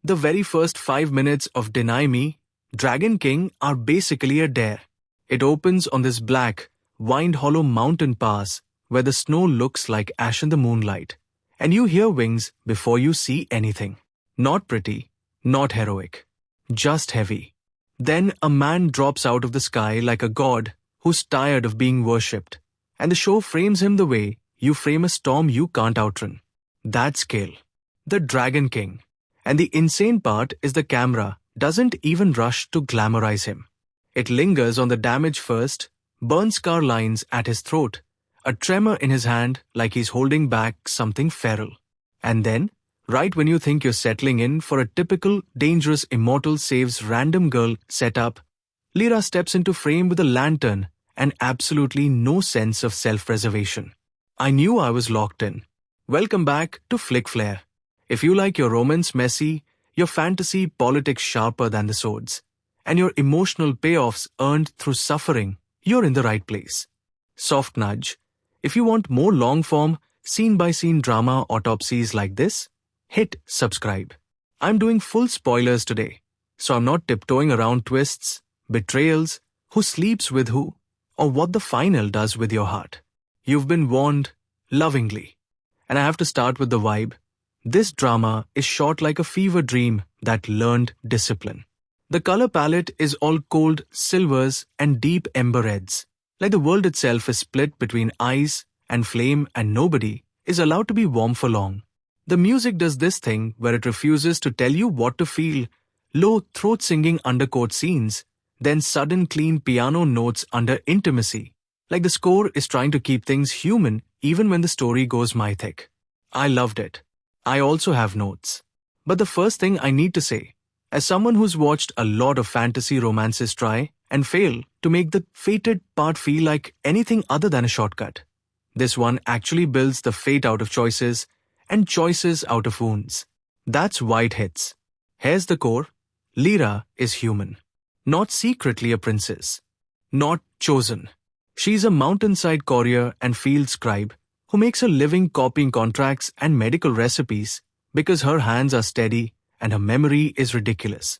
The very first 5 minutes of Deny Me, Dragon King are basically a dare. It opens on this black, wind-hollow mountain pass where the snow looks like ash in the moonlight, and you hear wings before you see anything. Not pretty, not heroic, just heavy. Then a man drops out of the sky like a god who's tired of being worshipped, and the show frames him the way you frame a storm you can't outrun. That's Kale, the Dragon King. And the insane part is the camera doesn't even rush to glamorize him. It lingers on the damage first, burn scar lines at his throat, a tremor in his hand like he's holding back something feral. And then, right when you think you're settling in for a typical dangerous immortal saves random girl setup, Lyra steps into frame with a lantern and absolutely no sense of self-preservation. I knew I was locked in. Welcome back to Flick Flair. If you like your romance messy, your fantasy politics sharper than the swords, and your emotional payoffs earned through suffering, you're in the right place. Soft nudge. If you want more long-form, scene-by-scene drama autopsies like this, hit subscribe. I'm doing full spoilers today, so I'm not tiptoeing around twists, betrayals, who sleeps with who, or what the final does with your heart. You've been warned lovingly. And I have to start with the vibe. This drama is shot like a fever dream that learned discipline. The color palette is all cold silvers and deep ember reds, like the world itself is split between ice and flame and nobody is allowed to be warm for long. The music does this thing where it refuses to tell you what to feel, low throat-singing undercoat scenes, then sudden clean piano notes under intimacy, like the score is trying to keep things human even when the story goes mythic. I loved it. I also have notes. But the first thing I need to say, as someone who's watched a lot of fantasy romances try and fail to make the fated part feel like anything other than a shortcut, this one actually builds the fate out of choices and choices out of wounds. That's why it hits. Here's the core. Lyra is human. Not secretly a princess. Not chosen. She's a mountainside courier and field scribe who makes a living copying contracts and medical recipes because her hands are steady and her memory is ridiculous.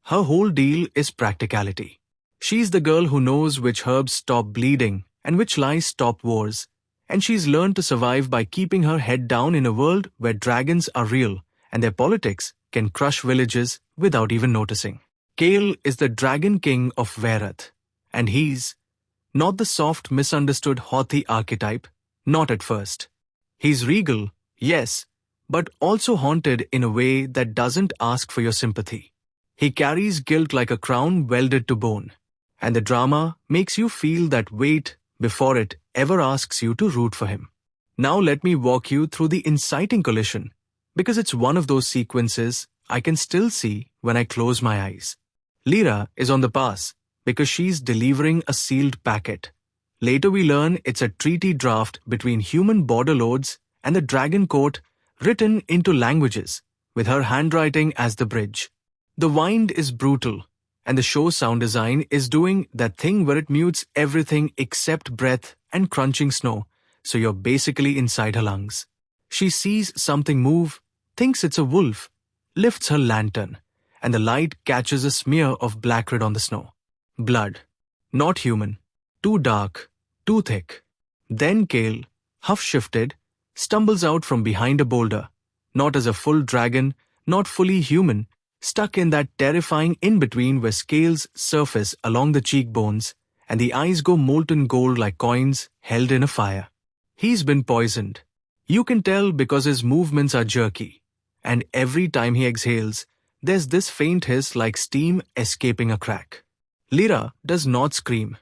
Her whole deal is practicality. She's the girl who knows which herbs stop bleeding and which lies stop wars, and she's learned to survive by keeping her head down in a world where dragons are real and their politics can crush villages without even noticing. Kale is the Dragon King of Verath, and he's not the soft, misunderstood haughty archetype. Not at first. He's regal, yes, but also haunted in a way that doesn't ask for your sympathy. He carries guilt like a crown welded to bone, and the drama makes you feel that weight before it ever asks you to root for him. Now let me walk you through the inciting collision, because it's one of those sequences I can still see when I close my eyes. Lyra is on the pass because she's delivering a sealed packet. Later we learn it's a treaty draft between human border lords and the Dragon Court written into languages, with her handwriting as the bridge. The wind is brutal, and the show sound design is doing that thing where it mutes everything except breath and crunching snow, so you're basically inside her lungs. She sees something move, thinks it's a wolf, lifts her lantern, and the light catches a smear of black red on the snow. Blood. Not human. Too dark. Too thick. Then Kale, half-shifted, stumbles out from behind a boulder, not as a full dragon, not fully human, stuck in that terrifying in-between where scales surface along the cheekbones and the eyes go molten gold like coins held in a fire. He's been poisoned. You can tell because his movements are jerky, and every time he exhales, there's this faint hiss like steam escaping a crack. Lyra does not scream.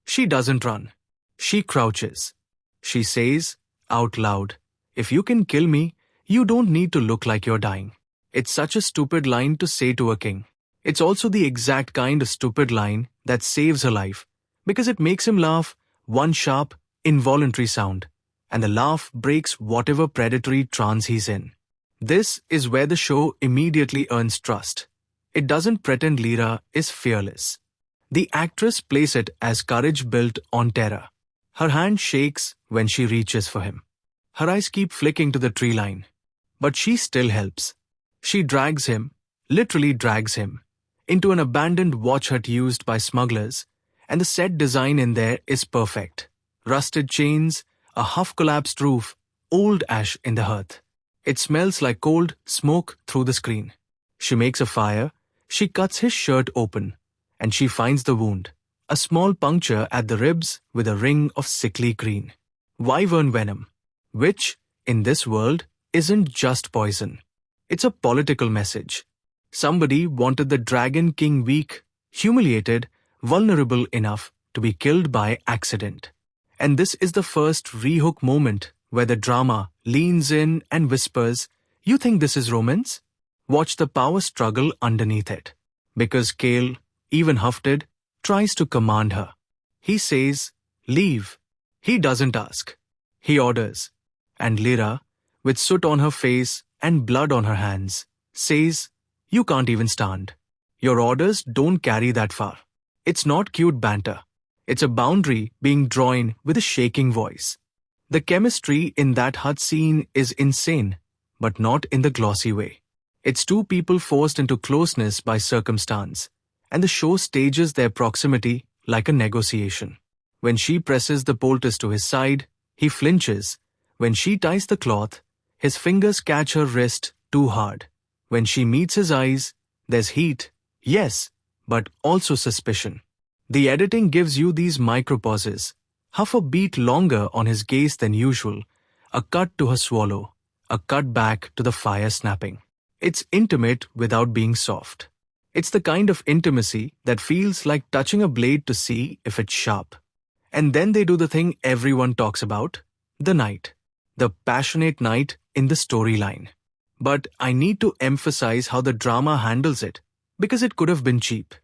She doesn't run. She crouches. She says, out loud, "If you can kill me, you don't need to look like you're dying." It's such a stupid line to say to a king. It's also the exact kind of stupid line that saves her life, because it makes him laugh, one sharp, involuntary sound, and the laugh breaks whatever predatory trance he's in. This is where the show immediately earns trust. It doesn't pretend Lyra is fearless. The actress plays it as courage built on terror. Her hand shakes when she reaches for him. Her eyes keep flicking to the tree line. But she still helps. She drags him, literally drags him into an abandoned watch hut used by smugglers, and the set design in there is perfect. Rusted chains, a half-collapsed roof, old ash in the hearth. It smells like cold smoke through the screen. She makes a fire, she cuts his shirt open, and she finds the wound, a small puncture at the ribs with a ring of sickly green. Wyvern venom, which, in this world, isn't just poison. It's a political message. Somebody wanted the Dragon King weak, humiliated, vulnerable enough to be killed by accident. And this is the first rehook moment where the drama leans in and whispers, "You think this is romance?" Watch the power struggle underneath it. Because Kale, even Hufted, tries to command her. He says, "Leave." He doesn't ask. He orders. And Lyra, with soot on her face and blood on her hands, says, "You can't even stand. Your orders don't carry that far." It's not cute banter. It's a boundary being drawn with a shaking voice. The chemistry in that hut scene is insane, but not in the glossy way. It's two people forced into closeness by circumstance, and the show stages their proximity like a negotiation. When she presses the poultice to his side, he flinches. When she ties the cloth, his fingers catch her wrist too hard. When she meets his eyes, there's heat, yes, but also suspicion. The editing gives you these micropauses, half a beat longer on his gaze than usual, a cut to her swallow, a cut back to the fire snapping. It's intimate without being soft. It's the kind of intimacy that feels like touching a blade to see if it's sharp. And then they do the thing everyone talks about, the night. The passionate night in the storyline. But I need to emphasize how the drama handles it, because it could have been cheap.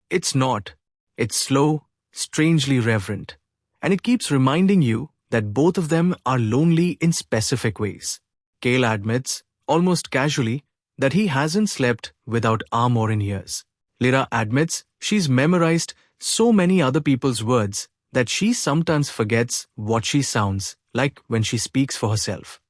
It's not. It's slow, strangely reverent. And it keeps reminding you that both of them are lonely in specific ways. Kale admits, almost casually, that he hasn't slept without armor in years. Lyra admits she's memorized so many other people's words that she sometimes forgets what she sounds like when she speaks for herself.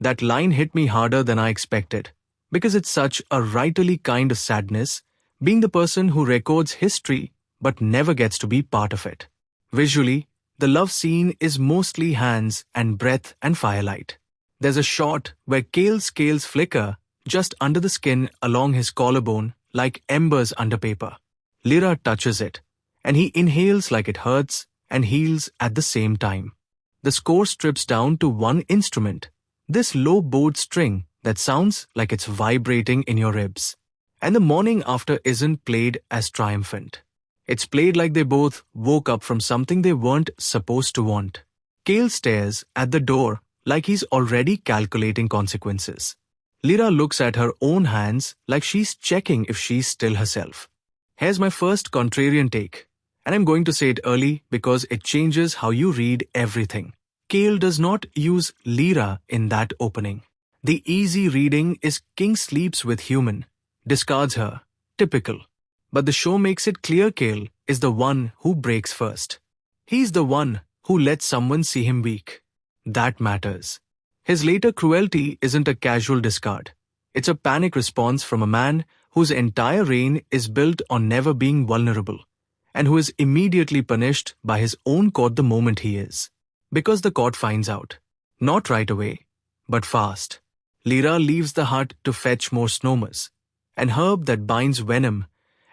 That line hit me harder than I expected, because it's such a writerly kind of sadness, being the person who records history but never gets to be part of it. Visually, the love scene is mostly hands and breath and firelight. There's a shot where Kale's scales flicker just under the skin along his collarbone like embers under paper. Lyra touches it, and he inhales like it hurts and heals at the same time. The score strips down to one instrument, this low-bowed string that sounds like it's vibrating in your ribs. And the morning after isn't played as triumphant. It's played like they both woke up from something they weren't supposed to want. Kale stares at the door like he's already calculating consequences. Lyra looks at her own hands like she's checking if she's still herself. Here's my first contrarian take, and I'm going to say it early because it changes how you read everything. Kale does not use Lyra in that opening. The easy reading is King sleeps with human, discards her, typical. But the show makes it clear Kale is the one who breaks first. He's the one who lets someone see him weak. That matters. His later cruelty isn't a casual discard. It's a panic response from a man whose entire reign is built on never being vulnerable, and who is immediately punished by his own court the moment he is. Because the court finds out. Not right away, but fast. Lyra leaves the hut to fetch more snomas, an herb that binds venom,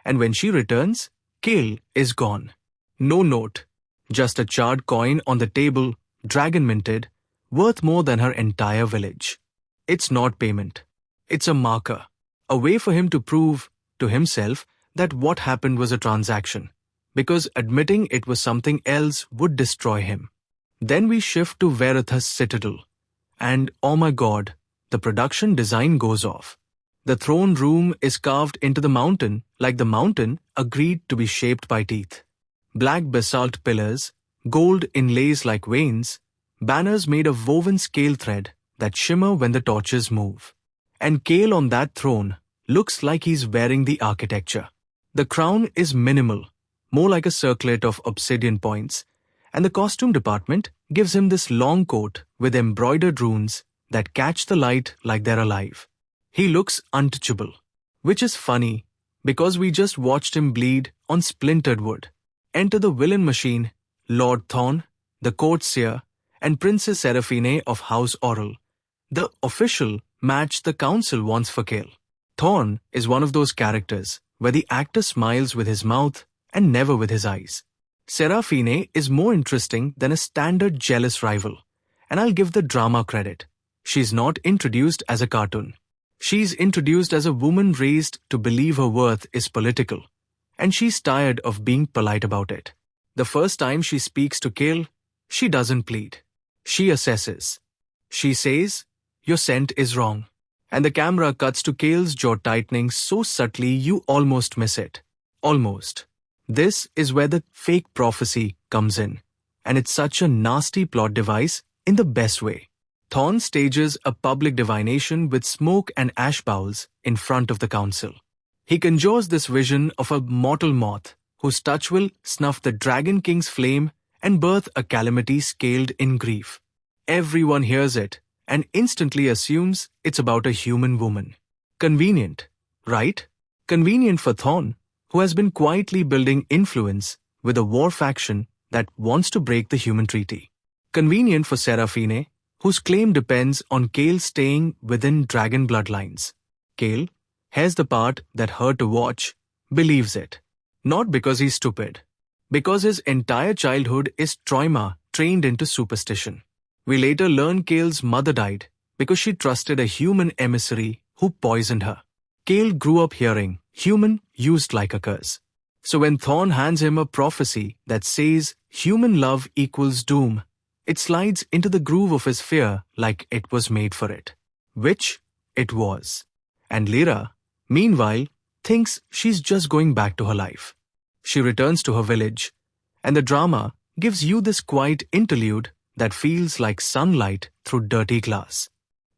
and when she returns, Kale is gone. No note, just a charred coin on the table, dragon minted, worth more than her entire village. It's not payment. It's a marker, a way for him to prove to himself that what happened was a transaction, because admitting it was something else would destroy him. Then we shift to Veritha's citadel, and oh my god, the production design goes off. The throne room is carved into the mountain like the mountain agreed to be shaped by teeth. Black basalt pillars, gold inlays like veins, banners made of woven scale thread that shimmer when the torches move. And Kale on that throne looks like he's wearing the architecture. The crown is minimal, more like a circlet of obsidian points, and the costume department gives him this long coat with embroidered runes that catch the light like they're alive. He looks untouchable. Which is funny, because we just watched him bleed on splintered wood. Enter the villain machine, Lord Thorn, the court seer, and Princess Seraphine of House Oral. The official match the council wants for Kale. Thorn is one of those characters where the actor smiles with his mouth and never with his eyes. Seraphine is more interesting than a standard jealous rival, and I'll give the drama credit. She's not introduced as a cartoon. She's introduced as a woman raised to believe her worth is political, and she's tired of being polite about it. The first time she speaks to Kale, she doesn't plead. She assesses. She says, "Your scent is wrong." And the camera cuts to Kale's jaw tightening so subtly you almost miss it. Almost. This is where the fake prophecy comes in, and it's such a nasty plot device in the best way. Thorn stages a public divination with smoke and ash bowls in front of the council. He conjures this vision of a mortal moth whose touch will snuff the Dragon King's flame and birth a calamity scaled in grief. Everyone hears it and instantly assumes it's about a human woman. Convenient, right? Convenient for Thorn, who has been quietly building influence with a war faction that wants to break the human treaty. Convenient for Seraphine, whose claim depends on Kale staying within dragon bloodlines. Kale, here's the part that hurt to watch, believes it. Not because he's stupid. Because his entire childhood is trauma trained into superstition. We later learn Kale's mother died because she trusted a human emissary who poisoned her. Kale grew up hearing human used like a curse. So when Thorn hands him a prophecy that says human love equals doom, it slides into the groove of his fear like it was made for it. Which it was. And Lyra, meanwhile, thinks she's just going back to her life. She returns to her village, and the drama gives you this quiet interlude that feels like sunlight through dirty glass.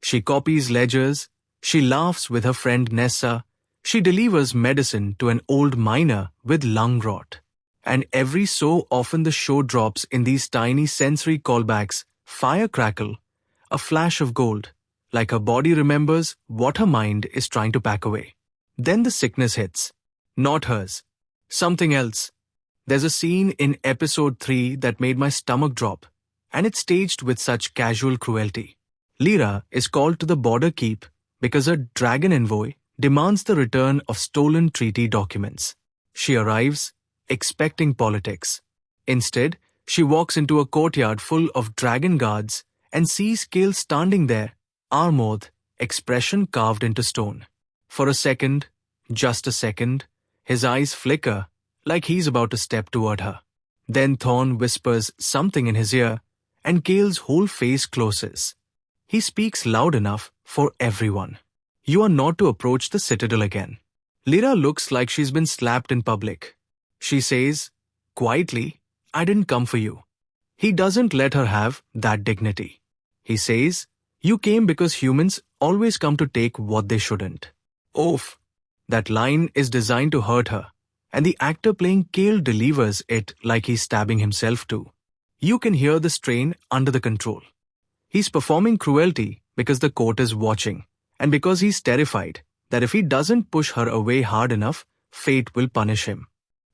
She copies ledgers, she laughs with her friend Nessa, she delivers medicine to an old miner with lung rot. And every so often the show drops in these tiny sensory callbacks, firecrackle, a flash of gold, like her body remembers what her mind is trying to pack away. Then the sickness hits. Not hers. Something else. There's a scene in episode 3 that made my stomach drop, and it's staged with such casual cruelty. Lyra is called to the border keep because a dragon envoy demands the return of stolen treaty documents. She arrives, expecting politics. Instead, she walks into a courtyard full of dragon guards and sees Kale standing there, armored, expression carved into stone. For a second, just a second, his eyes flicker like he's about to step toward her. Then Thorn whispers something in his ear, and Kale's whole face closes. He speaks loud enough for everyone. You are not to approach the citadel again. Lyra looks like she's been slapped in public. She says, quietly, I didn't come for you. He doesn't let her have that dignity. He says, you came because humans always come to take what they shouldn't. Oof. That line is designed to hurt her, and the actor playing Kale delivers it like he's stabbing himself too. You can hear the strain under the control. He's performing cruelty because the court is watching, and because he's terrified that if he doesn't push her away hard enough, fate will punish him.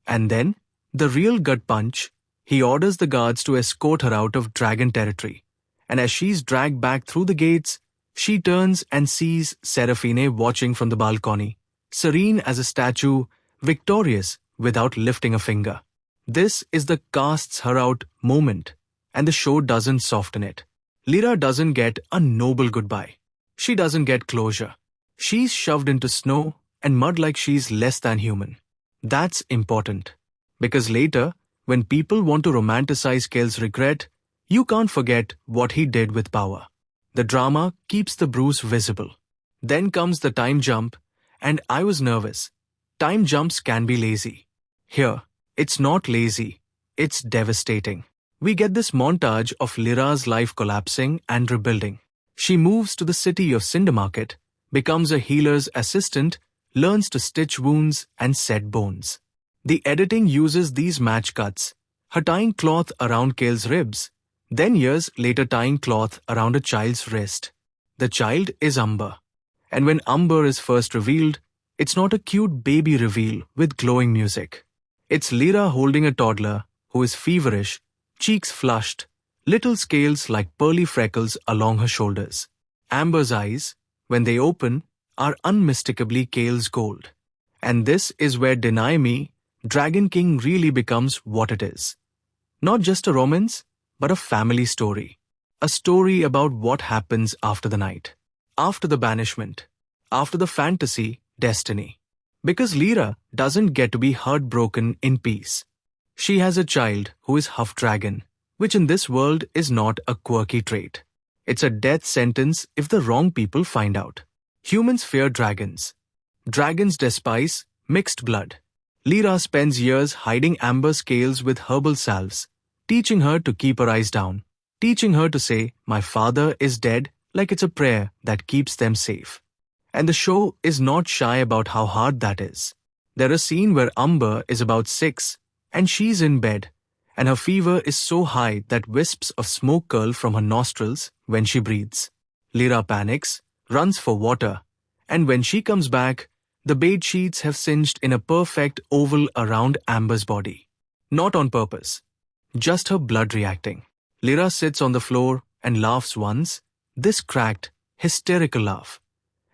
And then, the real gut punch, he orders the guards to escort her out of dragon territory, and as she's dragged back through the gates, she turns and sees Seraphine watching from the balcony, serene as a statue, victorious without lifting a finger. This is the casts her out moment, and the show doesn't soften it. Lyra doesn't get a noble goodbye. She doesn't get closure. She's shoved into snow and mud like she's less than human. That's important, because later, when people want to romanticize Kale's regret, you can't forget what he did with power. The drama keeps the bruise visible. Then comes the time jump, and I was nervous. Time jumps can be lazy. Here, it's not lazy, it's devastating. We get this montage of Lyra's life collapsing and rebuilding. She moves to the city of Cindermarket, becomes a healer's assistant, learns to stitch wounds and set bones. The editing uses these match cuts, her tying cloth around Kale's ribs, then years later tying cloth around a child's wrist. The child is Umber. And when Umber is first revealed, It's not a cute baby reveal with glowing music. It's Lyra holding a toddler who is feverish, cheeks flushed, little scales like pearly freckles along her shoulders. Amber's eyes, when they open, are unmistakably Kale's gold. And this is where Deny Me, Dragon King really becomes what it is. Not just a romance, but a family story. A story about what happens after the night, after the banishment, after the fantasy, destiny. Because Lyra doesn't get to be heartbroken in peace. She has a child who is half dragon, which in this world is not a quirky trait. It's a death sentence if the wrong people find out. Humans fear dragons. Dragons despise mixed blood. Lyra spends years hiding Amber's scales with herbal salves, teaching her to keep her eyes down, teaching her to say, "My father is dead," like it's a prayer that keeps them safe. And the show is not shy about how hard that is. There's a scene where Amber is about 6, and she's in bed, and her fever is so high that wisps of smoke curl from her nostrils when she breathes. Lyra panics, runs for water, and when she comes back, the bed sheets have singed in a perfect oval around Amber's body. Not on purpose, just her blood reacting. Lyra sits on the floor and laughs once, this cracked, hysterical laugh.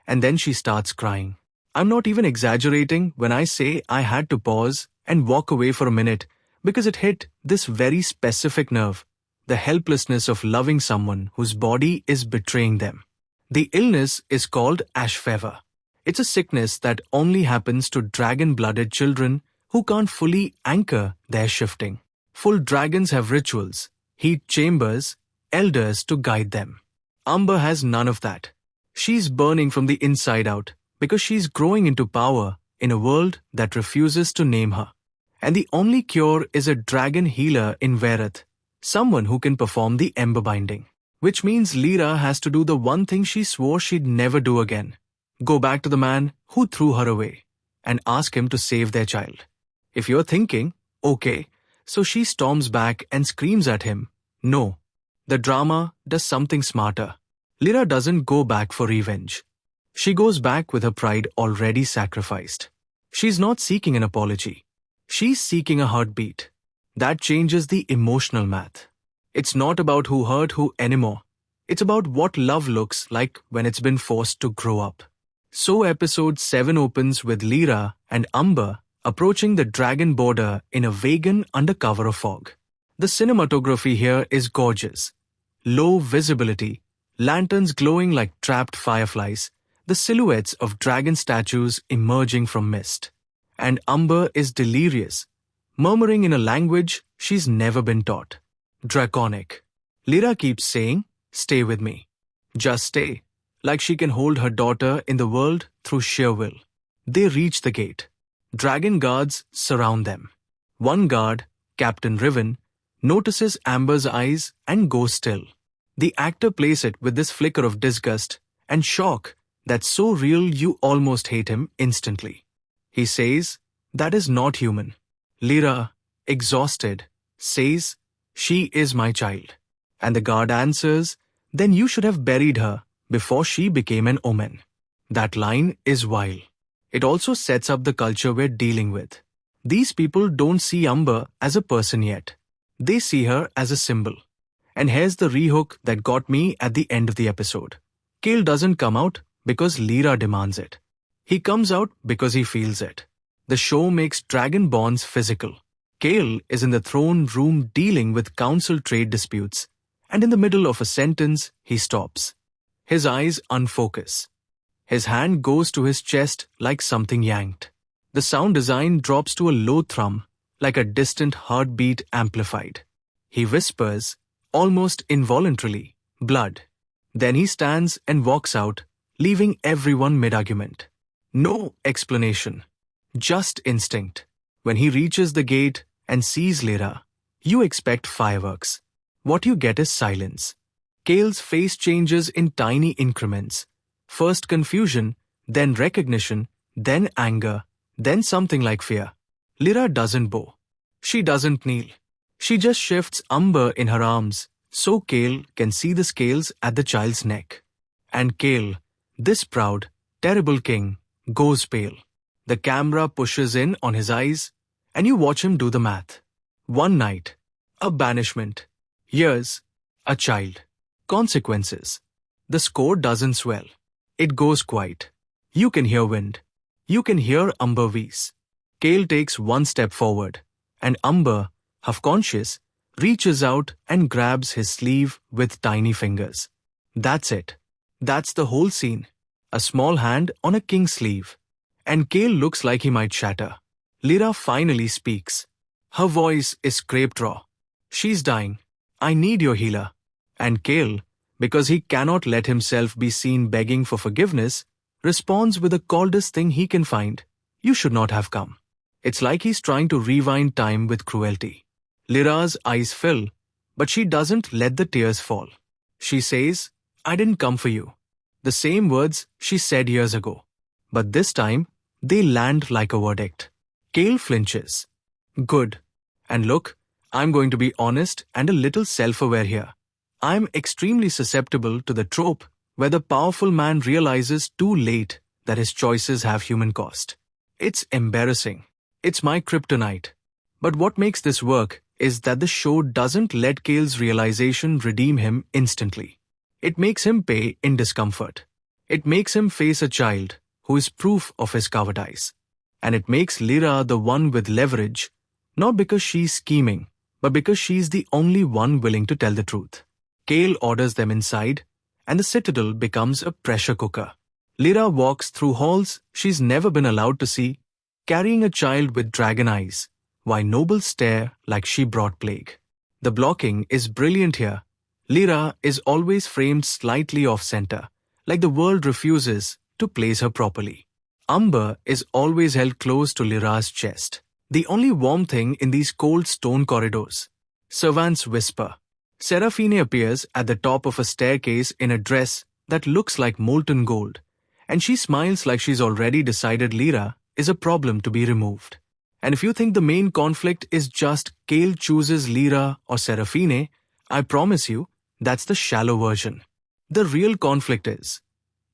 And then she starts crying. I'm not even exaggerating when I say I had to pause and walk away for a minute because it hit this very specific nerve, the helplessness of loving someone whose body is betraying them. The illness is called ash fever. It's a sickness that only happens to dragon-blooded children who can't fully anchor their shifting. Full dragons have rituals, heat chambers, elders to guide them. Amber has none of that. She's burning from the inside out because she's growing into power in a world that refuses to name her. And the only cure is a dragon healer in Vereth, someone who can perform the ember binding. Which means Lyra has to do the one thing she swore she'd never do again. Go back to the man who threw her away and ask him to save their child. If you're thinking, okay, so she storms back and screams at him. No. The drama does something smarter. Lyra doesn't go back for revenge. She goes back with her pride already sacrificed. She's not seeking an apology. She's seeking a heartbeat. That changes the emotional math. It's not about who hurt who anymore. It's about what love looks like when it's been forced to grow up. So episode 7 opens with Lyra and Amber approaching the dragon border in a vegan under cover of fog. The cinematography here is gorgeous. Low visibility, lanterns glowing like trapped fireflies, the silhouettes of dragon statues emerging from mist. And Amber is delirious, murmuring in a language she's never been taught. Draconic. Lyra keeps saying, "Stay with me. Just stay," like she can hold her daughter in the world through sheer will. They reach the gate. Dragon guards surround them. One guard, Captain Riven, notices Amber's eyes and goes still. The actor plays it with this flicker of disgust and shock that's so real you almost hate him instantly. He says, "That is not human." Lyra, exhausted, says, "She is my child." And the guard answers, "Then you should have buried her before she became an omen." That line is wild. It also sets up the culture we're dealing with. These people don't see Amber as a person yet. They see her as a symbol. And here's the rehook that got me at the end of the episode. Kale doesn't come out because Lyra demands it. He comes out because he feels it. The show makes dragon bonds physical. Kale is in the throne room dealing with council trade disputes, and in the middle of a sentence, he stops. His eyes unfocus. His hand goes to his chest like something yanked. The sound design drops to a low thrum, like a distant heartbeat amplified. He whispers, almost involuntarily, "Blood." Then he stands and walks out, leaving everyone mid-argument. No explanation. Just instinct. When he reaches the gate and sees Lyra, you expect fireworks. What you get is silence. Kale's face changes in tiny increments. First confusion, then recognition, then anger, then something like fear. Lyra doesn't bow. She doesn't kneel. She just shifts Amber in her arms so Kale can see the scales at the child's neck. And Kale, this proud, terrible king, goes pale. The camera pushes in on his eyes, and you watch him do the math. One night, a banishment. Years, a child. Consequences. The score doesn't swell. It goes quiet. You can hear wind. You can hear Umber wheeze. Kale takes one step forward, and Umber, half-conscious, reaches out and grabs his sleeve with tiny fingers. That's it. That's the whole scene. A small hand on a king's sleeve. And Kale looks like he might shatter. Lyra finally speaks. Her voice is scraped raw. She's dying. I need your healer. And Kale, because he cannot let himself be seen begging for forgiveness, responds with the coldest thing he can find. You should not have come. It's like he's trying to rewind time with cruelty. Lyra's eyes fill, but she doesn't let the tears fall. She says, I didn't come for you. The same words she said years ago. But this time, they land like a verdict. Kale flinches. Good. And look, I'm going to be honest and a little self-aware here. I'm extremely susceptible to the trope where the powerful man realizes too late that his choices have human cost. It's embarrassing. It's my kryptonite. But what makes this work is that the show doesn't let Kale's realization redeem him instantly. It makes him pay in discomfort. It makes him face a child who is proof of his cowardice. And it makes Lyra the one with leverage, not because she's scheming, but because she's the only one willing to tell the truth. Kale orders them inside, and the citadel becomes a pressure cooker. Lyra walks through halls she's never been allowed to see, carrying a child with dragon eyes, while nobles stare like she brought plague. The blocking is brilliant here. Lyra is always framed slightly off-center, like the world refuses to place her properly. Umber is always held close to Lyra's chest, the only warm thing in these cold stone corridors. Servants whisper. Seraphine appears at the top of a staircase in a dress that looks like molten gold, and she smiles like she's already decided Lyra is a problem to be removed. And if you think the main conflict is just Kale chooses Lyra or Seraphine, I promise you, that's the shallow version. The real conflict is,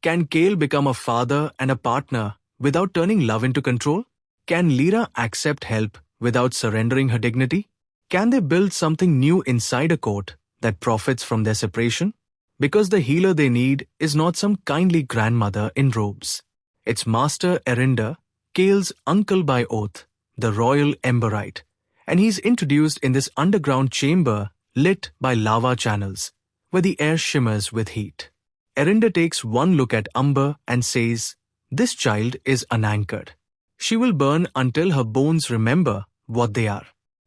can Kale become a father and a partner without turning love into control? Can Lyra accept help without surrendering her dignity? Can they build something new inside a court that profits from their separation? Because the healer they need is not some kindly grandmother in robes. It's Master Erinda, Kale's uncle by oath, the royal Emberite, and he's introduced in this underground chamber lit by lava channels, where the air shimmers with heat. Erinda takes one look at Umber and says, this child is unanchored. She will burn until her bones remember what they are.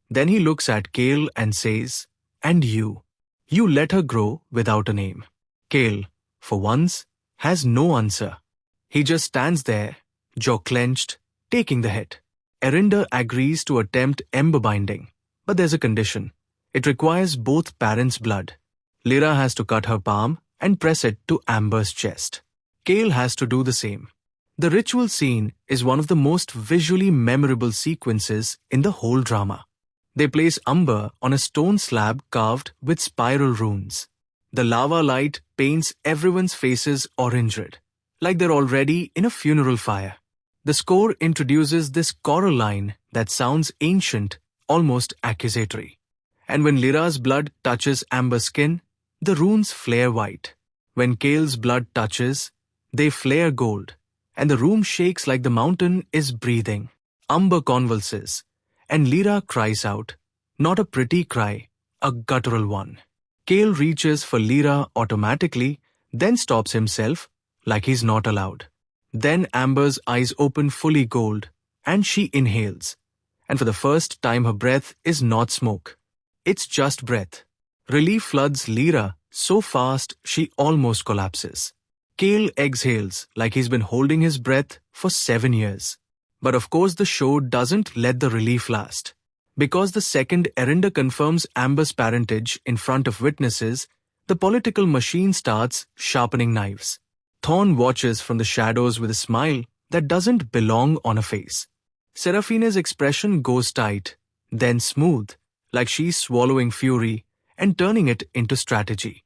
Then he looks at Kale and says, and you let her grow without a name. Kale, for once, has no answer. He just stands there, jaw clenched, taking the hit. Erinda agrees to attempt ember binding, but there's a condition. It requires both parents' blood. Lyra has to cut her palm and press it to Amber's chest. Kale has to do the same. The ritual scene is one of the most visually memorable sequences in the whole drama. They place Umber on a stone slab carved with spiral runes. The lava light paints everyone's faces orange red, like they're already in a funeral fire. The score introduces this choral line that sounds ancient, almost accusatory. And when Lyra's blood touches Amber's skin, the runes flare white. When Kale's blood touches, they flare gold, and the room shakes like the mountain is breathing. Umber convulses, and Lyra cries out, not a pretty cry, a guttural one. Kale reaches for Lyra automatically, then stops himself, like he's not allowed. Then Amber's eyes open fully gold, and she inhales. And for the first time her breath is not smoke. It's just breath. Relief floods Lyra so fast she almost collapses. Kale exhales like he's been holding his breath for 7 years. But of course the show doesn't let the relief last. Because the second Erinda confirms Amber's parentage in front of witnesses, the political machine starts sharpening knives. Thorn watches from the shadows with a smile that doesn't belong on a face. Seraphine's expression goes tight, then smooth, like she's swallowing fury and turning it into strategy.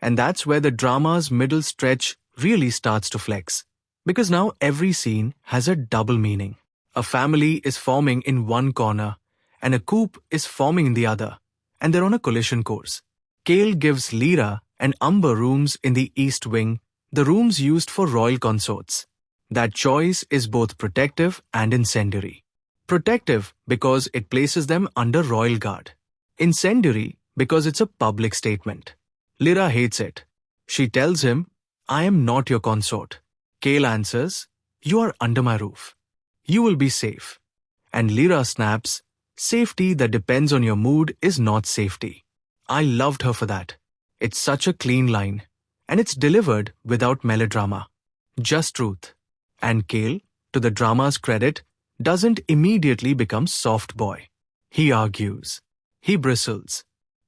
And that's where the drama's middle stretch really starts to flex. Because now every scene has a double meaning. A family is forming in one corner, and a coup is forming in the other, and they're on a collision course. Kale gives Lyra and Umber rooms in the East Wing, the rooms used for royal consorts. That choice is both protective and incendiary. Protective because it places them under royal guard. Incendiary because it's a public statement. Lyra hates it. She tells him, "I am not your consort." Kale answers, "You are under my roof. You will be safe." And Lyra snaps, "Safety that depends on your mood is not safety." I loved her for that. It's such a clean line, and it's delivered without melodrama. Just truth. And Kale, to the drama's credit, doesn't immediately become soft boy. He argues. He bristles.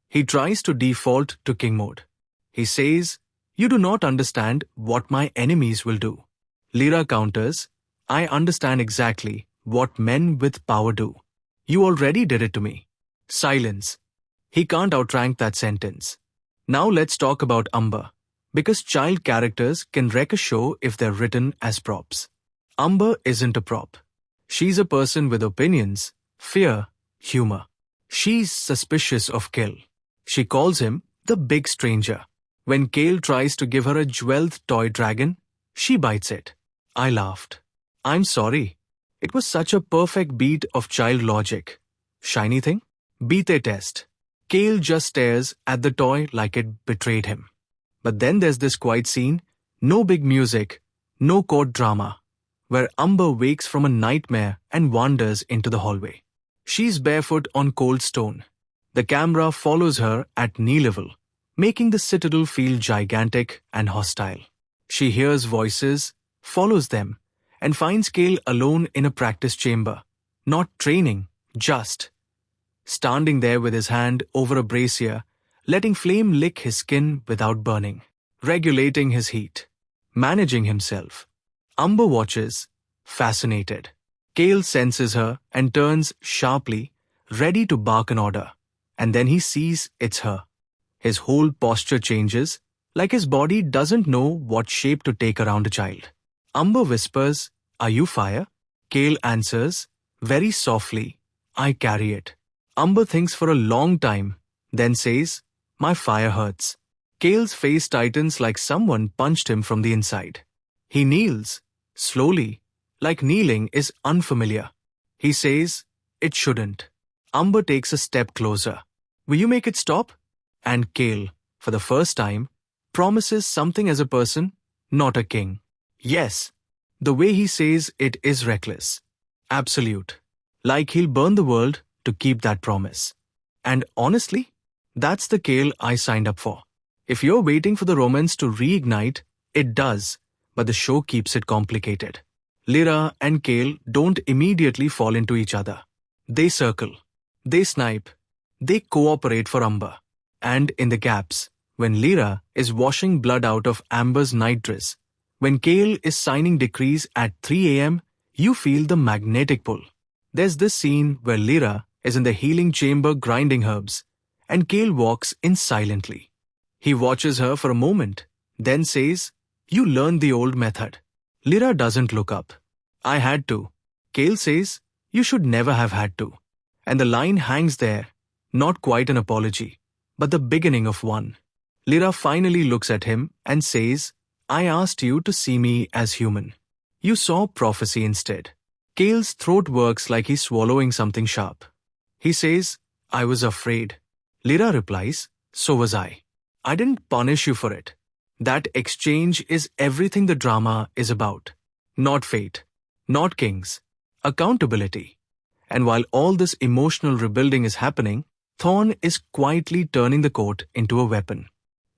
He tries to default to king mode. He says, "You do not understand what my enemies will do." Lyra counters, "I understand exactly what men with power do. You already did it to me." Silence. He can't outrank that sentence. Now let's talk about Umber, because child characters can wreck a show if they're written as props. Umber isn't a prop. She's a person with opinions, fear, humor. She's suspicious of Kale. She calls him the big stranger. When Kale tries to give her a jeweled toy dragon, she bites it. I laughed. I'm sorry. It was such a perfect beat of child logic. Shiny thing? Beat test. Kale just stares at the toy like it betrayed him. But then there's this quiet scene, no big music, no court drama, where Umber wakes from a nightmare and wanders into the hallway. She's barefoot on cold stone. The camera follows her at knee level, making the citadel feel gigantic and hostile. She hears voices, follows them, and finds Kale alone in a practice chamber. Not training, just standing there with his hand over a brazier, letting flame lick his skin without burning, regulating his heat, managing himself. Umber watches, fascinated. Kale senses her and turns sharply, ready to bark an order. And then he sees it's her. His whole posture changes, like his body doesn't know what shape to take around a child. Umber whispers, "Are you fire?" Kale answers, very softly, "I carry it." Umber thinks for a long time, then says, "My fire hurts." Kale's face tightens like someone punched him from the inside. He kneels, slowly, like kneeling is unfamiliar. He says, "It shouldn't." Umber takes a step closer. "Will you make it stop?" And Kale, for the first time, promises something as a person, not a king. Yes. The way he says it is reckless. Absolute. Like he'll burn the world to keep that promise. And honestly, that's the Kale I signed up for. If you're waiting for the romance to reignite, it does, but the show keeps it complicated. Lyra and Kale don't immediately fall into each other. They circle. They snipe. They cooperate for Umber. And in the gaps, when Lyra is washing blood out of Amber's nightdress, when Kale is signing decrees at 3 a.m., you feel the magnetic pull. There's this scene where Lyra is in the healing chamber grinding herbs, and Kale walks in silently. He watches her for a moment, then says, "You learned the old method." Lyra doesn't look up. "I had to." Kale says, "You should never have had to." And the line hangs there, not quite an apology, but the beginning of one. Lyra finally looks at him and says, "I asked you to see me as human. You saw prophecy instead." Kale's throat works like he's swallowing something sharp. He says, "I was afraid." Lyra replies, "So was I. I didn't punish you for it." That exchange is everything the drama is about. Not fate, not kings, accountability. And while all this emotional rebuilding is happening, Thorn is quietly turning the court into a weapon.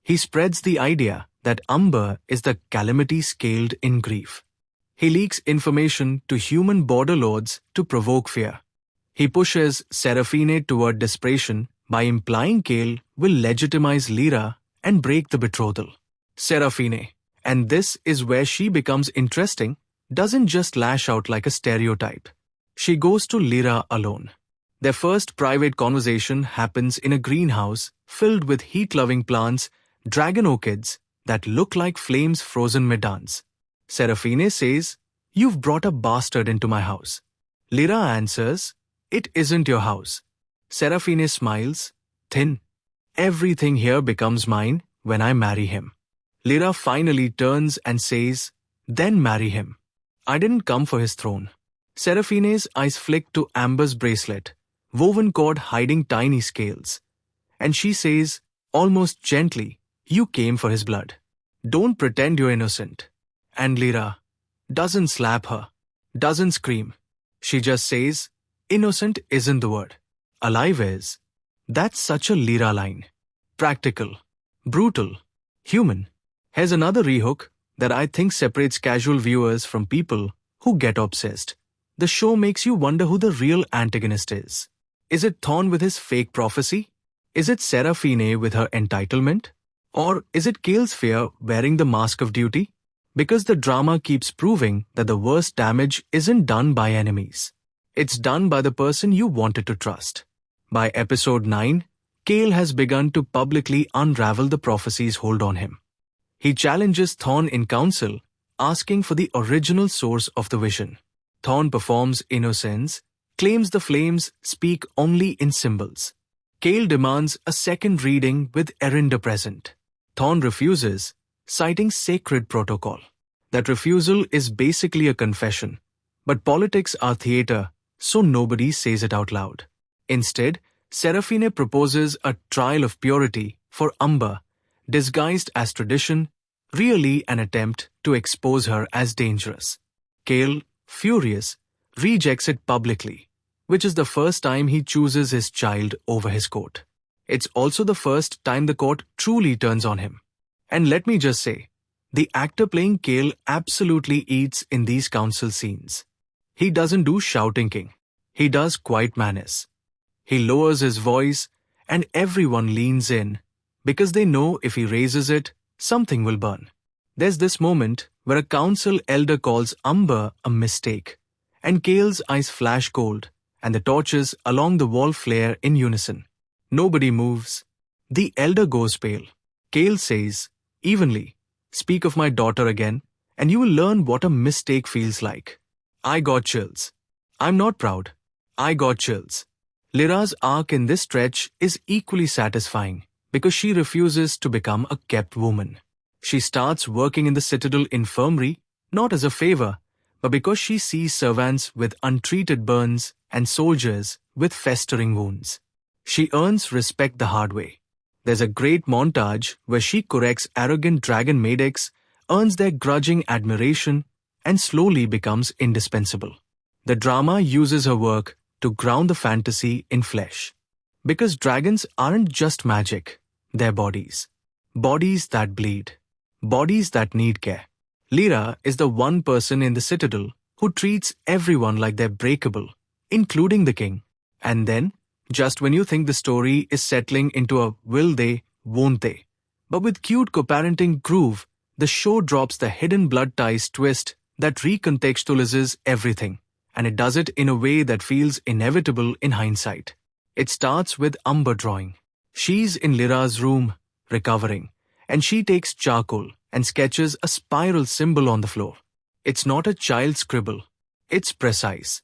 He spreads the idea that Umber is the calamity scaled in grief. He leaks information to human border lords to provoke fear. He pushes Seraphine toward desperation by implying Kale will legitimize Lyra and break the betrothal. Seraphine, and this is where she becomes interesting, doesn't just lash out like a stereotype. She goes to Lyra alone. Their first private conversation happens in a greenhouse filled with heat-loving plants, dragon orchids that look like flames frozen mid-dance. Seraphine says, "You've brought a bastard into my house." Lyra answers, "It isn't your house." Seraphine smiles, thin. "Everything here becomes mine when I marry him." Lyra finally turns and says, "Then marry him. I didn't come for his throne." Seraphine's eyes flick to Amber's bracelet, woven cord hiding tiny scales. And she says, almost gently, "You came for his blood. Don't pretend you're innocent." And Lyra doesn't slap her, doesn't scream. She just says, "Innocent isn't the word. Alive is." That's such a Lyra line. Practical, brutal, human. Here's another rehook that I think separates casual viewers from people who get obsessed. The show makes you wonder who the real antagonist is. Is it Thorn with his fake prophecy? Is it Seraphine with her entitlement? Or is it Kale's fear wearing the mask of duty? Because the drama keeps proving that the worst damage isn't done by enemies. It's done by the person you wanted to trust. By episode 9, Kale has begun to publicly unravel the prophecy's hold on him. He challenges Thorn in council, asking for the original source of the vision. Thorn performs innocence, claims the flames speak only in symbols. Kale demands a second reading with Erinda present. Thorn refuses, citing sacred protocol. That refusal is basically a confession, but politics are theater, so nobody says it out loud. Instead, Seraphine proposes a trial of purity for Amber, disguised as tradition, really an attempt to expose her as dangerous. Kale, furious, rejects it publicly, which is the first time he chooses his child over his court. It's also the first time the court truly turns on him. And let me just say, the actor playing Kale absolutely eats in these council scenes. He doesn't do shouting king. He does quiet manners. He lowers his voice, and everyone leans in, because they know if he raises it, something will burn. There's this moment where a council elder calls Amber a mistake, and Kale's eyes flash cold, and the torches along the wall flare in unison. Nobody moves. The elder goes pale. Kale says, evenly, "Speak of my daughter again, and you will learn what a mistake feels like." I got chills. I'm not proud. I got chills. Lyra's arc in this stretch is equally satisfying because she refuses to become a kept woman. She starts working in the Citadel infirmary, not as a favor, but because she sees servants with untreated burns and soldiers with festering wounds. She earns respect the hard way. There's a great montage where she corrects arrogant dragon medics, earns their grudging admiration, and slowly becomes indispensable. The drama uses her work to ground the fantasy in flesh. Because dragons aren't just magic, they're bodies. Bodies that bleed. Bodies that need care. Lyra is the one person in the Citadel who treats everyone like they're breakable, including the king. And then, just when you think the story is settling into a will they, won't they, but with cute co-parenting groove, the show drops the hidden blood ties twist that recontextualizes everything. And it does it in a way that feels inevitable in hindsight. It starts with Amber drawing. She's in Lyra's room, recovering, and she takes charcoal and sketches a spiral symbol on the floor. It's not a child's scribble. It's precise.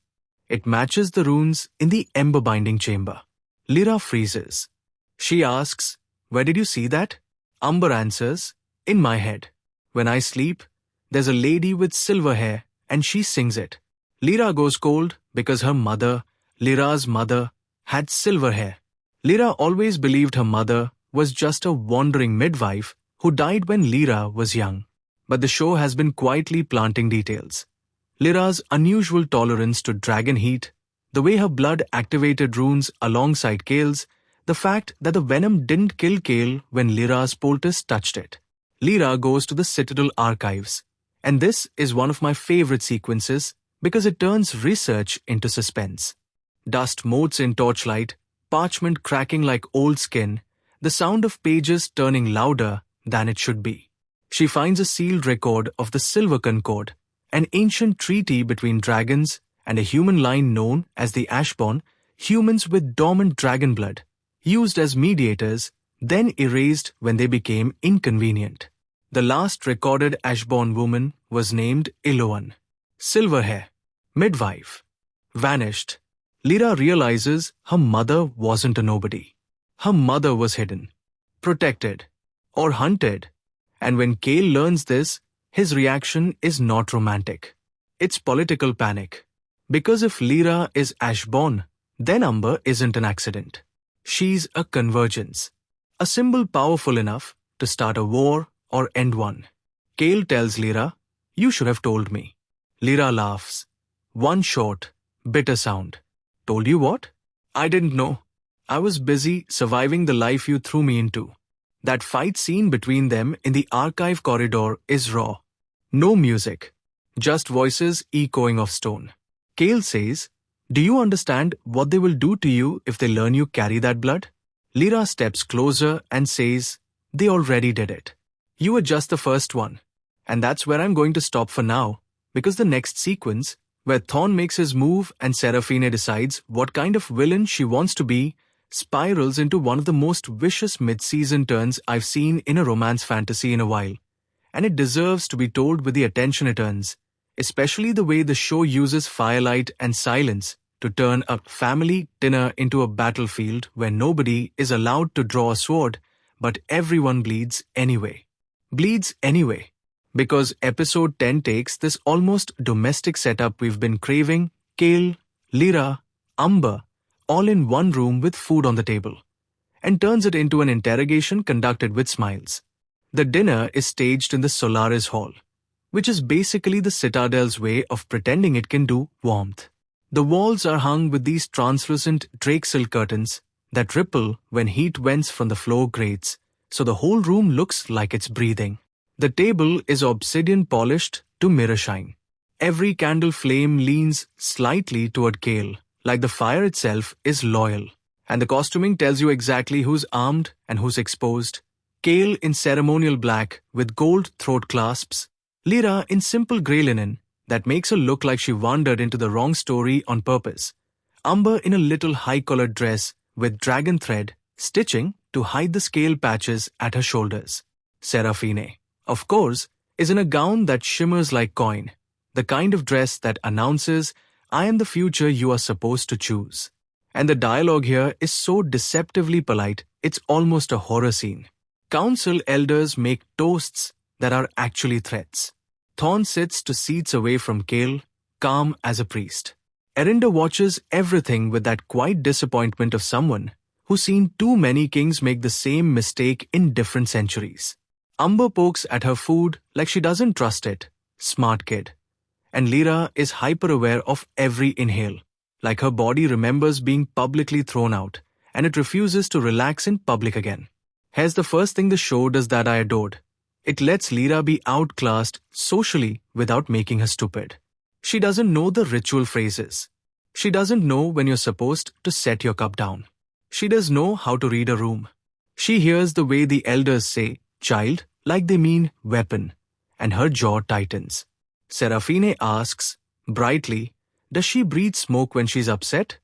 It matches the runes in the ember binding chamber. Lyra freezes. She asks, "Where did you see that?" Amber answers, "In my head. When I sleep, there's a lady with silver hair and she sings it." Lyra goes cold because her mother, Lyra's mother, had silver hair. Lyra always believed her mother was just a wandering midwife who died when Lyra was young. But the show has been quietly planting details. Lyra's unusual tolerance to dragon heat, the way her blood activated runes alongside Kale's, the fact that the venom didn't kill Kale when Lyra's poultice touched it. Lyra goes to the Citadel archives, and this is one of my favorite sequences because it turns research into suspense. Dust motes in torchlight, parchment cracking like old skin, the sound of pages turning louder than it should be. She finds a sealed record of the Silver Concord, an ancient treaty between dragons and a human line known as the Ashborn, humans with dormant dragon blood, used as mediators, then erased when they became inconvenient. The last recorded Ashborn woman was named Iloan. Silver hair. Midwife. vanished. Lyra realizes her mother wasn't a nobody. Her mother was hidden, protected, or hunted. And when Kale learns this, his reaction is not romantic. It's political panic. Because if Lyra is Ashborn, then Umber isn't an accident. She's a convergence. A symbol powerful enough to start a war or end one. Kale tells Lyra, "You should have told me." Lyra laughs. One short, bitter sound. "Told you what?" "I didn't know. I was busy surviving the life you threw me into." That fight scene between them in the archive corridor is raw. No music, just voices echoing off stone. Kale says, "Do you understand what they will do to you if they learn you carry that blood?" Lyra steps closer and says, "They already did it. You were just the first one." And that's where I'm going to stop for now, because the next sequence, where Thorn makes his move and Seraphine decides what kind of villain she wants to be, spirals into one of the most vicious mid-season turns I've seen in a romance fantasy in a while. And it deserves to be told with the attention it earns, especially the way the show uses firelight and silence to turn a family dinner into a battlefield where nobody is allowed to draw a sword, but everyone bleeds anyway. Bleeds anyway. Because episode 10 takes this almost domestic setup we've been craving, Kale, Lyra, Umber, all in one room with food on the table, and turns it into an interrogation conducted with smiles. The dinner is staged in the Solaris Hall, which is basically the Citadel's way of pretending it can do warmth. The walls are hung with these translucent drake silk curtains that ripple when heat vents from the floor grates, so the whole room looks like it's breathing. The table is obsidian polished to mirror shine. Every candle flame leans slightly toward Kale, like the fire itself is loyal. And the costuming tells you exactly who's armed and who's exposed. Kale in ceremonial black with gold throat clasps. Lyra in simple grey linen that makes her look like she wandered into the wrong story on purpose. Umber in a little high-collared dress with dragon thread stitching to hide the scale patches at her shoulders. Seraphine, of course, is in a gown that shimmers like coin, the kind of dress that announces, "I am the future you are supposed to choose." And the dialogue here is so deceptively polite, it's almost a horror scene. Council elders make toasts that are actually threats. Thorn sits 2 seats away from Kale, calm as a priest. Erinda watches everything with that quiet disappointment of someone who's seen too many kings make the same mistake in different centuries. Umber pokes at her food like she doesn't trust it. Smart kid. And Lyra is hyper-aware of every inhale, like her body remembers being publicly thrown out, and it refuses to relax in public again. Here's the first thing the show does that I adored. It lets Lyra be outclassed socially without making her stupid. She doesn't know the ritual phrases. She doesn't know when you're supposed to set your cup down. She does know how to read a room. She hears the way the elders say, "child," like they mean weapon, and her jaw tightens. Seraphine asks, brightly, does she breathe smoke when she's upset?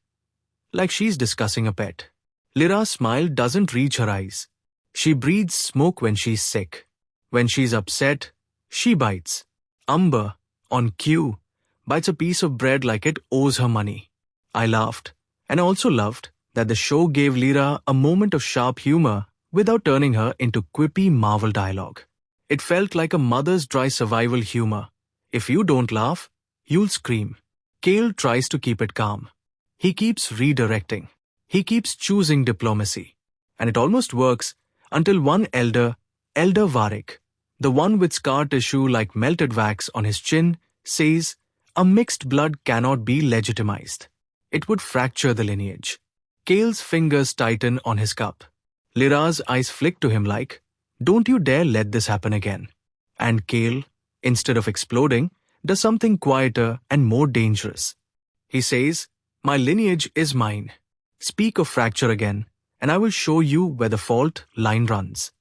Like she's discussing a pet. Lyra's smile doesn't reach her eyes. She breathes smoke when she's sick. When she's upset, she bites. Umber, on cue, bites a piece of bread like it owes her money. I laughed, and also loved that the show gave Lyra a moment of sharp humor without turning her into quippy Marvel dialogue. It felt like a mother's dry survival humor. If you don't laugh, you'll scream. Kale tries to keep it calm. He keeps redirecting. He keeps choosing diplomacy. And it almost works until one elder, Elder Varric, the one with scar tissue like melted wax on his chin, says, "A mixed blood cannot be legitimized. It would fracture the lineage." Kale's fingers tighten on his cup. Lyra's eyes flick to him like, "Don't you dare let this happen again." And Kale, instead of exploding, does something quieter and more dangerous. He says, "My lineage is mine. Speak of fracture again, and I will show you where the fault line runs."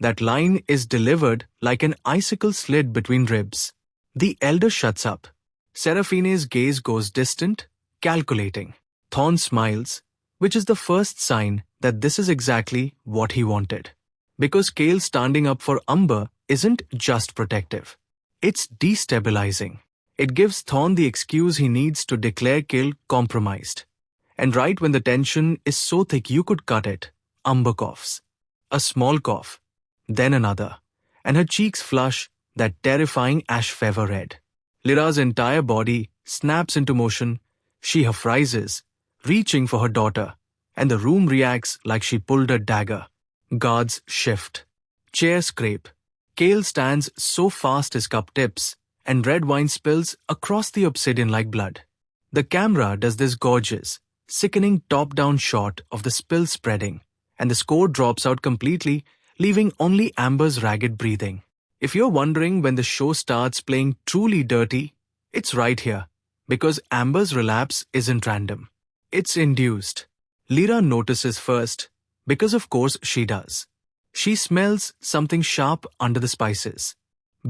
That line is delivered like an icicle slid between ribs. The elder shuts up. Seraphine's gaze goes distant, calculating. Thorn smiles, which is the first sign that this is exactly what he wanted. Because Kale standing up for Umber isn't just protective. It's destabilizing. It gives Thorn the excuse he needs to declare Kill compromised. And right when the tension is so thick you could cut it, Umber coughs. A small cough, then another, and her cheeks flush that terrifying ash feather red. Lyra's entire body snaps into motion. She half rises, reaching for her daughter, and the room reacts like she pulled a dagger. Guards shift. Chairs scrape. Kale stands so fast his cup tips, and red wine spills across the obsidian like blood. The camera does this gorgeous, sickening top-down shot of the spill spreading, and the score drops out completely, leaving only Amber's ragged breathing. If you're wondering when the show starts playing truly dirty, it's right here, because Amber's relapse isn't random. It's induced. Lyra notices first, because of course she does. She smells something sharp under the spices.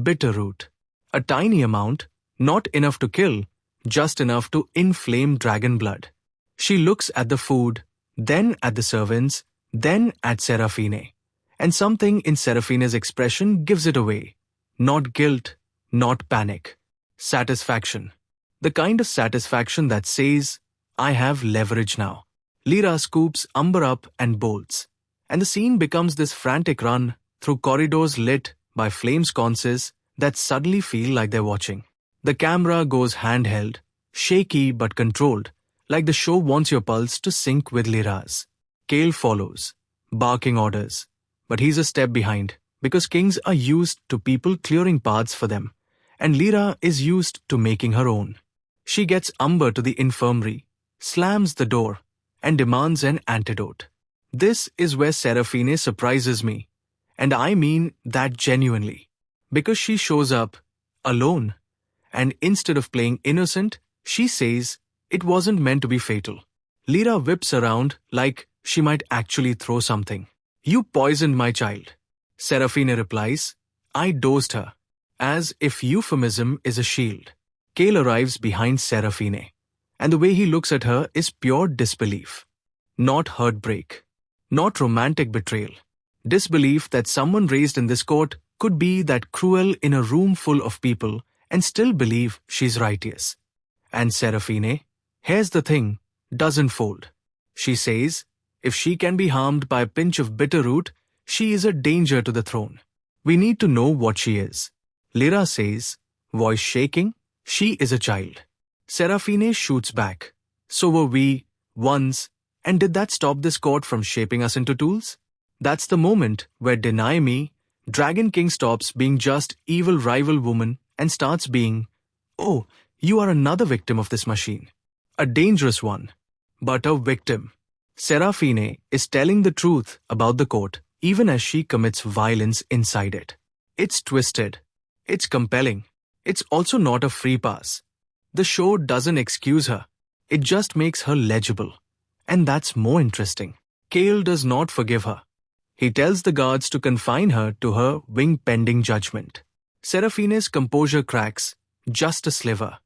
Bitter root. A tiny amount, not enough to kill, just enough to inflame dragon blood. She looks at the food, then at the servants, then at Seraphine. And something in Seraphine's expression gives it away. Not guilt, not panic. Satisfaction. The kind of satisfaction that says, I have leverage now. Lyra scoops Umber up and bolts. And the scene becomes this frantic run through corridors lit by flame sconces that suddenly feel like they're watching. The camera goes handheld, shaky but controlled, like the show wants your pulse to sync with Lyra's. Kale follows, barking orders. But he's a step behind, because kings are used to people clearing paths for them, and Lyra is used to making her own. She gets Umber to the infirmary, slams the door, and demands an antidote. This is where Seraphine surprises me, and I mean that genuinely, because she shows up, alone, and instead of playing innocent, she says it wasn't meant to be fatal. Lyra whips around like she might actually throw something. You poisoned my child. Seraphine replies, I dosed her, as if euphemism is a shield. Kale arrives behind Seraphine, and the way he looks at her is pure disbelief. Not heartbreak. Not romantic betrayal. Disbelief that someone raised in this court could be that cruel in a room full of people and still believe she's righteous. And Seraphine, here's the thing, doesn't fold. She says, if she can be harmed by a pinch of bitter root, she is a danger to the throne. We need to know what she is. Lyra says, voice shaking, she is a child. Seraphine shoots back. So were we, once, and did that stop this court from shaping us into tools? That's the moment where Deny Me, Dragon King stops being just evil rival woman and starts being, oh, you are another victim of this machine. A dangerous one, but a victim. Seraphine is telling the truth about the court even as she commits violence inside it. It's twisted. It's compelling. It's also not a free pass. The show doesn't excuse her. It just makes her legible. And that's more interesting. Kale does not forgive her. He tells the guards to confine her to her wing pending judgment. Seraphine's composure cracks, just a sliver.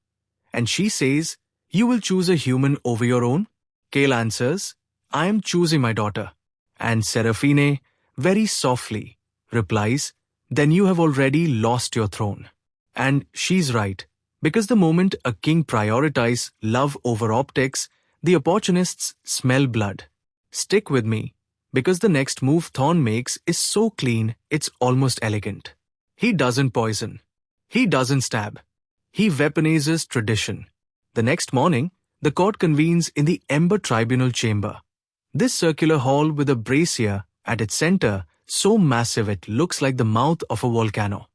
And she says, you will choose a human over your own? Kale answers, I am choosing my daughter. And Seraphine, very softly, replies, then you have already lost your throne. And she's right, because the moment a king prioritizes love over optics, the opportunists smell blood. Stick with me, because the next move Thorn makes is so clean it's almost elegant. He doesn't poison. He doesn't stab. He weaponizes tradition. The next morning, the court convenes in the Ember Tribunal chamber. This circular hall with a brazier at its center, so massive it looks like the mouth of a volcano.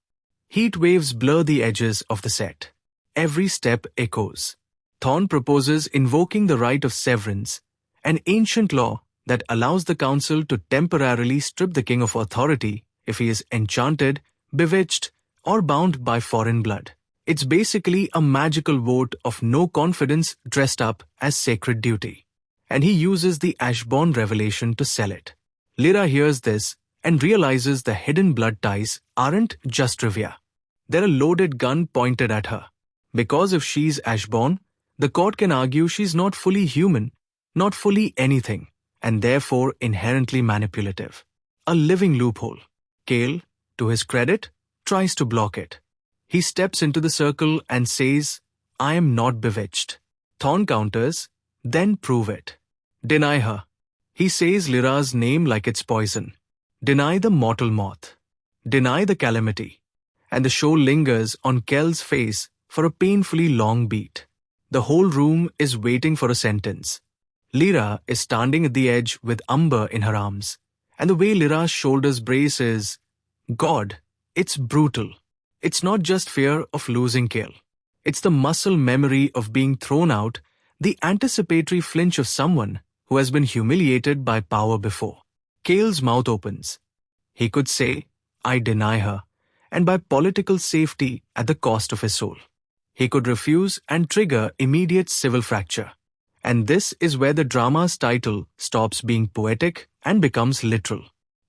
Heat waves blur the edges of the set. Every step echoes. Thorn proposes invoking the right of severance, an ancient law that allows the council to temporarily strip the king of authority if he is enchanted, bewitched, or bound by foreign blood. It's basically a magical vote of no confidence dressed up as sacred duty. And he uses the Ashbourne revelation to sell it. Lyra hears this and realizes the hidden blood ties aren't just trivia. They're a loaded gun pointed at her. Because if she's Ashbourne, the court can argue she's not fully human, not fully anything, and therefore inherently manipulative. A living loophole. Kale, to his credit, tries to block it. He steps into the circle and says, I am not bewitched. Thorn counters, then prove it. Deny her. He says Lyra's name like it's poison. Deny the mortal moth. Deny the calamity. And the show lingers on Kell's face for a painfully long beat. The whole room is waiting for a sentence. Lyra is standing at the edge with Umber in her arms. And the way Lyra's shoulders brace is, God, it's brutal. It's not just fear of losing Kell. It's the muscle memory of being thrown out, the anticipatory flinch of someone who has been humiliated by power before. Kell's mouth opens. He could say, I deny her, and by political safety at the cost of his soul. He could refuse and trigger immediate civil fracture. And this is where the drama's title stops being poetic and becomes literal.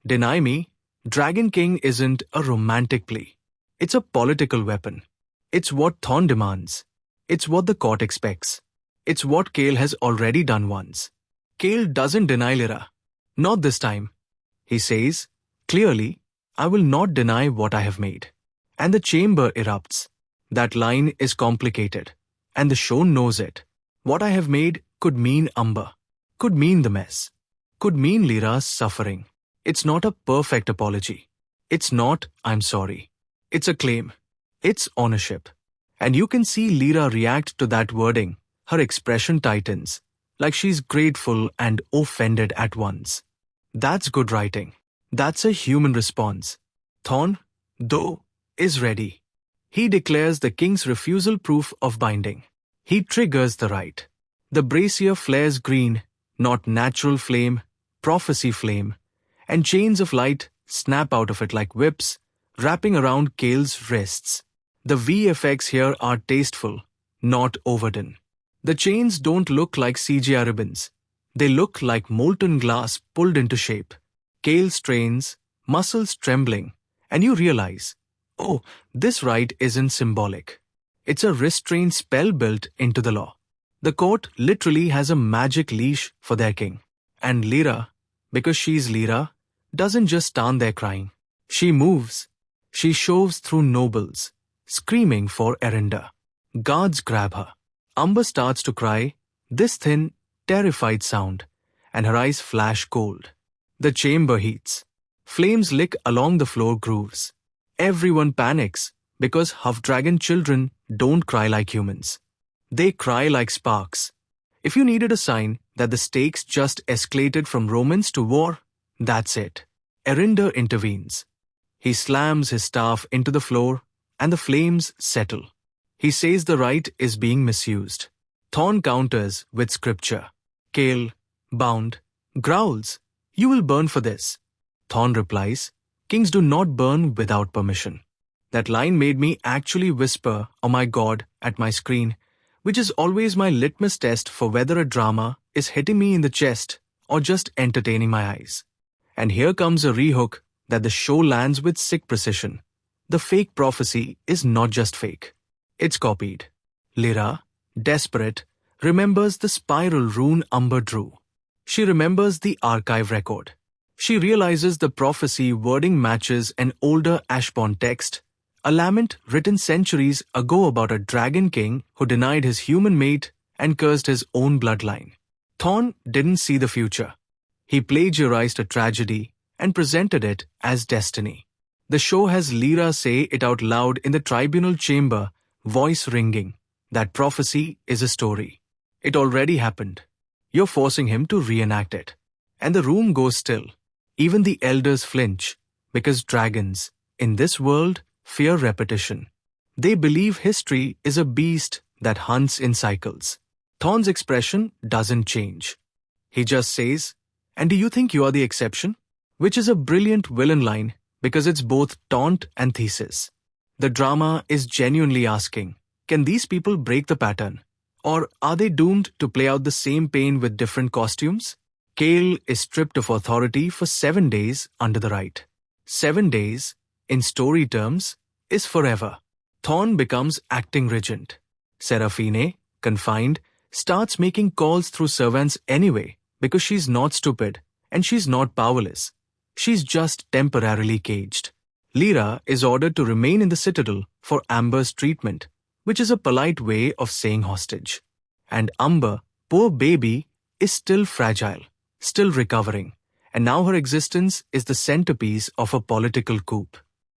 Deny me, Dragon King isn't a romantic plea. It's a political weapon. It's what Thorn demands. It's what the court expects. It's what Kell has already done once. Kell doesn't deny Lyra. Not this time. He says, clearly, I will not deny what I have made. And the chamber erupts. That line is complicated. And the show knows it. What I have made could mean Umber. Could mean the mess. Could mean Lyra's suffering. It's not a perfect apology. It's not, I'm sorry. It's a claim. It's ownership. And you can see Lyra react to that wording. Her expression tightens, like she's grateful and offended at once. That's good writing. That's a human response. Thorn, though, is ready. He declares the king's refusal proof of binding. He triggers the right. The brazier flares green, not natural flame, prophecy flame, and chains of light snap out of it like whips, wrapping around Kell's wrists. The VFX here are tasteful, not overdone. The chains don't look like CGI ribbons. They look like molten glass pulled into shape. Kell strains, muscles trembling, and you realize, oh, this rite isn't symbolic. It's a restraint spell built into the law. The court literally has a magic leash for their king. And Lyra, because she's Lyra, doesn't just stand there crying. She moves. She shoves through nobles, screaming for Erinda. Guards grab her. Umber starts to cry, this thin, terrified sound, and her eyes flash cold. The chamber heats. Flames lick along the floor grooves. Everyone panics because half-dragon children don't cry like humans. They cry like sparks. If you needed a sign that the stakes just escalated from romance to war, that's it. Erinda intervenes. He slams his staff into the floor, and the flames settle. He says the rite is being misused. Thorn counters with scripture. Kell, bound, growls, you will burn for this. Thorn replies, kings do not burn without permission. That line made me actually whisper, oh my God, at my screen, which is always my litmus test for whether a drama is hitting me in the chest or just entertaining my eyes. And here comes a rehook that the show lands with sick precision. The fake prophecy is not just fake. It's copied. Lyra, desperate, remembers the spiral rune Umber drew. She remembers the archive record. She realizes the prophecy wording matches an older Ashbourne text, a lament written centuries ago about a dragon king who denied his human mate and cursed his own bloodline. Thorn didn't see the future. He plagiarized a tragedy and presented it as destiny. The show has Lyra say it out loud in the tribunal chamber, voice ringing. That prophecy is a story. It already happened. You're forcing him to reenact it. And the room goes still. Even the elders flinch, because dragons, in this world, fear repetition. They believe history is a beast that hunts in cycles. Thorn's expression doesn't change. He just says, and do you think you are the exception? Which is a brilliant villain line because it's both taunt and thesis. The drama is genuinely asking, can these people break the pattern? Or are they doomed to play out the same pain with different costumes? Kell is stripped of authority for 7 days under the rite. 7 days, in story terms, is forever. Thorn becomes acting regent. Seraphine, confined, starts making calls through servants anyway because she's not stupid and she's not powerless. She's just temporarily caged. Lyra is ordered to remain in the citadel for Amber's treatment, which is a polite way of saying hostage. And Amber, poor baby, is still fragile, still recovering, and now her existence is the centerpiece of a political coup.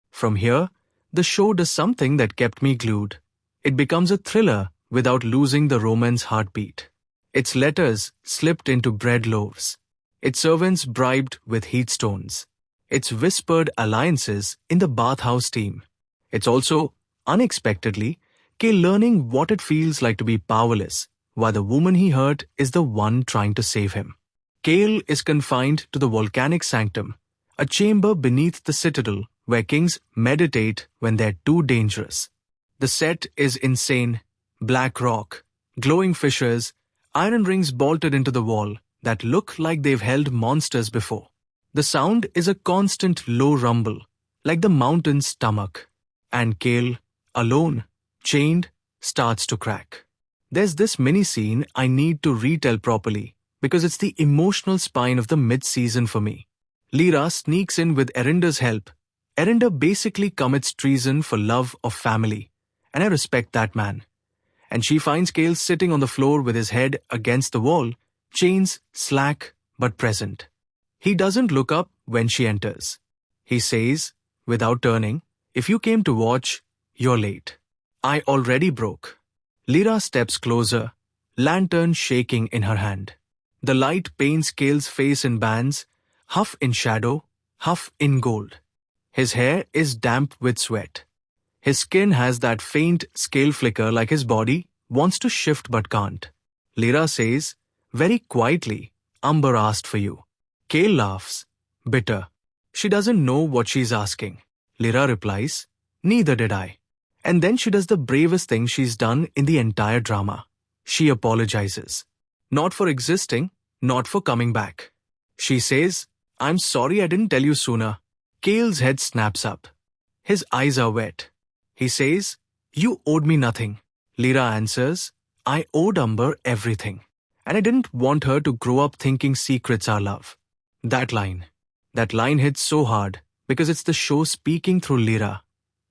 From here, the show does something that kept me glued. It becomes a thriller without losing the romance heartbeat. Its letters slipped into bread loaves. Its servants bribed with heat stones. Its whispered alliances in the bathhouse team. It's also, unexpectedly, Kay learning what it feels like to be powerless, while the woman he hurt is the one trying to save him. Kale is confined to the volcanic sanctum, a chamber beneath the citadel where kings meditate when they're too dangerous. The set is insane, black rock, glowing fissures, iron rings bolted into the wall that look like they've held monsters before. The sound is a constant low rumble, like the mountain's stomach. And Kale, alone, chained, starts to crack. There's this mini scene I need to retell properly because it's the emotional spine of the mid-season for me. Lyra sneaks in with Erinda's help. Erinda basically commits treason for love of family, and I respect that man. And she finds Kale sitting on the floor with his head against the wall, chains slack but present. He doesn't look up when she enters. He says, without turning, "If you came to watch, you're late. I already broke." Lyra steps closer, lantern shaking in her hand. The light paints Kale's face in bands, half in shadow, half in gold. His hair is damp with sweat. His skin has that faint scale flicker like his body wants to shift but can't. Lyra says, very quietly, "Amber asked for you." Kale laughs, bitter. She doesn't know what she's asking. Lyra replies, "Neither did I." And then she does the bravest thing she's done in the entire drama. She apologizes. Not for existing, not for coming back. She says, "I'm sorry I didn't tell you sooner." Kale's head snaps up. His eyes are wet. He says, "You owed me nothing." Lyra answers, "I owed Amber everything. And I didn't want her to grow up thinking secrets are love." That line hits so hard because it's the show speaking through Lyra.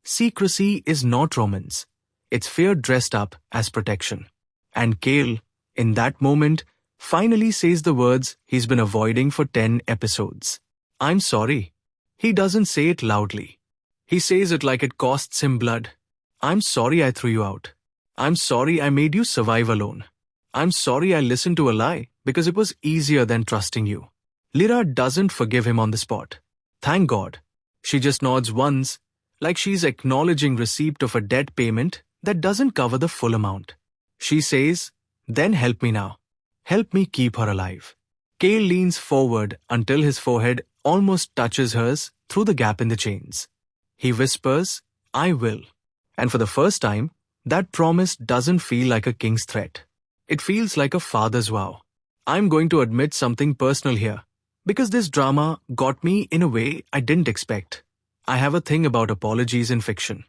Secrecy is not romance. It's fear dressed up as protection. And Kale, in that moment, finally says the words he's been avoiding for 10 episodes. "I'm sorry." He doesn't say it loudly. He says it like it costs him blood. "I'm sorry I threw you out. I'm sorry I made you survive alone. I'm sorry I listened to a lie because it was easier than trusting you." Lyra doesn't forgive him on the spot. Thank God. She just nods once, like she's acknowledging receipt of a debt payment that doesn't cover the full amount. She says, "Then help me now. Help me keep her alive." Kale leans forward until his forehead almost touches hers through the gap in the chains. He whispers, "I will." And for the first time, that promise doesn't feel like a king's threat. It feels like a father's vow. I'm going to admit something personal here, because this drama got me in a way I didn't expect. I have a thing about apologies in fiction.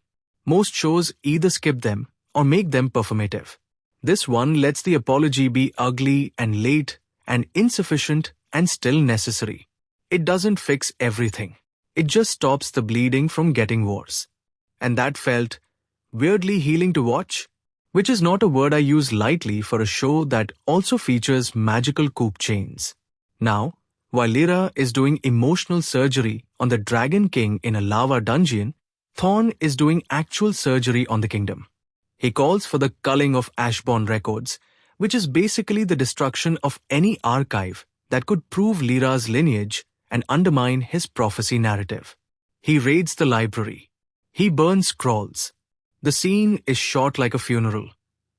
Most shows either skip them or make them performative. This one lets the apology be ugly and late and insufficient and still necessary. It doesn't fix everything. It just stops the bleeding from getting worse. And that felt weirdly healing to watch, which is not a word I use lightly for a show that also features magical coup chains. Now, while Lyra is doing emotional surgery on the Dragon King in a lava dungeon, Thorn is doing actual surgery on the kingdom. He calls for the culling of Ashbourne records, which is basically the destruction of any archive that could prove Lyra's lineage and undermine his prophecy narrative. He raids the library. He burns scrolls. The scene is shot like a funeral.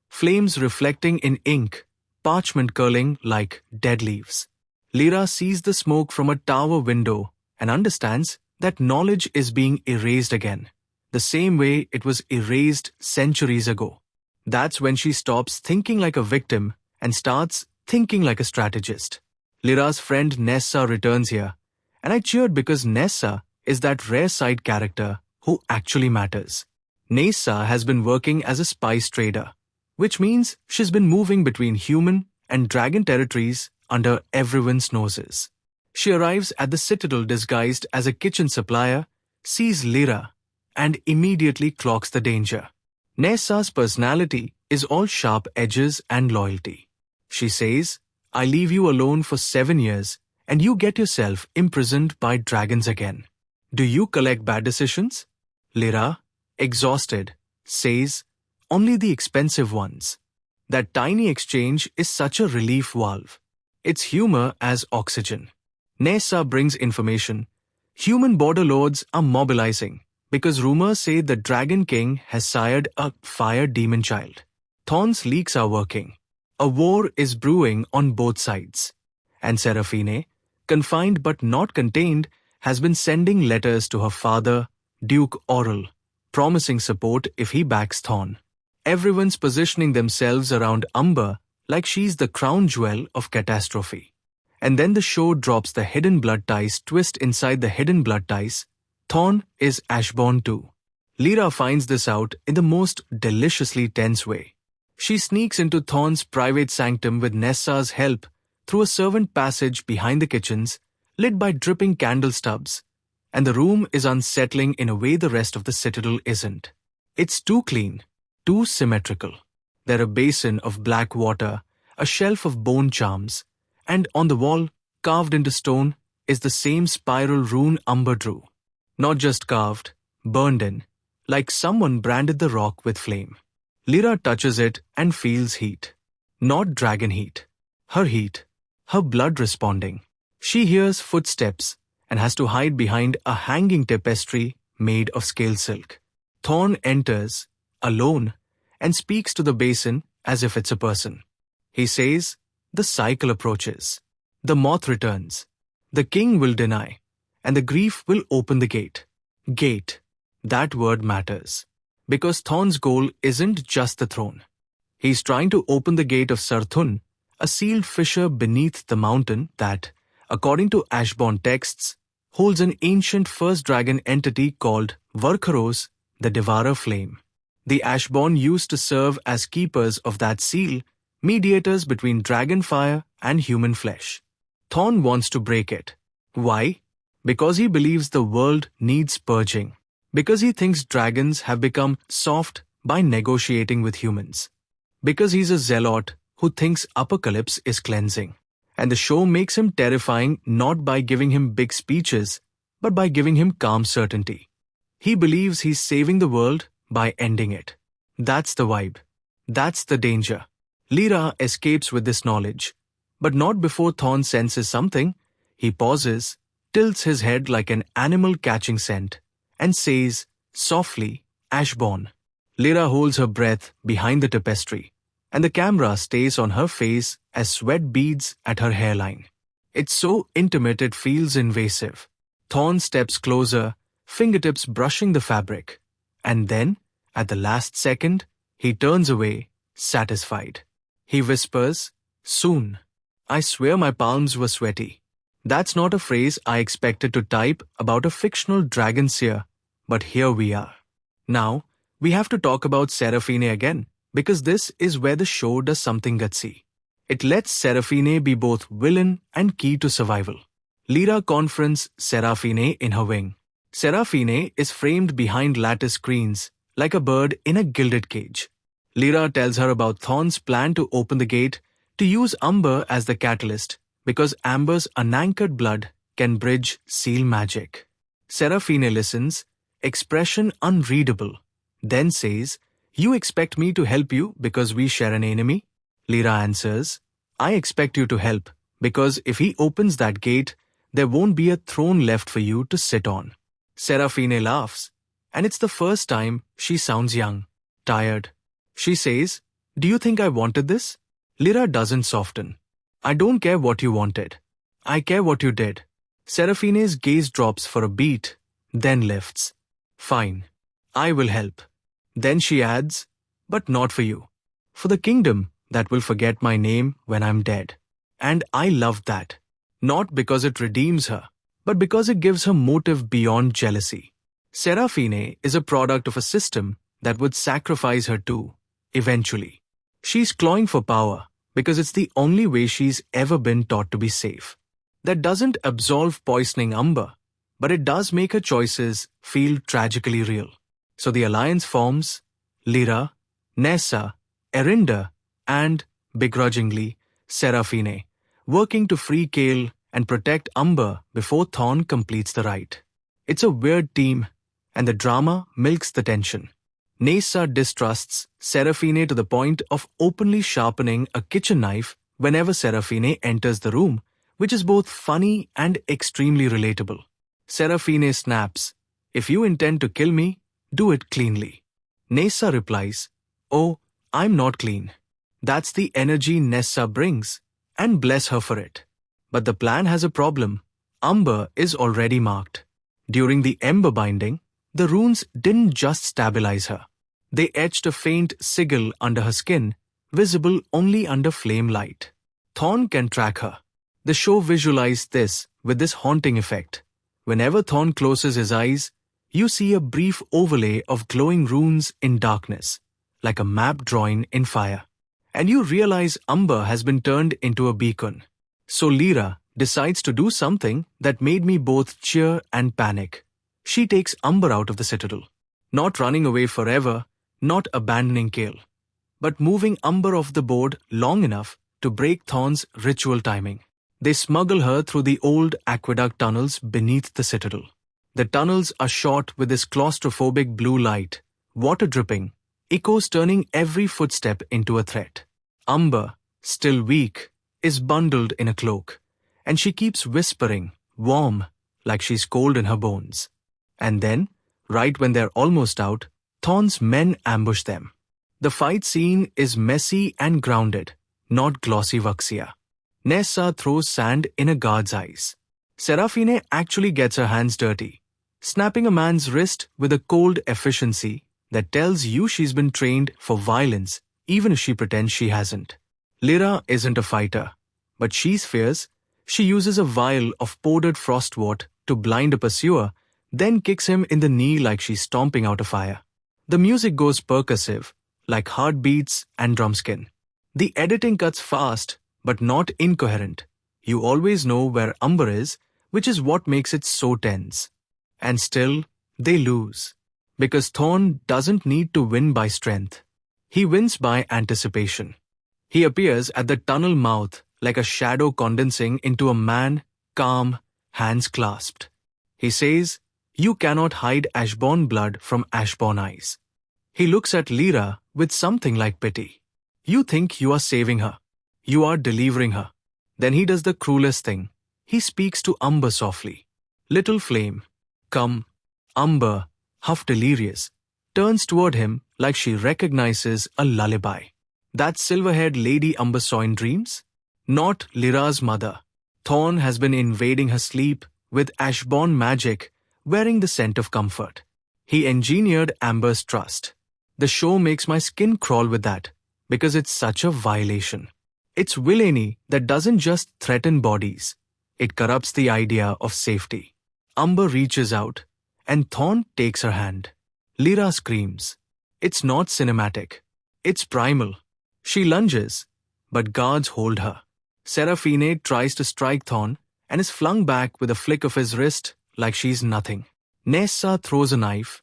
Flames reflecting in ink, parchment curling like dead leaves. Lyra sees the smoke from a tower window and understands that knowledge is being erased again, the same way it was erased centuries ago. That's when she stops thinking like a victim and starts thinking like a strategist. Lyra's friend Nessa returns here, and I cheered because Nessa is that rare side character who actually matters. Nessa has been working as a spice trader, which means she's been moving between human and dragon territories under everyone's noses. She arrives at the citadel disguised as a kitchen supplier, sees Lyra, and immediately clocks the danger. Nessa's personality is all sharp edges and loyalty. She says, I leave you alone for 7 years, and you get yourself imprisoned by dragons again. Do you collect bad decisions? Lyra, exhausted, says, only the expensive ones. That tiny exchange is such a relief valve. It's humor as oxygen. Nessa brings information. Human border lords are mobilizing because rumors say the Dragon King has sired a fire demon child. Thorn's leaks are working. A war is brewing on both sides. And Seraphine, confined but not contained, has been sending letters to her father, Duke Oral, promising support if he backs Thorn. Everyone's positioning themselves around Umber like she's the crown jewel of catastrophe. And then the show drops the hidden blood ties twist inside the hidden blood ties. Thorn is Ashborn too. Lyra finds this out in the most deliciously tense way. She sneaks into Thorn's private sanctum with Nessa's help through a servant passage behind the kitchens, lit by dripping candle stubs, and the room is unsettling in a way the rest of the citadel isn't. It's too clean, too symmetrical. There a basin of black water, a shelf of bone charms, and on the wall, carved into stone, is the same spiral rune Umber drew. Not just carved, burned in, like someone branded the rock with flame. Lyra touches it and feels heat. Not dragon heat. Her blood responding. She hears footsteps and has to hide behind a hanging tapestry made of scale silk. Thorn enters, alone, and speaks to the basin as if it's a person. He says, the cycle approaches. The moth returns. The king will deny, and the grief will open the gate. Gate. That word matters. Because Thorn's goal isn't just the throne. He's trying to open the gate of Sarthun, a sealed fissure beneath the mountain that, according to Ashborn texts, holds an ancient first dragon entity called Varkaros, the Devourer Flame. The Ashborn used to serve as keepers of that seal, mediators between dragon fire and human flesh. Thorn wants to break it. Why? Because he believes the world needs purging. Because he thinks dragons have become soft by negotiating with humans. Because he's a zealot who thinks apocalypse is cleansing. And the show makes him terrifying not by giving him big speeches, but by giving him calm certainty. He believes he's saving the world by ending it. That's the vibe. That's the danger. Lyra escapes with this knowledge, but not before Thorn senses something. He pauses, tilts his head like an animal catching scent, and says, softly, Ashborn. Lyra holds her breath behind the tapestry, and the camera stays on her face as sweat beads at her hairline. It's so intimate it feels invasive. Thorn steps closer, fingertips brushing the fabric, and then, at the last second, he turns away, satisfied. He whispers, soon. I swear my palms were sweaty. That's not a phrase I expected to type about a fictional dragon seer, but here we are. Now, we have to talk about Seraphine again, because this is where the show does something gutsy. It lets Seraphine be both villain and key to survival. Lyra confronts Seraphine in her wing. Seraphine is framed behind lattice screens, like a bird in a gilded cage. Lyra tells her about Thorn's plan to open the gate, to use Umber as the catalyst, because Amber's unanchored blood can bridge seal magic. Seraphine listens, expression unreadable, then says, you expect me to help you because we share an enemy? Lyra answers, I expect you to help, because if he opens that gate, there won't be a throne left for you to sit on. Seraphine laughs, and it's the first time she sounds young, tired. She says, do you think I wanted this? Lyra doesn't soften. I don't care what you wanted. I care what you did. Seraphine's gaze drops for a beat, then lifts. Fine. I will help. Then she adds, but not for you. For the kingdom that will forget my name when I'm dead. And I love that. Not because it redeems her, but because it gives her motive beyond jealousy. Seraphine is a product of a system that would sacrifice her too, eventually. She's clawing for power because it's the only way she's ever been taught to be safe. That doesn't absolve poisoning Umber, but it does make her choices feel tragically real. So the alliance forms Lyra, Nessa, Erinda, and, begrudgingly, Seraphine, working to free Kale and protect Umber before Thorn completes the rite. It's a weird team, and the drama milks the tension. Nessa distrusts Seraphine to the point of openly sharpening a kitchen knife whenever Seraphine enters the room, which is both funny and extremely relatable. Seraphine snaps, "If you intend to kill me, do it cleanly." Nessa replies, "Oh, I'm not clean." That's the energy Nessa brings, and bless her for it. But the plan has a problem. Umber is already marked. During the ember binding, the runes didn't just stabilize her. They etched a faint sigil under her skin, visible only under flame light. Thorn can track her. The show visualized this with this haunting effect. Whenever Thorn closes his eyes, you see a brief overlay of glowing runes in darkness, like a map drawing in fire. And you realize Umber has been turned into a beacon. So Lyra decides to do something that made me both cheer and panic. She takes Umber out of the citadel. Not running away forever, not abandoning Kale, but moving Umber off the board long enough to break Thorn's ritual timing. They smuggle her through the old aqueduct tunnels beneath the citadel. The tunnels are shot with this claustrophobic blue light, water dripping, echoes turning every footstep into a threat. Umber, still weak, is bundled in a cloak, and she keeps whispering, warm, like she's cold in her bones. And then, right when they're almost out, Thorn's men ambush them. The fight scene is messy and grounded, not glossy wuxia. Nessa throws sand in a guard's eyes. Seraphine actually gets her hands dirty, snapping a man's wrist with a cold efficiency that tells you she's been trained for violence, even if she pretends she hasn't. Lyra isn't a fighter, but she's fierce. She uses a vial of powdered frostwort to blind a pursuer, then kicks him in the knee like she's stomping out a fire. The music goes percussive, like heartbeats and drumskin. The editing cuts fast, but not incoherent. You always know where Umber is, which is what makes it so tense. And still, they lose. Because Thorn doesn't need to win by strength. He wins by anticipation. He appears at the tunnel mouth like a shadow condensing into a man, calm, hands clasped. He says, "You cannot hide Ashbourne blood from Ashbourne eyes." He looks at Lyra with something like pity. You think you are saving her. You are delivering her. Then he does the cruelest thing. He speaks to Umber softly. "Little flame, come." Umber, half delirious, turns toward him like she recognizes a lullaby. That silver-haired lady Umber saw in dreams? Not Lyra's mother. Thorn has been invading her sleep with Ashbourne magic, wearing the scent of comfort. He engineered Amber's trust. The show makes my skin crawl with that, because it's such a violation. It's villainy that doesn't just threaten bodies. It corrupts the idea of safety. Umber reaches out, and Thorn takes her hand. Lyra screams. It's not cinematic. It's primal. She lunges, but guards hold her. Seraphine tries to strike Thorn and is flung back with a flick of his wrist like she's nothing. Nessa throws a knife.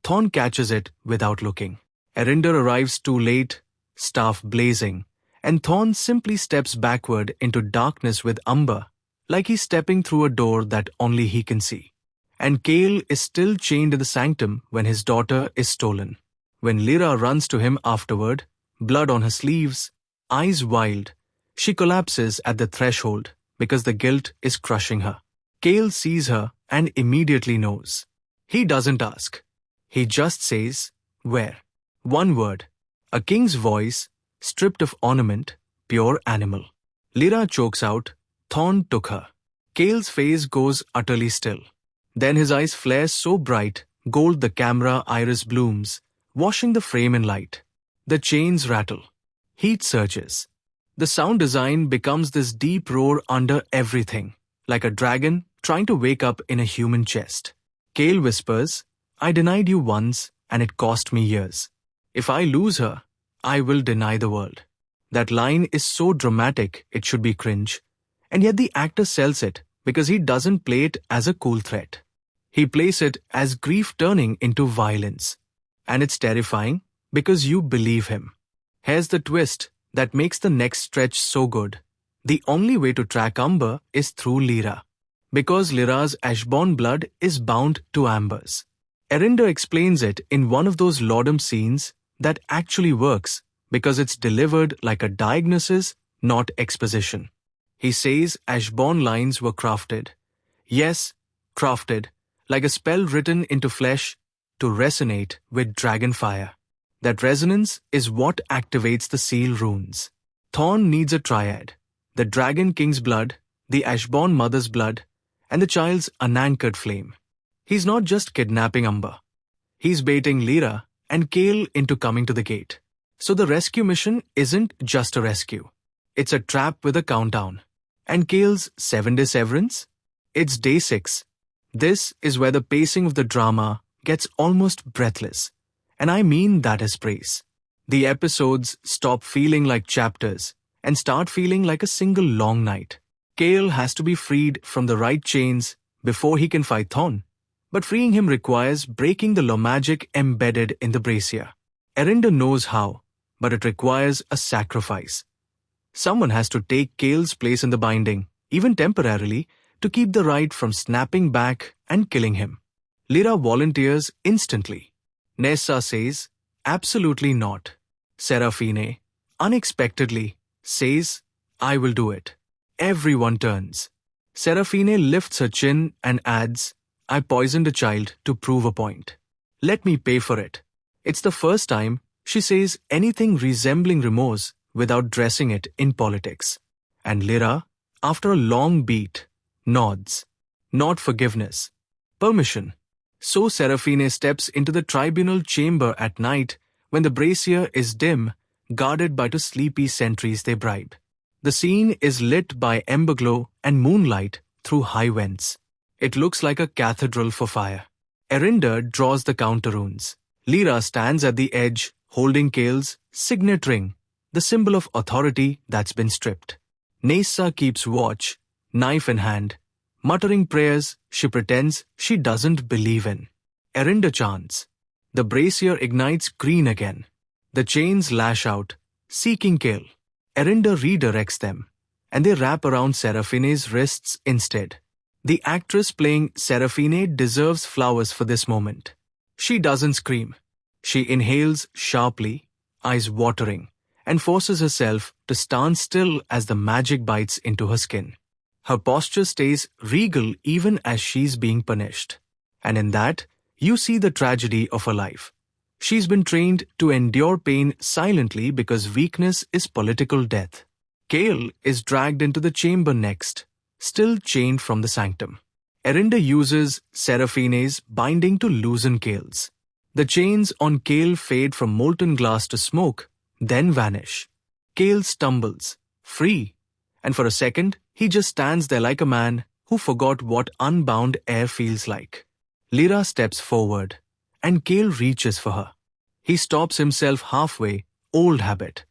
Thorn catches it without looking. Erinda arrives too late, staff blazing, and Thorn simply steps backward into darkness with Umber, like he's stepping through a door that only he can see. And Kale is still chained in the sanctum when his daughter is stolen. When Lyra runs to him afterward, blood on her sleeves, eyes wild, she collapses at the threshold because the guilt is crushing her. Kale sees her and immediately knows. He doesn't ask. He just says, "Where?" One word. A king's voice, stripped of ornament, pure animal. Lyra chokes out, "Thorn took her." Kale's face goes utterly still. Then his eyes flare so bright, gold the camera iris blooms, washing the frame in light. The chains rattle. Heat surges. The sound design becomes this deep roar under everything, like a dragon trying to wake up in a human chest. Kale whispers, "I denied you once, and it cost me years. If I lose her, I will deny the world." That line is so dramatic it should be cringe, and yet the actor sells it because he doesn't play it as a cool threat. He plays it as grief turning into violence. And it's terrifying because you believe him. Here's the twist that makes the next stretch so good. The only way to track Umber is through Lyra. Because Lyra's Ashbourne blood is bound to Amber's. Erinder explains it in one of those laudanum scenes that actually works because it's delivered like a diagnosis, not exposition. He says Ashbourne lines were crafted. Yes, crafted, like a spell written into flesh to resonate with dragon fire. That resonance is what activates the seal runes. Thorn needs a triad: the Dragon King's blood, the Ashbourne mother's blood, and the child's unanchored flame. He's not just kidnapping Umber. He's baiting Lyra and Kale into coming to the gate. So the rescue mission isn't just a rescue. It's a trap with a countdown. And Kale's 7-day severance? It's day 6. This is where the pacing of the drama gets almost breathless. And I mean that as praise. The episodes stop feeling like chapters and start feeling like a single long night. Kale has to be freed from the right chains before he can fight Thorn. But freeing him requires breaking the law magic embedded in the brazier. Erinder knows how, but it requires a sacrifice. Someone has to take Kale's place in the binding, even temporarily, to keep the right from snapping back and killing him. Lyra volunteers instantly. Nessa says, absolutely not. Seraphine, unexpectedly, says, I will do it. Everyone turns. Seraphine lifts her chin and adds, I poisoned a child to prove a point. Let me pay for it. It's the first time she says anything resembling remorse without dressing it in politics. And Lyra, after a long beat, nods. Not forgiveness. Permission. So Seraphine steps into the tribunal chamber at night when the brazier is dim, guarded by 2 sleepy sentries they bribe. The scene is lit by ember glow and moonlight through high vents. It looks like a cathedral for fire. Erinder draws the counter runes. Lyra stands at the edge, holding Kale's signet ring, the symbol of authority that's been stripped. Nessa keeps watch, knife in hand, muttering prayers she pretends she doesn't believe in. Erinder chants. The brazier ignites green again. The chains lash out, seeking Kale. Erinder redirects them, and they wrap around Seraphine's wrists instead. The actress playing Seraphine deserves flowers for this moment. She doesn't scream. She inhales sharply, eyes watering, and forces herself to stand still as the magic bites into her skin. Her posture stays regal even as she's being punished. And in that, you see the tragedy of her life. She's been trained to endure pain silently because weakness is political death. Kale is dragged into the chamber next, still chained from the sanctum. Erinder uses Seraphine's binding to loosen Kale's. The chains on Kale fade from molten glass to smoke, then vanish. Kale stumbles, free, and for a second, he just stands there like a man who forgot what unbound air feels like. Lyra steps forward, and Kale reaches for her. He stops himself halfway, old habit.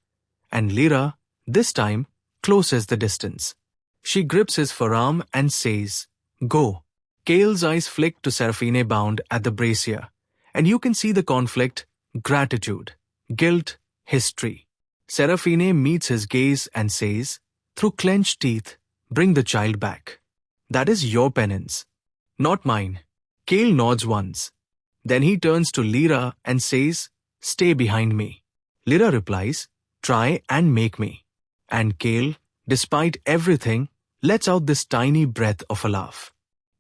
And Lyra, this time, closes the distance. She grips his forearm and says, Go. Kale's eyes flick to Seraphine bound at the brazier, and you can see the conflict, gratitude, guilt, history. Seraphine meets his gaze and says, through clenched teeth, bring the child back. That is your penance, not mine. Kale nods once. Then he turns to Lyra and says, stay behind me. Lyra replies, try and make me. And Kale, despite everything, lets out this tiny breath of a laugh.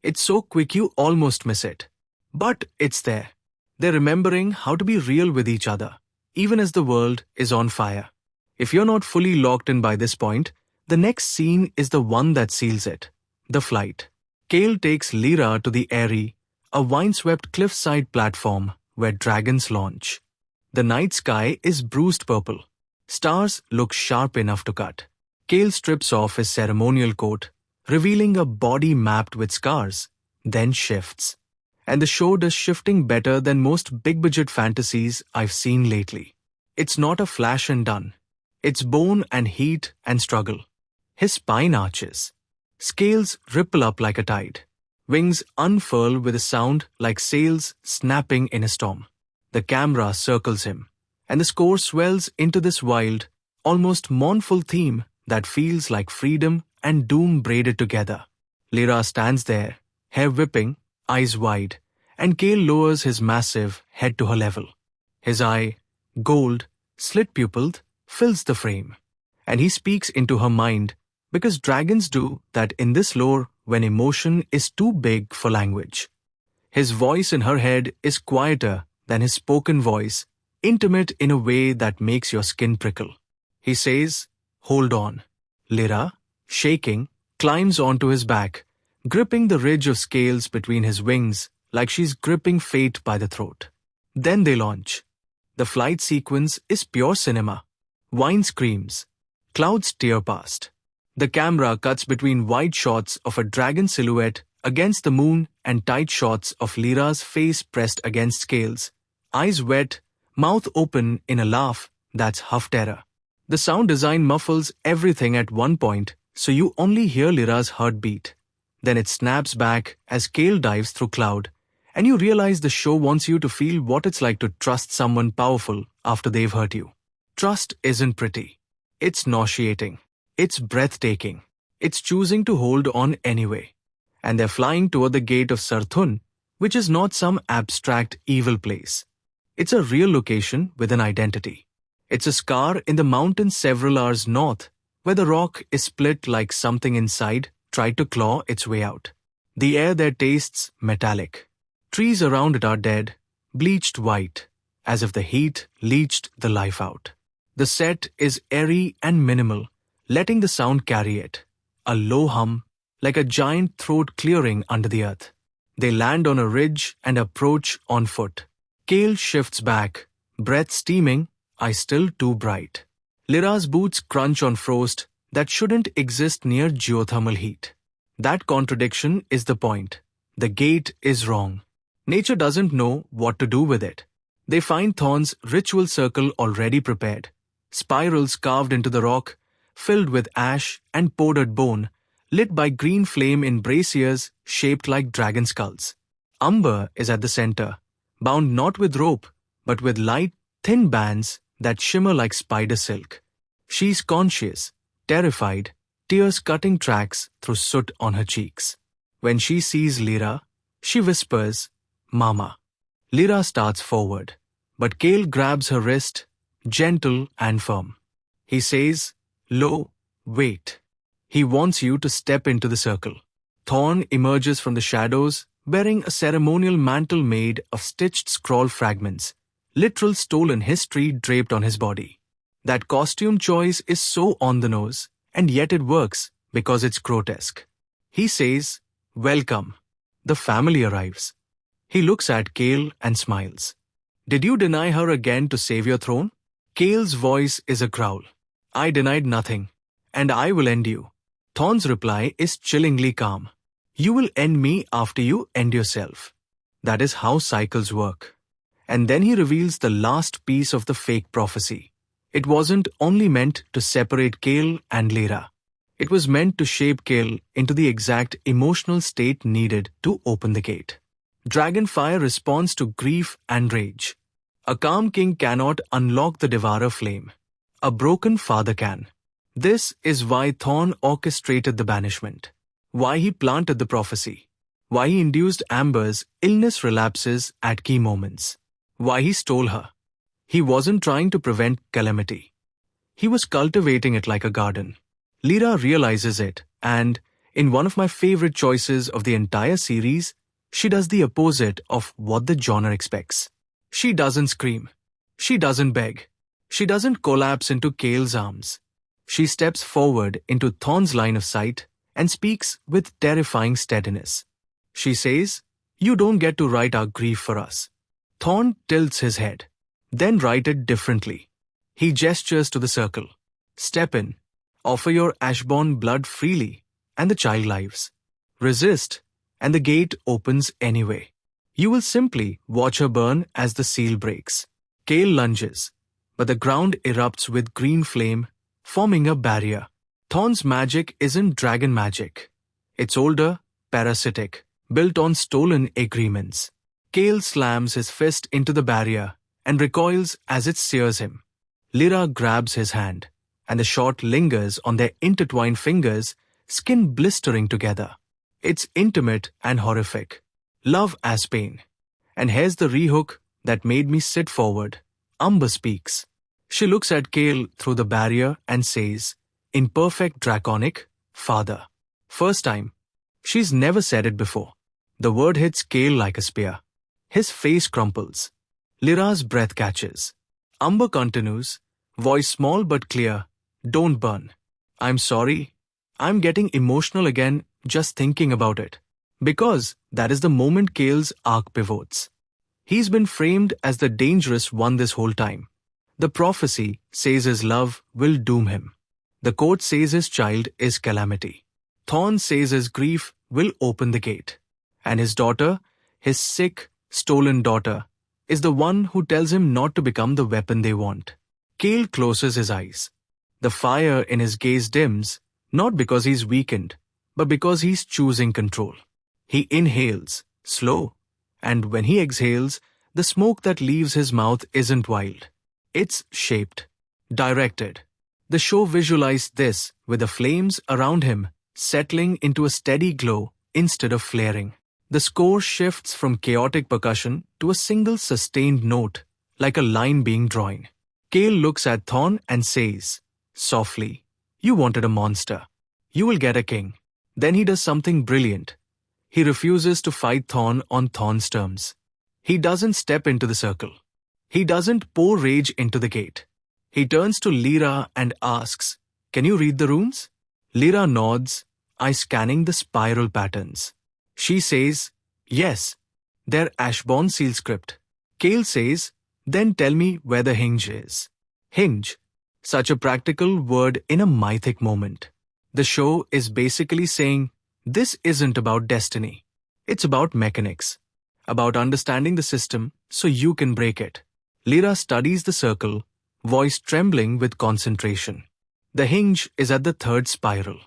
It's so quick you almost miss it. But it's there. They're remembering how to be real with each other, even as the world is on fire. If you're not fully locked in by this point, the next scene is the one that seals it. The flight. Kale takes Lyra to the Eyrie, a windswept cliffside platform where dragons launch. The night sky is bruised purple. Stars look sharp enough to cut. Kale strips off his ceremonial coat, revealing a body mapped with scars, then shifts. And the show does shifting better than most big-budget fantasies I've seen lately. It's not a flash and done. It's bone and heat and struggle. His spine arches. Scales ripple up like a tide. Wings unfurl with a sound like sails snapping in a storm. The camera circles him, and the score swells into this wild, almost mournful theme that feels like freedom and doom braided together. Lyra stands there, hair whipping, eyes wide, and Kale lowers his massive head to her level. His eye, gold, slit-pupilled, fills the frame, and he speaks into her mind because dragons do that in this lore when emotion is too big for language. His voice in her head is quieter than his spoken voice, intimate in a way that makes your skin prickle. He says, "Hold on." Lyra, shaking, climbs onto his back, gripping the ridge of scales between his wings like she's gripping fate by the throat. Then they launch. The flight sequence is pure cinema. Wind screams. Clouds tear past. The camera cuts between wide shots of a dragon silhouette against the moon and tight shots of Lyra's face pressed against scales, eyes wet, mouth open in a laugh that's half terror. The sound design muffles everything at one point, so you only hear Lyra's heartbeat. Then it snaps back as Kale dives through cloud, and you realize the show wants you to feel what it's like to trust someone powerful after they've hurt you. Trust isn't pretty. It's nauseating. It's breathtaking. It's choosing to hold on anyway. And they're flying toward the gate of Sarthun, which is not some abstract evil place. It's a real location with an identity. It's a scar in the mountains several hours north, where the rock is split like something inside tried to claw its way out. The air there tastes metallic. Trees around it are dead, bleached white, as if the heat leached the life out. The set is airy and minimal, letting the sound carry it. A low hum, like a giant throat clearing under the earth. They land on a ridge and approach on foot. Kale shifts back, breath steaming, eyes still too bright. Lyra's boots crunch on frost that shouldn't exist near geothermal heat. That contradiction is the point. The gate is wrong. Nature doesn't know what to do with it. They find Thorn's ritual circle already prepared. Spirals carved into the rock, filled with ash and powdered bone, lit by green flame in braziers shaped like dragon skulls. Umber is at the center, bound not with rope, but with light, thin bands that shimmer like spider silk. She's conscious, terrified, tears cutting tracks through soot on her cheeks. When she sees Lyra, she whispers, "Mama." Lyra starts forward, but Kale grabs her wrist, gentle and firm. He says, "Lo, wait." He wants you to step into the circle. Thorn emerges from the shadows, bearing a ceremonial mantle made of stitched scroll fragments, literal stolen history draped on his body. That costume choice is so on the nose, and yet it works because it's grotesque. He says, "Welcome." The family arrives. He looks at Kale and smiles. "Did you deny her again to save your throne?" Kale's voice is a growl. "I denied nothing, and I will end you." Thorn's reply is chillingly calm. "You will end me after you end yourself." That is how cycles work. And then he reveals the last piece of the fake prophecy. It wasn't only meant to separate Kale and Lyra. It was meant to shape Kale into the exact emotional state needed to open the gate. Dragonfire responds to grief and rage. A calm king cannot unlock the devourer flame. A broken father can. This is why Thorn orchestrated the banishment. Why he planted the prophecy. Why he induced Amber's illness relapses at key moments. Why he stole her. He wasn't trying to prevent calamity. He was cultivating it like a garden. Lyra realizes it, and, in one of my favorite choices of the entire series, she does the opposite of what the genre expects. She doesn't scream. She doesn't beg. She doesn't collapse into Kale's arms. She steps forward into Thorn's line of sight and speaks with terrifying steadiness. She says, "You don't get to write our grief for us." Thorn tilts his head. "Then write it differently." He gestures to the circle. "Step in. Offer your ashborn blood freely, and the child lives. Resist, and the gate opens anyway. You will simply watch her burn as the seal breaks." Kale lunges, but the ground erupts with green flame, forming a barrier. Thorn's magic isn't dragon magic. It's older, parasitic, built on stolen agreements. Kale slams his fist into the barrier and recoils as it sears him. Lyra grabs his hand, and the shot lingers on their intertwined fingers, skin blistering together. It's intimate and horrific. Love as pain. And here's the rehook that made me sit forward. Umber speaks. She looks at Kale through the barrier and says, in perfect draconic, "Father." First time. She's never said it before. The word hits Kale like a spear. His face crumples. Lyra's breath catches. Umber continues, voice small but clear, "Don't burn. I'm sorry. I'm getting emotional again just thinking about it." Because that is the moment Kale's arc pivots. He's been framed as the dangerous one this whole time. The prophecy says his love will doom him. The court says his child is calamity. Thorn says his grief will open the gate. And his daughter, his sick, stolen daughter, is the one who tells him not to become the weapon they want. Kale closes his eyes. The fire in his gaze dims, not because he's weakened, but because he's choosing control. He inhales, slow, and when he exhales, the smoke that leaves his mouth isn't wild. It's shaped, directed. The show visualized this with the flames around him settling into a steady glow instead of flaring. The score shifts from chaotic percussion to a single sustained note, like a line being drawn. Kale looks at Thorn and says, softly, "You wanted a monster. You will get a king." Then he does something brilliant. He refuses to fight Thorn on Thorn's terms. He doesn't step into the circle. He doesn't pour rage into the gate. He turns to Lyra and asks, "Can you read the runes?" Lyra nods, eyes scanning the spiral patterns. She says, "Yes, they're Ashbourne seal script." Kale says, "Then tell me where the hinge is." Hinge. Such a practical word in a mythic moment. The show is basically saying, this isn't about destiny. It's about mechanics. About understanding the system so you can break it. Lyra studies the circle, voice trembling with concentration. The hinge is at the third spiral.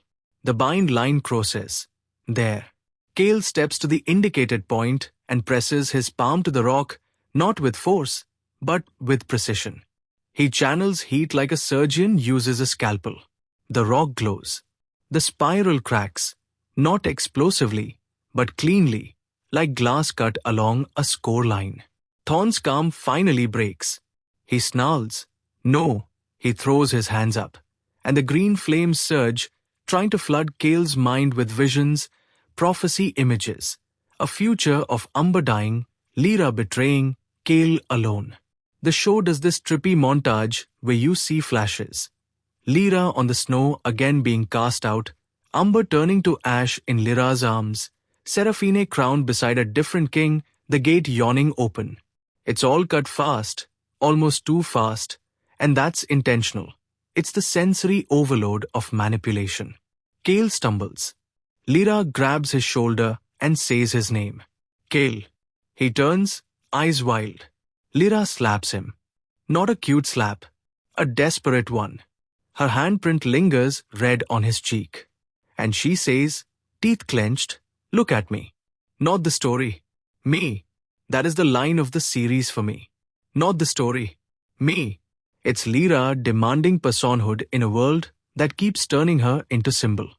The bind line crosses. There. Kale steps to the indicated point and presses his palm to the rock, not with force, but with precision. He channels heat like a surgeon uses a scalpel. The rock glows. The spiral cracks, not explosively, but cleanly, like glass cut along a score line. Thorn's calm finally breaks. He snarls. No, he throws his hands up, and the green flames surge, trying to flood Kale's mind with visions, prophecy images, a future of Umber dying, Lyra betraying, Kale alone. The show does this trippy montage where you see flashes. Lyra on the snow again being cast out, Umber turning to ash in Lyra's arms, Seraphine crowned beside a different king, the gate yawning open. It's all cut fast, almost too fast, and that's intentional. It's the sensory overload of manipulation. Kale stumbles. Lyra grabs his shoulder and says his name. Kale. He turns, eyes wild. Lyra slaps him. Not a cute slap, a desperate one. Her handprint lingers red on his cheek. And she says, teeth clenched, "Look at me." Not the story. Me. That is the line of the series for me. Not the story. Me. It's Lyra demanding personhood in a world that keeps turning her into symbol.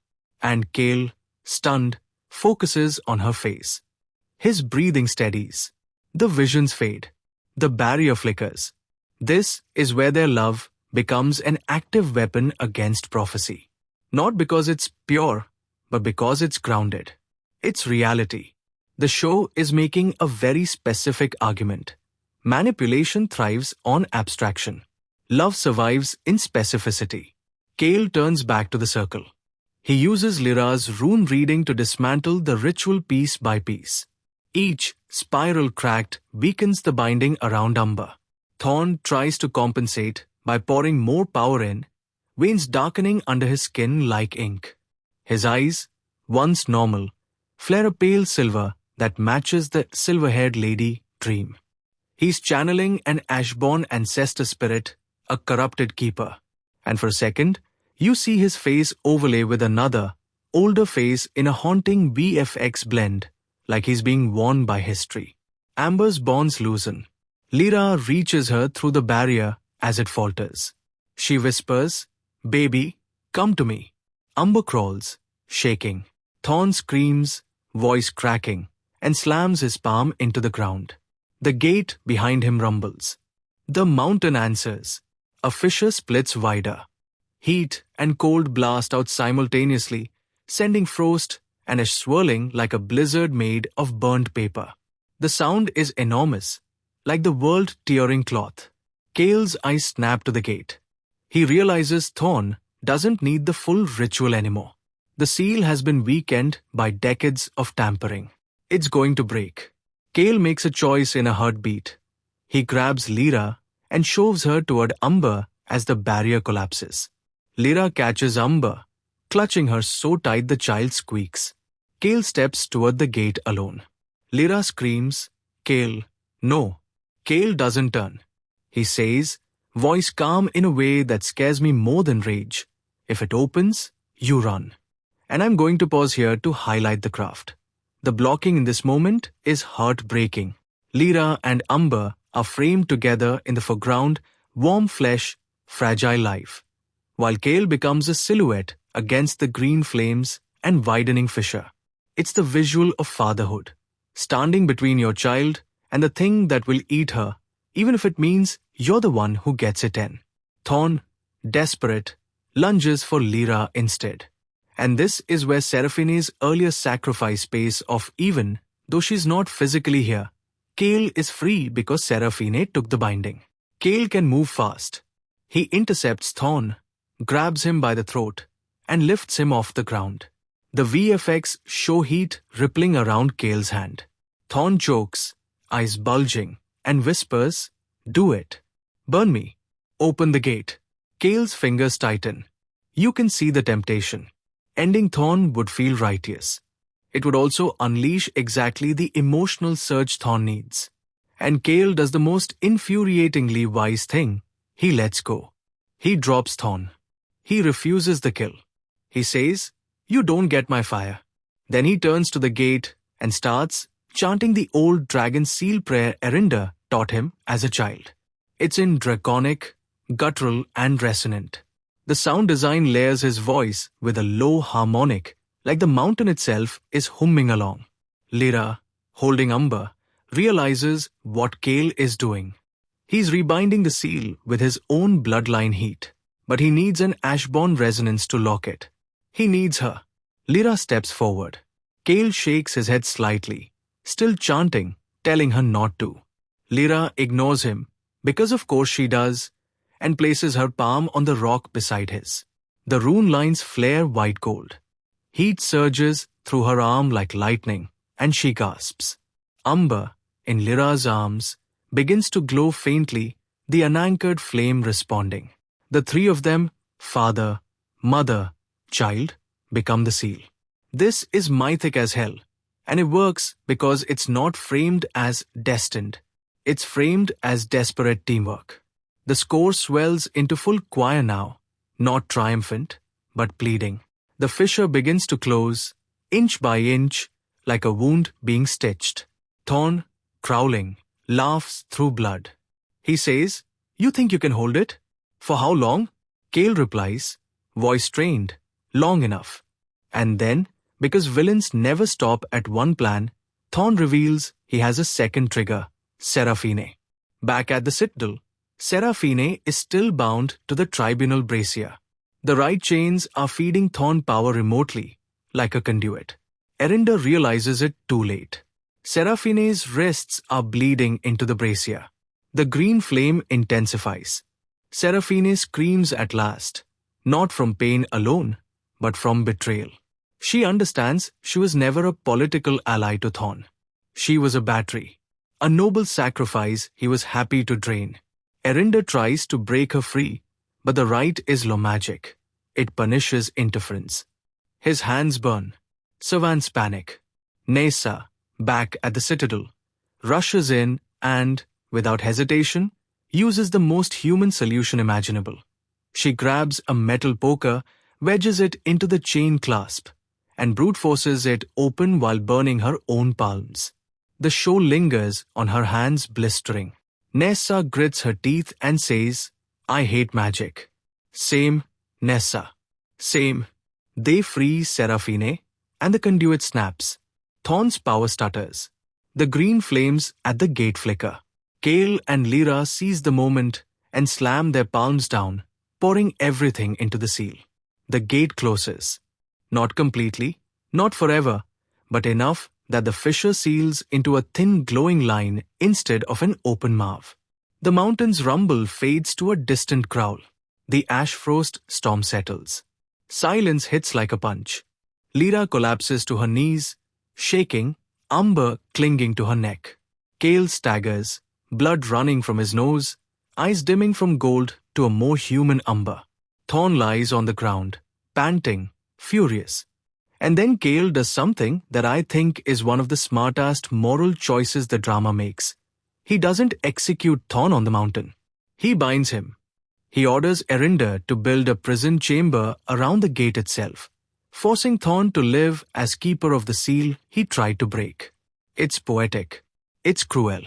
And Kale, stunned, focuses on her face. His breathing steadies. The visions fade. The barrier flickers. This is where their love becomes an active weapon against prophecy. Not because it's pure, but because it's grounded. It's reality. The show is making a very specific argument. Manipulation thrives on abstraction. Love survives in specificity. Kale turns back to the circle. He uses Lyra's rune reading to dismantle the ritual piece by piece. Each spiral cracked weakens the binding around Umber. Thorn tries to compensate by pouring more power in, veins darkening under his skin like ink. His eyes, once normal, flare a pale silver that matches the silver-haired lady dream. He's channeling an Ashbourne ancestor spirit, a corrupted keeper. And for a second, you see his face overlay with another, older face in a haunting VFX blend, like he's being warned by history. Amber's bonds loosen. Lyra reaches her through the barrier as it falters. She whispers, "Baby, come to me." Amber crawls, shaking. Thorn screams, voice cracking, and slams his palm into the ground. The gate behind him rumbles. The mountain answers. A fissure splits wider. Heat and cold blast out simultaneously, sending frost and ash swirling like a blizzard made of burnt paper. The sound is enormous, like the world tearing cloth. Kale's eyes snap to the gate. He realizes Thorn doesn't need the full ritual anymore. The seal has been weakened by decades of tampering. It's going to break. Kale makes a choice in a heartbeat. He grabs Lyra and shoves her toward Amber as the barrier collapses. Lyra catches Amber, clutching her so tight the child squeaks. Kale steps toward the gate alone. Lyra screams, "Kale, no." Kale doesn't turn. He says, voice calm in a way that scares me more than rage, "If it opens, you run." And I'm going to pause here to highlight the craft. The blocking in this moment is heartbreaking. Lyra and Amber are framed together in the foreground, warm flesh, fragile life, while Kale becomes a silhouette against the green flames and widening fissure. It's the visual of fatherhood, standing between your child and the thing that will eat her, even if it means you're the one who gets it in. Thorn, desperate, lunges for Lyra instead. And this is where Seraphine's earlier sacrifice pays off. Even though she's not physically here, Kale is free because Seraphine took the binding. Kale can move fast. He intercepts Thorn, grabs him by the throat, and lifts him off the ground. The VFX show heat rippling around Kale's hand. Thorn chokes, eyes bulging, and whispers, "Do it. Burn me. Open the gate." Kale's fingers tighten. You can see the temptation. Ending Thorn would feel righteous. It would also unleash exactly the emotional surge Thorn needs. And Kale does the most infuriatingly wise thing. He lets go. He drops Thorn. He refuses the kill. He says, "You don't get my fire." Then he turns to the gate and starts chanting the old dragon seal prayer Erinda taught him as a child. It's in draconic, guttural, and resonant. The sound design layers his voice with a low harmonic, like the mountain itself is humming along. Lyra, holding Amber, realizes what Kale is doing. He's rebinding the seal with his own bloodline heat, but he needs an ashborn resonance to lock it. He needs her. Lyra steps forward. Kale shakes his head slightly, still chanting, telling her not to. Lyra ignores him, because of course she does, and places her palm on the rock beside his. The rune lines flare white gold. Heat surges through her arm like lightning, and she gasps. Amber, in Lyra's arms, begins to glow faintly, the unanchored flame responding. The three of them, father, mother, child, become the seal. This is mythic as hell, and it works because it's not framed as destined. It's framed as desperate teamwork. The score swells into full choir now, not triumphant, but pleading. The fissure begins to close, inch by inch, like a wound being stitched. Thorn, growling, laughs through blood. He says, "You think you can hold it? For how long?" Kale replies, voice strained, "Long enough." And then, because villains never stop at one plan, Thorn reveals he has a second trigger, Seraphine. Back at the Citadel, Seraphine is still bound to the tribunal brazier. The right chains are feeding Thorn power remotely, like a conduit. Erinda realizes it too late. Seraphine's wrists are bleeding into the brazier. The green flame intensifies. Seraphine screams at last, not from pain alone, but from betrayal. She understands she was never a political ally to Thorn. She was a battery, a noble sacrifice he was happy to drain. Erinda tries to break her free, but the right is law magic. It punishes interference. His hands burn. Savants panic. Nessa, back at the Citadel, rushes in and, without hesitation, uses the most human solution imaginable. She grabs a metal poker, wedges it into the chain clasp, and brute forces it open while burning her own palms. The show lingers on her hands blistering. Nessa grits her teeth and says, "I hate magic." "Same, Nessa. Same." They freeze Serafine, and the conduit snaps. Thorn's power stutters. The green flames at the gate flicker. Kale and Lyra seize the moment and slam their palms down, pouring everything into the seal. The gate closes. Not completely, not forever, but enough that the fissure seals into a thin glowing line instead of an open mouth. The mountain's rumble fades to a distant growl. The ash frost storm settles. Silence hits like a punch. Lyra collapses to her knees, shaking, Umber clinging to her neck. Kale staggers, blood running from his nose, eyes dimming from gold to a more human Umber. Thorn lies on the ground, panting, furious. And then Kale does something that I think is one of the smartest moral choices the drama makes. He doesn't execute Thorn on the mountain. He binds him. He orders Erinder to build a prison chamber around the gate itself, forcing Thorn to live as keeper of the seal he tried to break. It's poetic. It's cruel.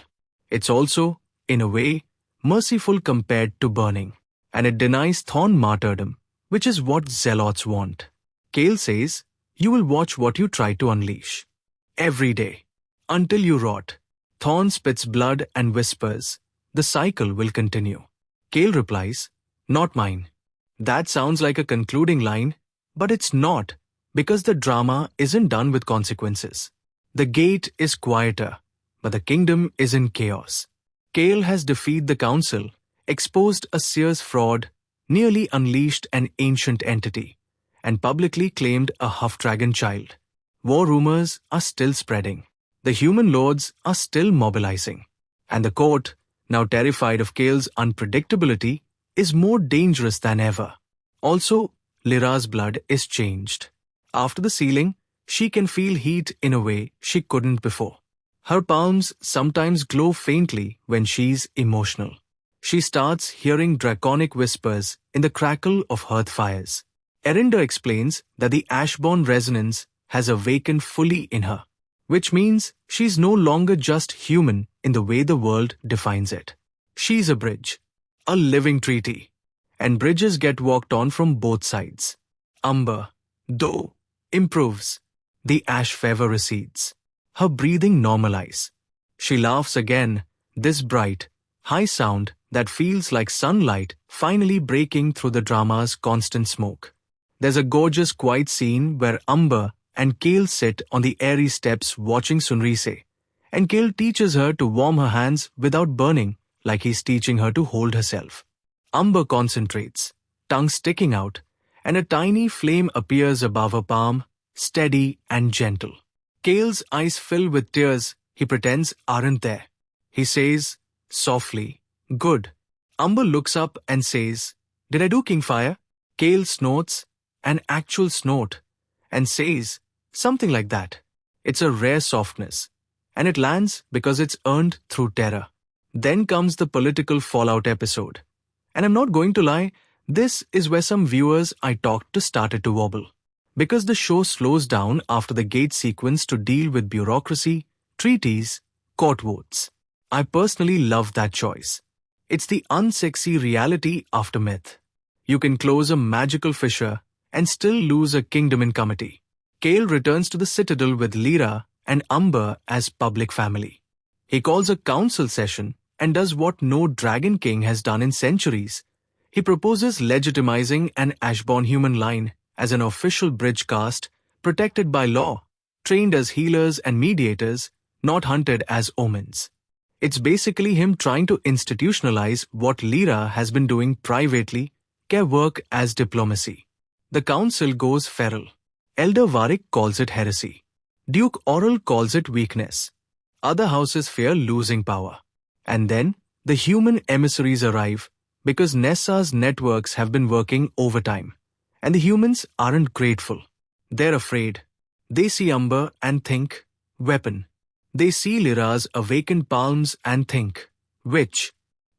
It's also, in a way, merciful compared to burning. And it denies Thorn martyrdom, which is what zealots want. Kale says, "You will watch what you try to unleash. Every day. Until you rot." Thorn spits blood and whispers, "The cycle will continue." Kale replies, "Not mine." That sounds like a concluding line, but it's not, because the drama isn't done with consequences. The gate is quieter, but the kingdom is in chaos. Kale has defeated the council, exposed a Seer's fraud, nearly unleashed an ancient entity, and publicly claimed a half-dragon child. War rumors are still spreading. The human lords are still mobilizing. And the court, now terrified of Kale's unpredictability, is more dangerous than ever. Also, Lyra's blood is changed. After the sealing, she can feel heat in a way she couldn't before. Her palms sometimes glow faintly when she's emotional. She starts hearing draconic whispers in the crackle of hearth fires. Erinder explains that the Ashborn resonance has awakened fully in her, which means she's no longer just human in the way the world defines it. She's a bridge, a living treaty, and bridges get walked on from both sides. Umber, though, improves. The ash fever recedes. Her breathing normalizes. She laughs again, this bright, high sound that feels like sunlight finally breaking through the drama's constant smoke. There's a gorgeous quiet scene where Umber and Kale sit on the airy steps watching Sunrise, and Kale teaches her to warm her hands without burning, like he's teaching her to hold herself. Umber concentrates, tongue sticking out, and a tiny flame appears above her palm, steady and gentle. Kale's eyes fill with tears he pretends aren't there. He says, softly, "Good." Umber looks up and says, "Did I do Kingfire?" Kale snorts, an actual snort, and says something like that. It's a rare softness, and it lands because it's earned through terror. Then comes the political fallout episode. And I'm not going to lie, this is where some viewers I talked to started to wobble. Because the show slows down after the gate sequence to deal with bureaucracy, treaties, court votes. I personally love that choice. It's the unsexy reality after myth. You can close a magical fissure and still lose a kingdom in committee. Kale returns to the citadel with Lyra and Umber as public family. He calls a council session and does what no Dragon King has done in centuries. He proposes legitimizing an Ashborn human line as an official bridge caste, protected by law, trained as healers and mediators, not hunted as omens. It's basically him trying to institutionalize what Lyra has been doing privately, care work as diplomacy. The council goes feral. Elder Varric calls it heresy. Duke Oral calls it weakness. Other houses fear losing power. And then, the human emissaries arrive, because Nessa's networks have been working overtime. And the humans aren't grateful. They're afraid. They see Umber and think, weapon. They see Lyra's awakened palms and think, witch.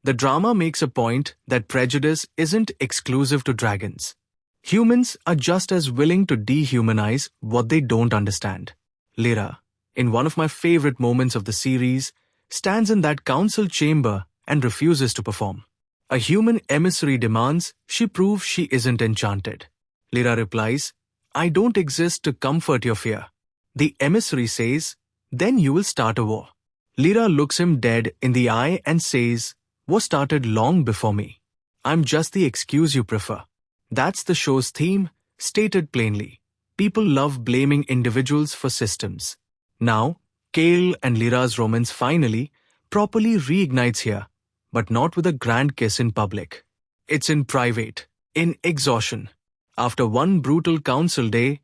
The drama makes a point that prejudice isn't exclusive to dragons. Humans are just as willing to dehumanize what they don't understand. Lyra, in one of my favorite moments of the series, stands in that council chamber and refuses to perform. A human emissary demands she prove she isn't enchanted. Lyra replies, "I don't exist to comfort your fear." The emissary says, "Then you will start a war." Lyra looks him dead in the eye and says, "War started long before me. I'm just the excuse you prefer." That's the show's theme, stated plainly. People love blaming individuals for systems. Now, Kale and Lyra's romance finally, properly reignites here, but not with a grand kiss in public. It's in private, in exhaustion. After one brutal council day,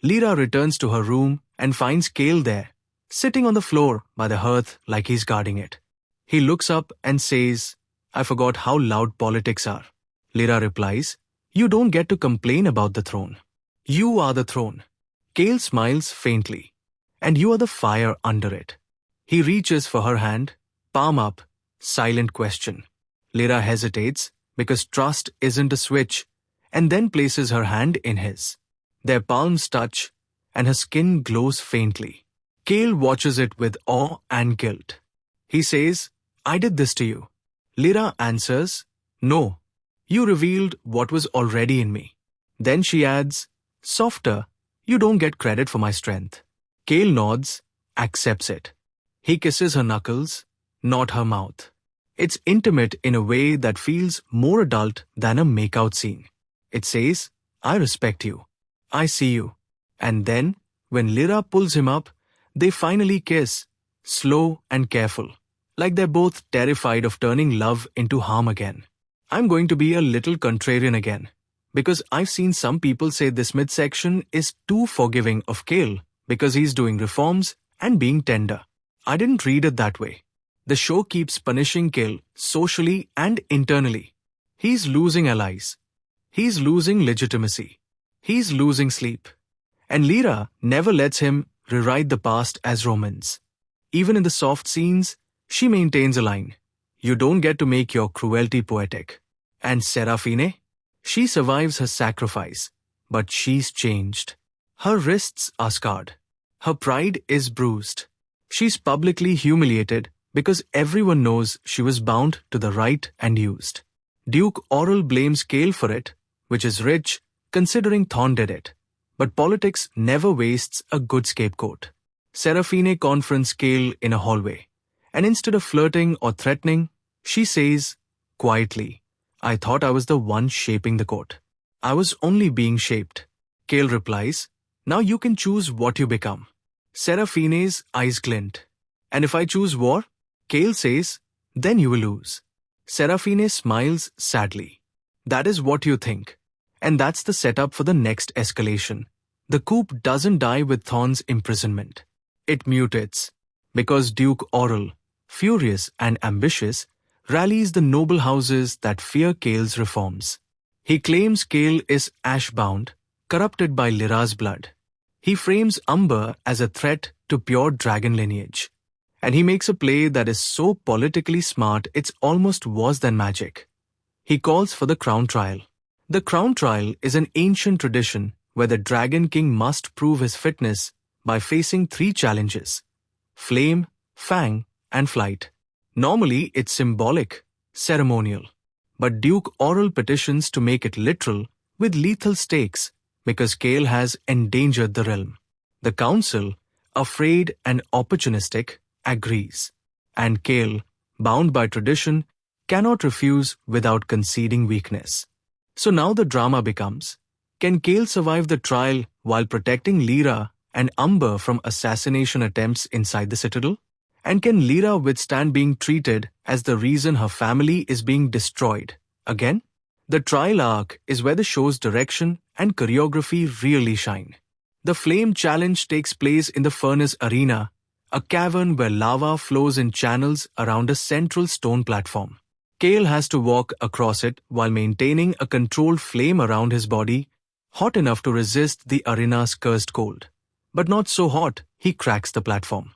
Lyra returns to her room and finds Kale there, sitting on the floor by the hearth like he's guarding it. He looks up and says, "I forgot how loud politics are." Lyra replies, "You don't get to complain about the throne. You are the throne." Kale smiles faintly, "And you are the fire under it." He reaches for her hand, palm up, silent question. Lyra hesitates because trust isn't a switch, and then places her hand in his. Their palms touch, and her skin glows faintly. Kale watches it with awe and guilt. He says, "I did this to you." Lyra answers, "No, you revealed what was already in me." Then she adds, "Softer, you don't get credit for my strength." Kale nods, accepts it. He kisses her knuckles, not her mouth. It's intimate in a way that feels more adult than a makeout scene. It says, "I respect you. I see you." And then, when Lyra pulls him up, they finally kiss, slow and careful, like they're both terrified of turning love into harm again. I'm going to be a little contrarian again, because I've seen some people say this midsection is too forgiving of Kale because he's doing reforms and being tender. I didn't read it that way. The show keeps punishing Kale socially and internally. He's losing allies. He's losing legitimacy. He's losing sleep. And Lyra never lets him rewrite the past as romance. Even in the soft scenes, she maintains a line. "You don't get to make your cruelty poetic." And Serafine? She survives her sacrifice, but she's changed. Her wrists are scarred. Her pride is bruised. She's publicly humiliated because everyone knows she was bound to the right and used. Duke Oral blames Kale for it, which is rich, considering Thorn did it. But politics never wastes a good scapegoat. Serafine confronts Kale in a hallway, and instead of flirting or threatening, she says, quietly, "I thought I was the one shaping the court. I was only being shaped." Kale replies, "Now you can choose what you become." Serafine's eyes glint. "And if I choose war?" Kale says, "Then you will lose." Serafine smiles sadly. "That is what you think. And that's the setup for the next escalation. The coup doesn't die with Thorn's imprisonment. It mutates, because Duke Oral, furious and ambitious, rallies the noble houses that fear Kale's reforms. He claims Kale is ash-bound, corrupted by Lyra's blood. He frames Umber as a threat to pure dragon lineage. And he makes a play that is so politically smart it's almost worse than magic. He calls for the crown trial. The crown trial is an ancient tradition where the Dragon King must prove his fitness by facing 3 challenges: flame, fang, and flight. Normally it's symbolic, ceremonial. But Duke Oral petitions to make it literal with lethal stakes because Kale has endangered the realm. The council, afraid and opportunistic, agrees. And Kale, bound by tradition, cannot refuse without conceding weakness. So now the drama becomes, can Kale survive the trial while protecting Lyra and Umber from assassination attempts inside the citadel? And can Lyra withstand being treated as the reason her family is being destroyed again? The trial arc is where the show's direction and choreography really shine. The flame challenge takes place in the furnace arena, a cavern where lava flows in channels around a central stone platform. Kale has to walk across it while maintaining a controlled flame around his body, hot enough to resist the arena's cursed cold. But not so hot, he cracks the platform.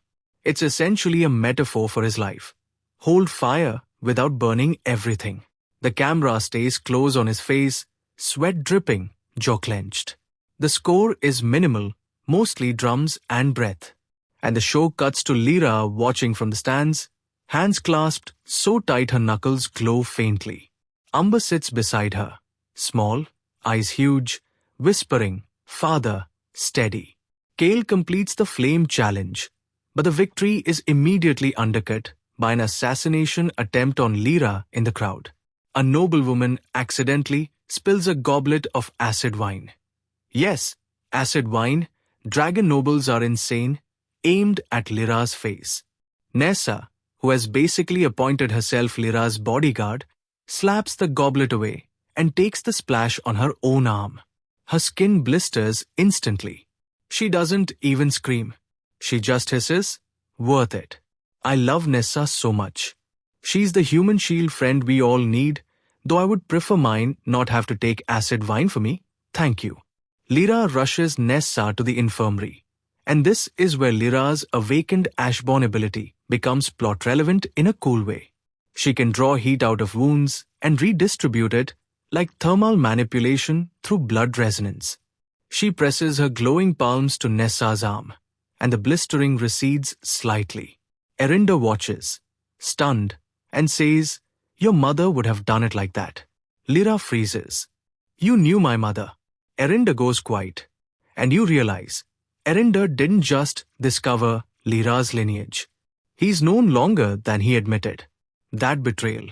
It's essentially a metaphor for his life. Hold fire without burning everything. The camera stays close on his face, sweat dripping, jaw clenched. The score is minimal, mostly drums and breath. And the show cuts to Lyra watching from the stands, hands clasped so tight her knuckles glow faintly. Amber sits beside her, small, eyes huge, whispering, "Father, steady." Kale completes the flame challenge, but the victory is immediately undercut by an assassination attempt on Lyra in the crowd. A noblewoman accidentally spills a goblet of acid wine. Yes, acid wine, dragon nobles are insane, aimed at Lyra's face. Nessa, who has basically appointed herself Lyra's bodyguard, slaps the goblet away and takes the splash on her own arm. Her skin blisters instantly. She doesn't even scream. She just hisses, "Worth it." I love Nessa so much. She's the human shield friend we all need, though I would prefer mine not have to take acid wine for me. Thank you. Lyra rushes Nessa to the infirmary. And this is where Lyra's awakened Ashborn ability becomes plot relevant in a cool way. She can draw heat out of wounds and redistribute it like thermal manipulation through blood resonance. She presses her glowing palms to Nessa's arm, and the blistering recedes slightly. Erinda watches, stunned, and says, "Your mother would have done it like that." Lyra freezes. "You knew my mother." Erinda goes quiet, and you realize Erinda didn't just discover Lyra's lineage. He's known longer than he admitted. That betrayal,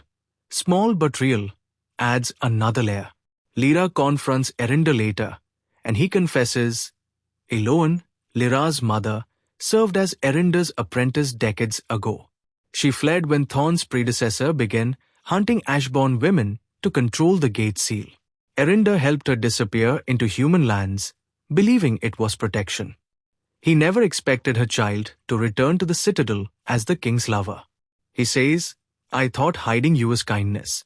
small but real, adds another layer. Lyra confronts Erinda later, and he confesses, Eloan, Lyra's mother, served as Erinda's apprentice decades ago. She fled when Thorn's predecessor began hunting Ashborn women to control the Gate Seal. Erinda helped her disappear into human lands, believing it was protection. He never expected her child to return to the Citadel as the king's lover. He says, "I thought hiding you was kindness."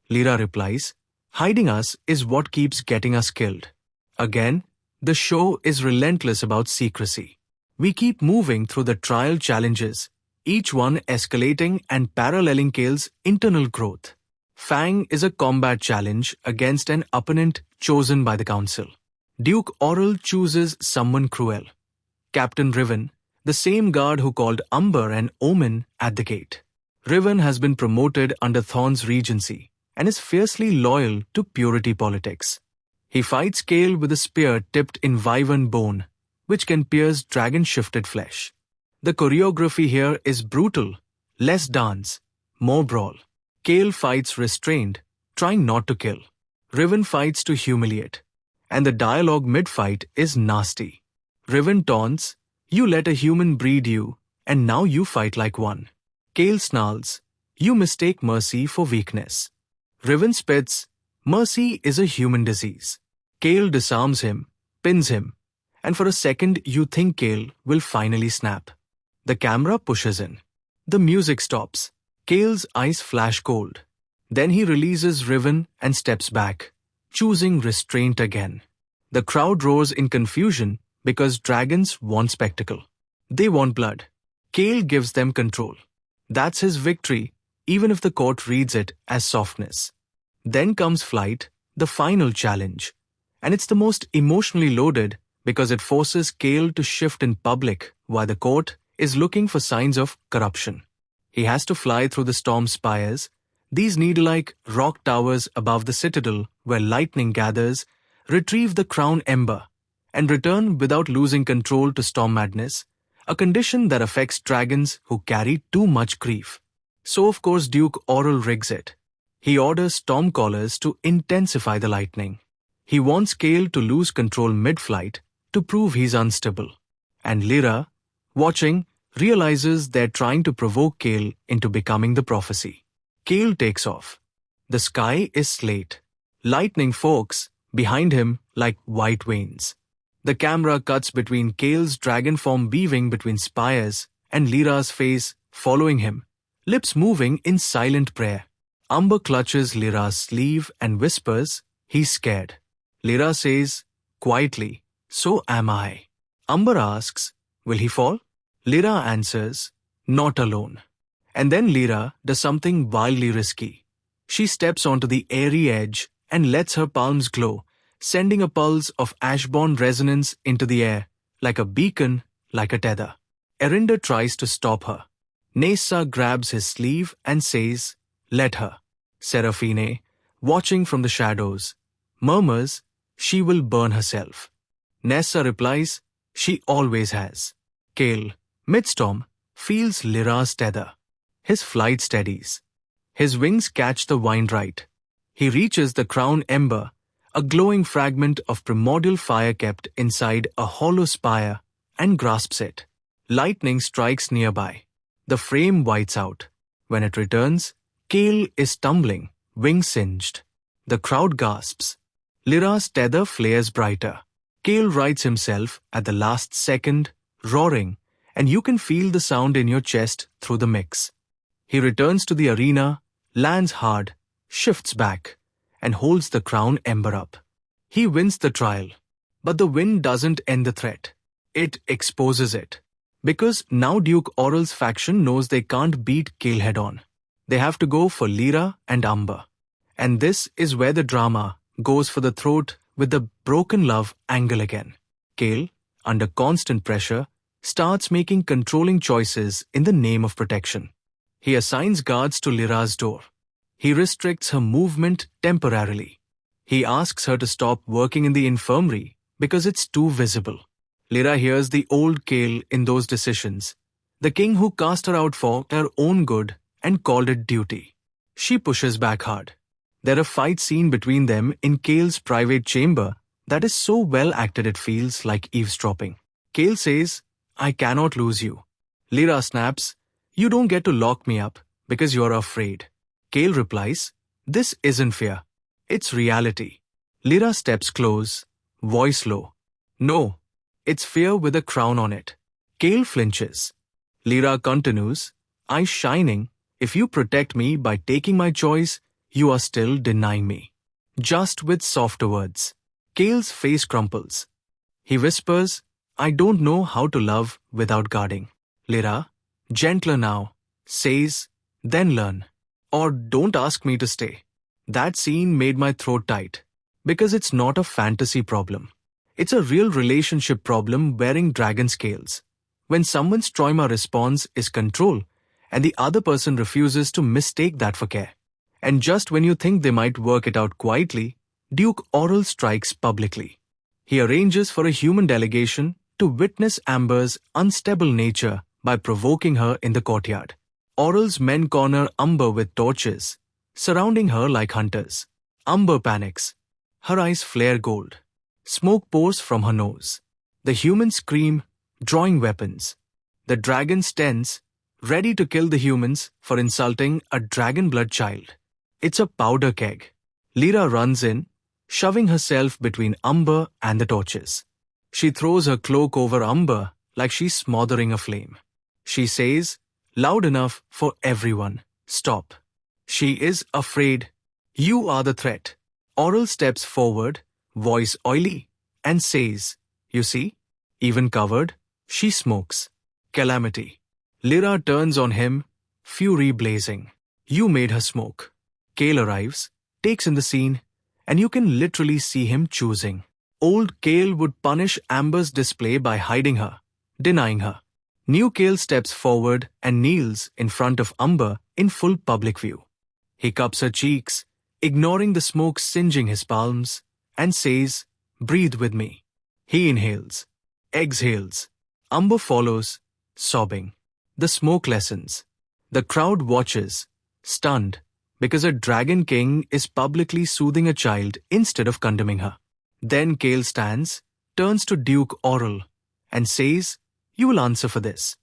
Lyra replies, "Hiding us is what keeps getting us killed." Again, the show is relentless about secrecy. We keep moving through the trial challenges, each one escalating and paralleling Kale's internal growth. Fang is a combat challenge against an opponent chosen by the council. Duke Oral chooses someone cruel. Captain Riven, the same guard who called Umber an omen at the gate. Riven has been promoted under Thorn's regency and is fiercely loyal to purity politics. He fights Kale with a spear tipped in wyvern bone, which can pierce dragon-shifted flesh. The choreography here is brutal, less dance, more brawl. Kale fights restrained, trying not to kill. Riven fights to humiliate. And the dialogue mid-fight is nasty. Riven taunts, "You let a human breed you, and now you fight like one." Kale snarls, "You mistake mercy for weakness." Riven spits, "Mercy is a human disease." Kale disarms him, pins him, and for a second you think Kale will finally snap. The camera pushes in. The music stops. Kale's eyes flash cold. Then he releases Riven and steps back, choosing restraint again. The crowd roars in confusion because dragons want spectacle. They want blood. Kale gives them control. That's his victory, even if the court reads it as softness. Then comes flight, the final challenge. And it's the most emotionally loaded because it forces Kale to shift in public while the court is looking for signs of corruption. He has to fly through the storm spires, these needle-like rock towers above the citadel where lightning gathers, retrieve the crown ember, and return without losing control to storm madness, a condition that affects dragons who carry too much grief. So of course Duke Oral rigs it. He orders storm callers to intensify the lightning. He wants Kale to lose control mid-flight to prove he's unstable. And Lyra, watching, realizes they're trying to provoke Kale into becoming the prophecy. Kale takes off. The sky is slate. Lightning forks behind him like white veins. The camera cuts between Kale's dragon form weaving between spires and Lyra's face following him, lips moving in silent prayer. Umber clutches Lyra's sleeve and whispers, "He's scared." Lyra says, quietly, "So am I." Umber asks, "Will he fall?" Lyra answers, "Not alone." And then Lyra does something wildly risky. She steps onto the airy edge and lets her palms glow, sending a pulse of ashborn resonance into the air, like a beacon, like a tether. Erinder tries to stop her. Nessa grabs his sleeve and says, "Let her." Seraphine, watching from the shadows, murmurs, "She will burn herself." Nessa replies, "She always has." Kale, midstorm, feels Lyra's tether. His flight steadies. His wings catch the wind right. He reaches the crown ember, a glowing fragment of primordial fire kept inside a hollow spire, and grasps it. Lightning strikes nearby. The frame whites out. When it returns, Kale is tumbling, wings singed. The crowd gasps. Lyra's tether flares brighter. Kale rights himself at the last second, roaring, and you can feel the sound in your chest through the mix. He returns to the arena, lands hard, shifts back, and holds the crown ember up. He wins the trial, but the win doesn't end the threat. It exposes it. Because now Duke Aurel's faction knows they can't beat Kale head-on. They have to go for Lyra and Umber. And this is where the drama goes for the throat with the broken love angle again. Kale, under constant pressure, starts making controlling choices in the name of protection. He assigns guards to Lyra's door. He restricts her movement temporarily. He asks her to stop working in the infirmary because it's too visible. Lyra hears the old Kale in those decisions, the king who cast her out for her own good and called it duty. She pushes back hard. There's a fight scene between them in Kale's private chamber that is so well acted it feels like eavesdropping. Kale says, "I cannot lose you." Lyra snaps, "You don't get to lock me up because you're afraid." Kale replies, "This isn't fear. It's reality." Lyra steps close, voice low. "No, it's fear with a crown on it." Kale flinches. Lyra continues, "Eyes shining, if you protect me by taking my choice, you are still denying me." Just with softer words. Kale's face crumples. He whispers, "I don't know how to love without guarding." Lyra, gentler now, says, "Then learn. Or don't ask me to stay." That scene made my throat tight. Because it's not a fantasy problem. It's a real relationship problem wearing dragon scales. When someone's trauma response is control, and the other person refuses to mistake that for care. And just when you think they might work it out quietly, Duke Aurel strikes publicly. He arranges for a human delegation to witness Amber's unstable nature by provoking her in the courtyard. Aurel's men corner Umber with torches, surrounding her like hunters. Umber panics. Her eyes flare gold. Smoke pours from her nose. The humans scream, drawing weapons. The dragons tense, ready to kill the humans for insulting a dragon blood child. It's a powder keg. Lyra runs in, shoving herself between Umber and the torches. She throws her cloak over Umber like she's smothering a flame. She says, loud enough for everyone, "Stop." She is afraid. "You are the threat." Aurel steps forward, voice oily, and says, "You see? Even covered, she smokes." Calamity. Lyra turns on him, fury blazing. "You made her smoke." Kale arrives, takes in the scene, and you can literally see him choosing. Old Kale would punish Amber's display by hiding her, denying her. New Kale steps forward and kneels in front of Umber in full public view. He cups her cheeks, ignoring the smoke singeing his palms, and says, "Breathe with me." He inhales, exhales. Umber follows, sobbing. The smoke lessens. The crowd watches, stunned, because a dragon king is publicly soothing a child instead of condemning her. Then Kale stands, turns to Duke Aurel, and says, "You will answer for this."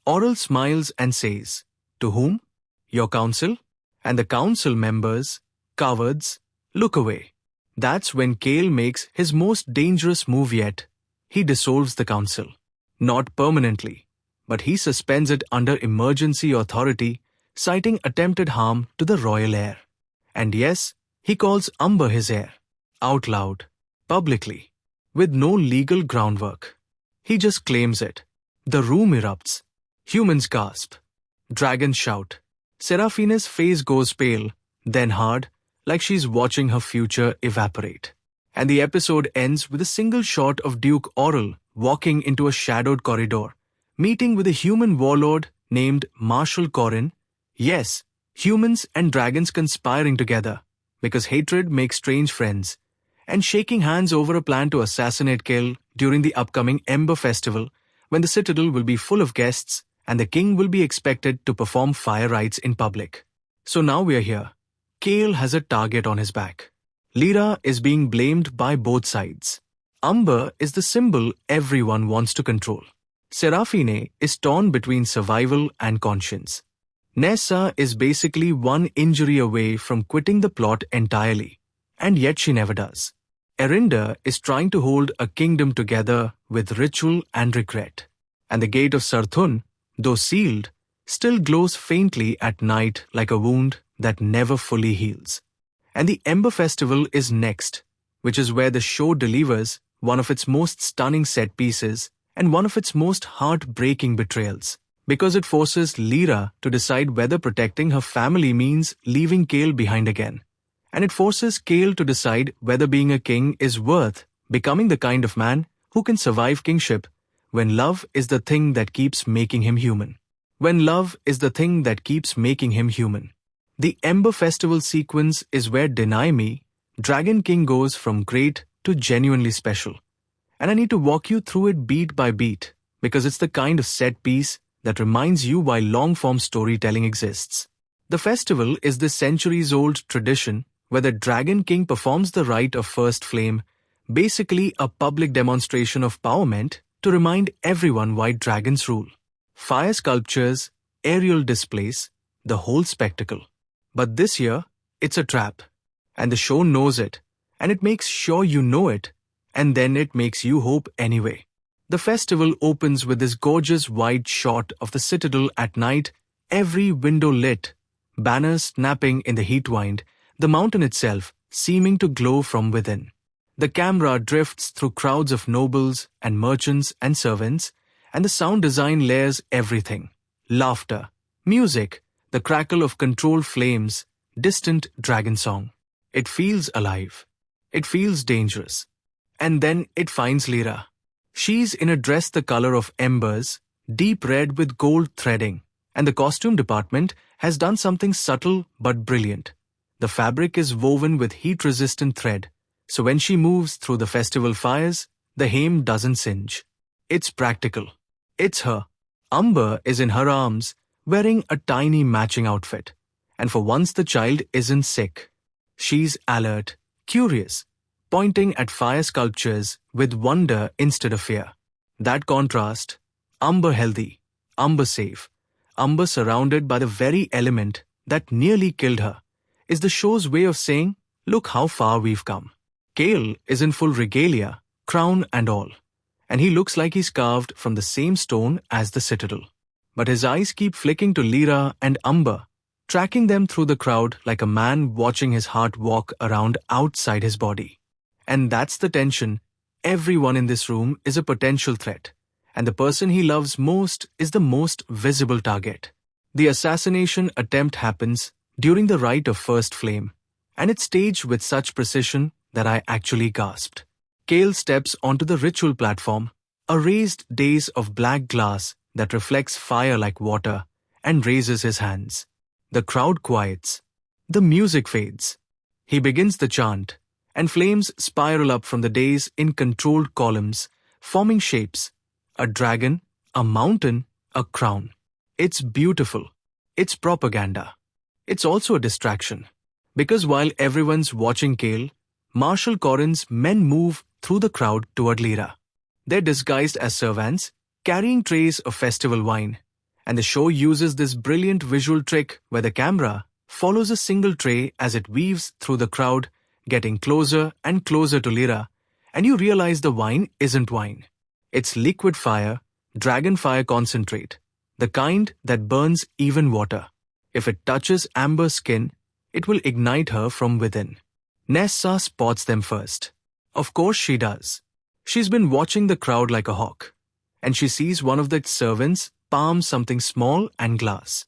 Aurel smiles and says, "To whom? Your council?" And the council members, cowards, look away. That's when Kale makes his most dangerous move yet. He dissolves the council. Not permanently, but he suspends it under emergency authority, citing attempted harm to the royal heir. And yes, he calls Umber his heir. Out loud, publicly, with no legal groundwork. He just claims it. The room erupts. Humans gasp. Dragons shout. Seraphine's face goes pale, then hard, like she's watching her future evaporate. And the episode ends with a single shot of Duke Oral walking into a shadowed corridor, meeting with a human warlord named Marshal Corrin. Yes, humans and dragons conspiring together, because hatred makes strange friends, and shaking hands over a plan to assassinate Kael during the upcoming Ember Festival, when the citadel will be full of guests and the king will be expected to perform fire rites in public. So now we're here. Kael has a target on his back. Lyra is being blamed by both sides. Umber is the symbol everyone wants to control. Seraphine is torn between survival and conscience. Nessa is basically one injury away from quitting the plot entirely, and yet she never does. Erinda is trying to hold a kingdom together with ritual and regret. And the gate of Sarthun, though sealed, still glows faintly at night like a wound that never fully heals. And the Ember Festival is next, which is where the show delivers one of its most stunning set pieces and one of its most heartbreaking betrayals, because it forces Lyra to decide whether protecting her family means leaving Kael behind again. And it forces Kael to decide whether being a king is worth becoming the kind of man who can survive kingship when love is the thing that keeps making him human. When love is the thing that keeps making him human. The Ember Festival sequence is where Deny Me, Dragon King goes from great to genuinely special. And I need to walk you through it beat by beat, because it's the kind of set piece that reminds you why long-form storytelling exists. The festival is this centuries-old tradition where the Dragon King performs the rite of first flame, basically a public demonstration of power meant to remind everyone why dragons rule. Fire sculptures, aerial displays, the whole spectacle. But this year, it's a trap. And the show knows it, and it makes sure you know it, and then it makes you hope anyway. The festival opens with this gorgeous wide shot of the citadel at night, every window lit, banners snapping in the heat wind, the mountain itself seeming to glow from within. The camera drifts through crowds of nobles and merchants and servants, and the sound design layers everything. Laughter, music, the crackle of controlled flames, distant dragon song. It feels alive. It feels dangerous. And then it finds Lyra. She's in a dress the color of embers, deep red with gold threading, and the costume department has done something subtle but brilliant. The fabric is woven with heat-resistant thread, so when she moves through the festival fires, the hem doesn't singe. It's practical. It's her. Umber is in her arms, wearing a tiny matching outfit. And for once the child isn't sick. She's alert, curious, pointing at fire sculptures with wonder instead of fear. That contrast, Umber healthy, Umber safe, Umber surrounded by the very element that nearly killed her, is the show's way of saying, look how far we've come. Kael is in full regalia, crown and all, and he looks like he's carved from the same stone as the citadel. But his eyes keep flicking to Lyra and Umber, tracking them through the crowd like a man watching his heart walk around outside his body. And that's the tension. Everyone in this room is a potential threat, and the person he loves most is the most visible target. The assassination attempt happens during the rite of first flame, and it's staged with such precision that I actually gasped. Kael steps onto the ritual platform, a raised dais of black glass that reflects fire like water, and raises his hands. The crowd quiets. The music fades. He begins the chant, and flames spiral up from the dais in controlled columns, forming shapes. A dragon, a mountain, a crown. It's beautiful. It's propaganda. It's also a distraction. Because while everyone's watching Kael, Marshal Corrin's men move through the crowd toward Lyra. They're disguised as servants, carrying trays of festival wine. And the show uses this brilliant visual trick where the camera follows a single tray as it weaves through the crowd, getting closer and closer to Lyra, and you realize the wine isn't wine. It's liquid fire, dragon fire concentrate, the kind that burns even water. If it touches Amber's skin, it will ignite her from within. Nessa spots them first. Of course she does. She's been watching the crowd like a hawk, and she sees one of the servants palm something small and glass.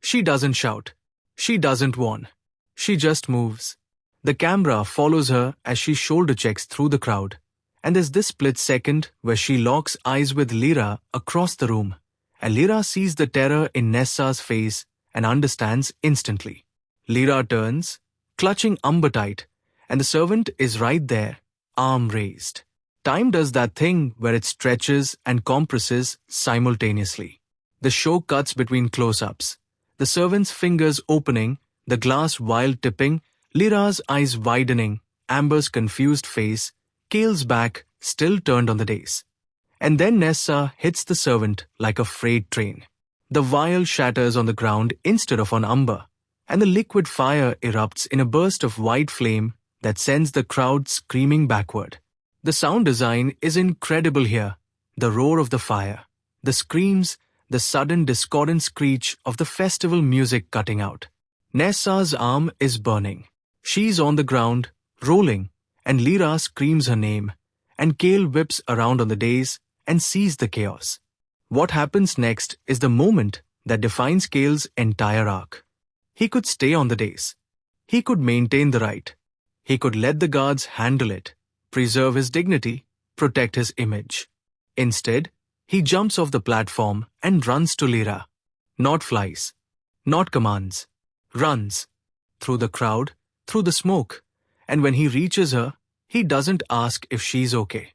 She doesn't shout. She doesn't warn. She just moves. The camera follows her as she shoulder checks through the crowd, and there's this split second where she locks eyes with Lyra across the room, and Lyra sees the terror in Nessa's face and understands instantly. Lyra turns, clutching Umber tight, and the servant is right there, arm raised. Time does that thing where it stretches and compresses simultaneously. The show cuts between close-ups, the servant's fingers opening, the glass vial tipping, Lyra's eyes widening, Amber's confused face, Kale's back still turned on the dais. And then Nessa hits the servant like a freight train. The vial shatters on the ground instead of on Umber, and the liquid fire erupts in a burst of white flame that sends the crowd screaming backward. The sound design is incredible here. The roar of the fire, the screams, the sudden discordant screech of the festival music cutting out. Nessa's arm is burning. She's on the ground, rolling, and Lyra screams her name, and Kale whips around on the dais and sees the chaos. What happens next is the moment that defines Kale's entire arc. He could stay on the dais. He could maintain the right. He could let the guards handle it, preserve his dignity, protect his image. Instead, he jumps off the platform and runs to Lyra. Not flies, not commands, runs. Through the crowd, through the smoke, and when he reaches her, he doesn't ask if she's okay.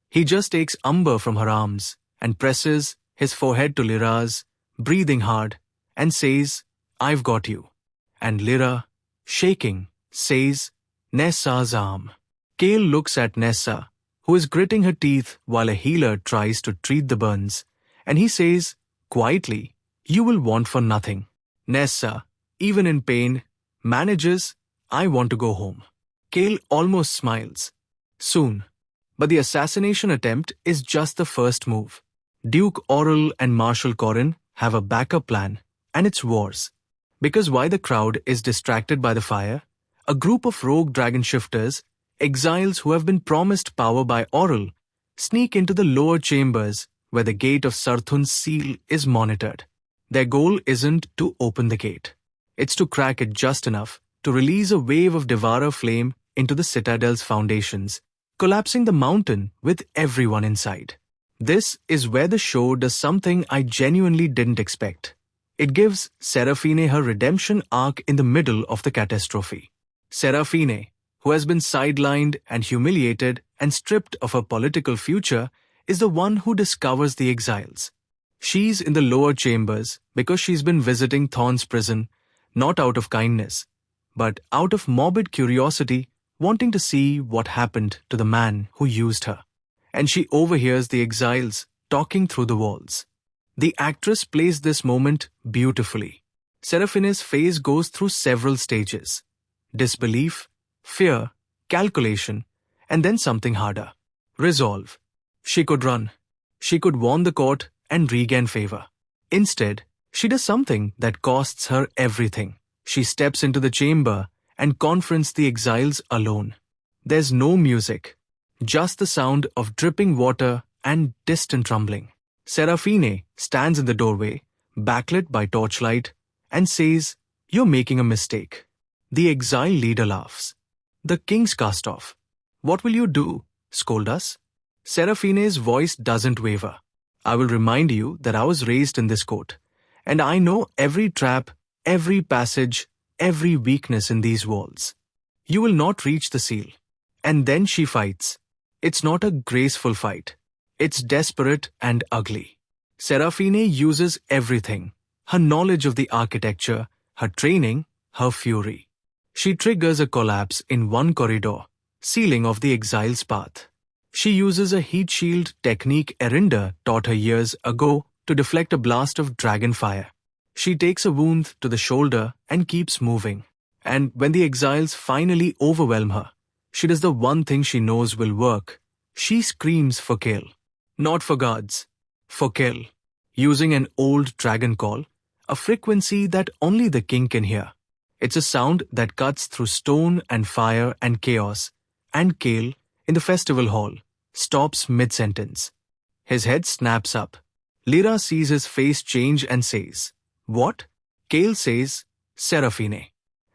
He just takes Umber from her arms and presses his forehead to Lyra's, breathing hard, and says, "I've got you." And Lyra, shaking, says, "Nessa's arm." Kale looks at Nessa, who is gritting her teeth while a healer tries to treat the burns, and he says, quietly, "You will want for nothing." Nessa, even in pain, manages, "I want to go home." Kale almost smiles. Soon. But the assassination attempt is just the first move. Duke Aurel and Marshal Corrin have a backup plan, and it's wars. Because while the crowd is distracted by the fire, a group of rogue dragon shifters, exiles who have been promised power by Aurel, sneak into the lower chambers where the gate of Sarthun's seal is monitored. Their goal isn't to open the gate. It's to crack it just enough to release a wave of Devourer flame into the citadel's foundations, collapsing the mountain with everyone inside. This is where the show does something I genuinely didn't expect. It gives Seraphine her redemption arc in the middle of the catastrophe. Seraphine, who has been sidelined and humiliated and stripped of her political future, is the one who discovers the exiles. She's in the lower chambers because she's been visiting Thorn's prison, not out of kindness, but out of morbid curiosity, wanting to see what happened to the man who used her. And she overhears the exiles talking through the walls. The actress plays this moment beautifully. Seraphine's face goes through several stages: disbelief, fear, calculation, and then something harder: resolve. She could run. She could warn the court and regain favor. Instead, she does something that costs her everything. She steps into the chamber and confronts the exiles alone. There's no music, just the sound of dripping water and distant rumbling. Seraphine stands in the doorway, backlit by torchlight, and says, "You're making a mistake." The exile leader laughs. "The king's cast off. What will you do? Scold us?" Seraphine's voice doesn't waver. "I will remind you that I was raised in this court, and I know every trap, every passage, every weakness in these walls. You will not reach the seal." And then she fights. It's not a graceful fight. It's desperate and ugly. Seraphine uses everything: her knowledge of the architecture, her training, her fury. She triggers a collapse in one corridor, sealing off the exile's path. She uses a heat shield technique Erinda taught her years ago to deflect a blast of dragon fire. She takes a wound to the shoulder and keeps moving. And when the exiles finally overwhelm her, she does the one thing she knows will work. She screams for kill. Not for guards, for kill. Using an old dragon call, a frequency that only the king can hear. It's a sound that cuts through stone and fire and chaos, and Kale, in the festival hall, stops mid-sentence. His head snaps up. Lyra sees his face change and says, "What?" Kale says, "Seraphine."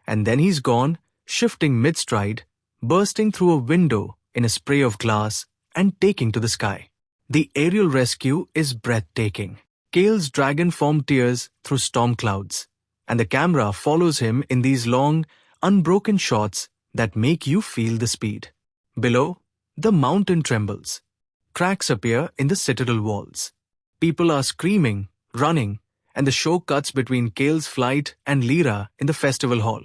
And then he's gone, shifting mid-stride, bursting through a window in a spray of glass, and taking to the sky. The aerial rescue is breathtaking. Kale's dragon form tears through storm clouds, and the camera follows him in these long, unbroken shots that make you feel the speed. Below, the mountain trembles. Cracks appear in the citadel walls. People are screaming, running, and the show cuts between Kale's flight and Lyra in the festival hall,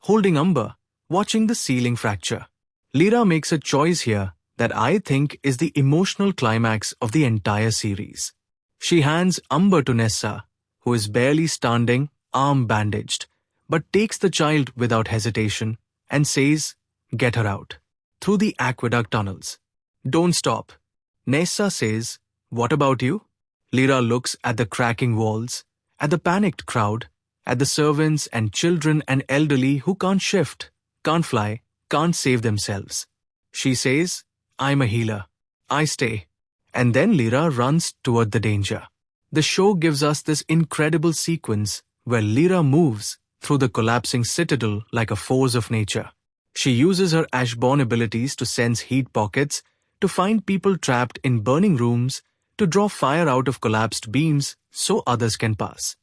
holding Umber, watching the ceiling fracture. Lyra makes a choice here that I think is the emotional climax of the entire series. She hands Umber to Nessa, who is barely standing, arm bandaged, but takes the child without hesitation and says, "Get her out." Through the aqueduct tunnels. "Don't stop." Nessa says, "What about you?" Lyra looks at the cracking walls, at the panicked crowd, at the servants and children and elderly who can't shift, can't fly, can't save themselves. She says, "I'm a healer. I stay." And then Lyra runs toward the danger. The show gives us this incredible sequence where Lyra moves through the collapsing citadel like a force of nature. She uses her Ashborn abilities to sense heat pockets, to find people trapped in burning rooms, to draw fire out of collapsed beams so others can pass.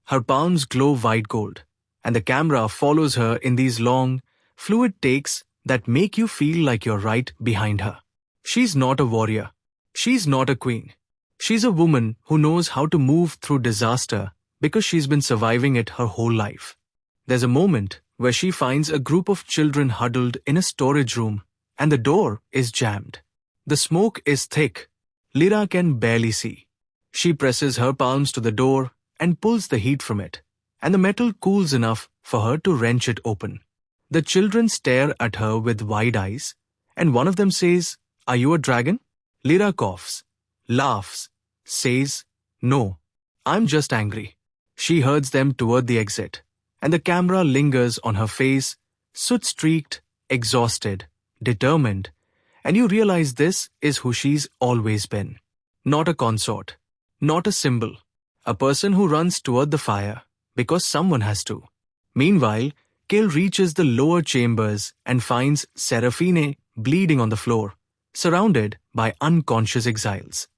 Her palms glow white gold, and the camera follows her in these long, fluid takes that make you feel like you're right behind her. She's not a warrior. She's not a queen. She's a woman who knows how to move through disaster because she's been surviving it her whole life. There's a moment where she finds a group of children huddled in a storage room, and the door is jammed. The smoke is thick. Lyra can barely see. She presses her palms to the door and pulls the heat from it, and the metal cools enough for her to wrench it open. The children stare at her with wide eyes, and one of them says, "Are you a dragon?" Lyra coughs, laughs, says, "No, I'm just angry." She herds them toward the exit, and the camera lingers on her face, soot-streaked, exhausted, determined, and you realize this is who she's always been. Not a consort, not a symbol, a person who runs toward the fire because someone has to. Meanwhile, Kale reaches the lower chambers and finds Seraphine bleeding on the floor, surrounded by unconscious exiles.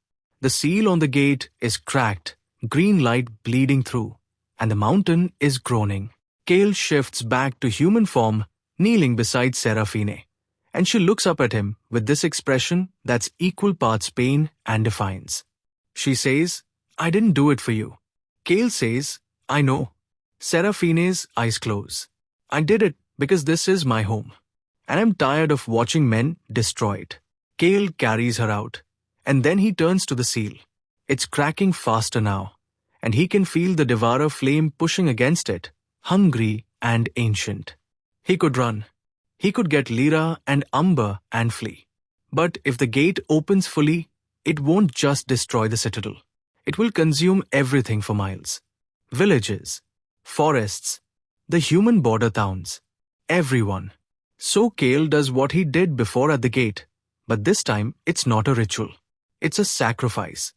The seal on the gate is cracked, green light bleeding through, and the mountain is groaning. Kale shifts back to human form, kneeling beside Seraphine, and she looks up at him with this expression that's equal parts pain and defiance. She says, "I didn't do it for you." Kale says, "I know." Seraphine's eyes close. "I did it because this is my home, and I'm tired of watching men destroy it." Kale carries her out, and then he turns to the seal. It's cracking faster now, and he can feel the devourer flame pushing against it, hungry and ancient. He could run. He could get Lyra and Umber and flee. But if the gate opens fully, it won't just destroy the citadel. It will consume everything for miles. Villages, forests, the human border towns, everyone. So Kale does what he did before at the gate, but this time it's not a ritual. It's a sacrifice.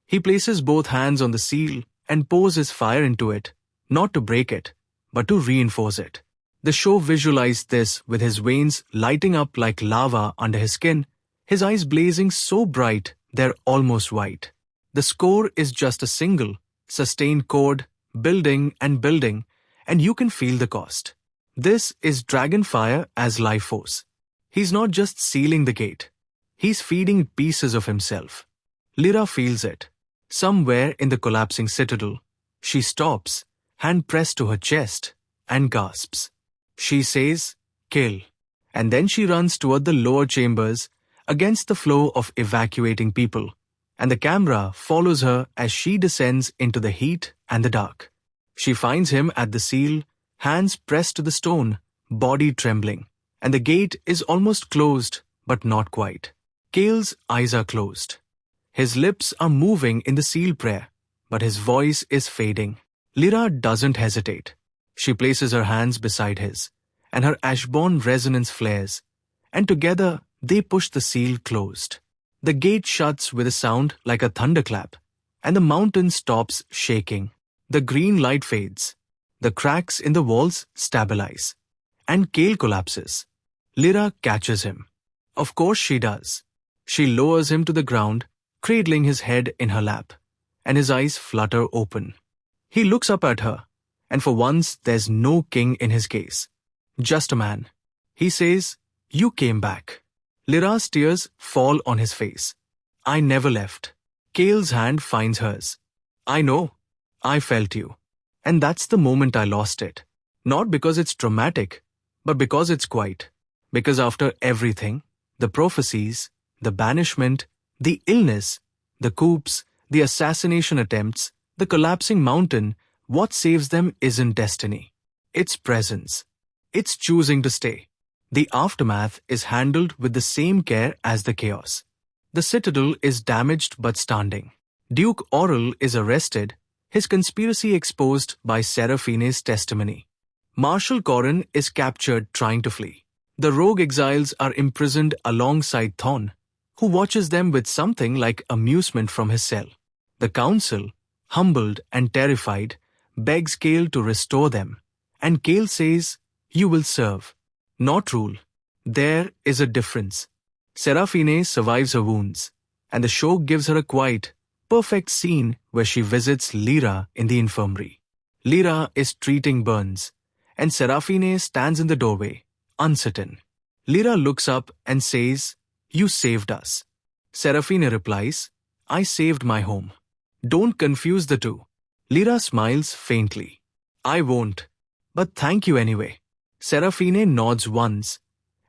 He places both hands on the seal and pours his fire into it, not to break it, but to reinforce it. The show visualized this with his veins lighting up like lava under his skin, his eyes blazing so bright they're almost white. The score is just a single, sustained chord, building and building, and you can feel the cost. This is Dragonfire as life force. He's not just sealing the gate. He's feeding pieces of himself. Lyra feels it. Somewhere in the collapsing citadel, she stops, hand pressed to her chest, and gasps. She says, "Kill," and then she runs toward the lower chambers against the flow of evacuating people, and the camera follows her as she descends into the heat and the dark. She finds him at the seal, hands pressed to the stone, body trembling, and the gate is almost closed, but not quite. Kale's eyes are closed. His lips are moving in the seal prayer, but his voice is fading. Lyra doesn't hesitate. She places her hands beside his, and her Ashborn resonance flares, and together they push the seal closed. The gate shuts with a sound like a thunderclap, and the mountain stops shaking. The green light fades. The cracks in the walls stabilize, and Kale collapses. Lyra catches him. Of course she does. She lowers him to the ground, cradling his head in her lap, and his eyes flutter open. He looks up at her, and for once there's no king in his gaze. Just a man. He says, "You came back." Lyra's tears fall on his face. "I never left." Kale's hand finds hers. "I know. I felt you. And that's the moment I lost it. Not because it's dramatic, but because it's quiet. Because after everything, the prophecies, the banishment, the illness, the coups, the assassination attempts, the collapsing mountain, what saves them isn't destiny. It's presence. It's choosing to stay. The aftermath is handled with the same care as the chaos. The citadel is damaged but standing. Duke Aurel is arrested, his conspiracy exposed by Seraphine's testimony. Marshal Corrin is captured trying to flee. The rogue exiles are imprisoned alongside Thorn, who watches them with something like amusement from his cell. The council, humbled and terrified, begs Kale to restore them, and Kale says, "You will serve, not rule." There is a difference. Seraphine survives her wounds, and the show gives her a quiet, perfect scene where she visits Lyra in the infirmary. Lyra is treating burns, and Seraphine stands in the doorway, uncertain. Lyra looks up and says, "You saved us." Seraphine replies, "I saved my home." Don't confuse the two. Lyra smiles faintly. "I won't, but thank you anyway." Seraphine nods once,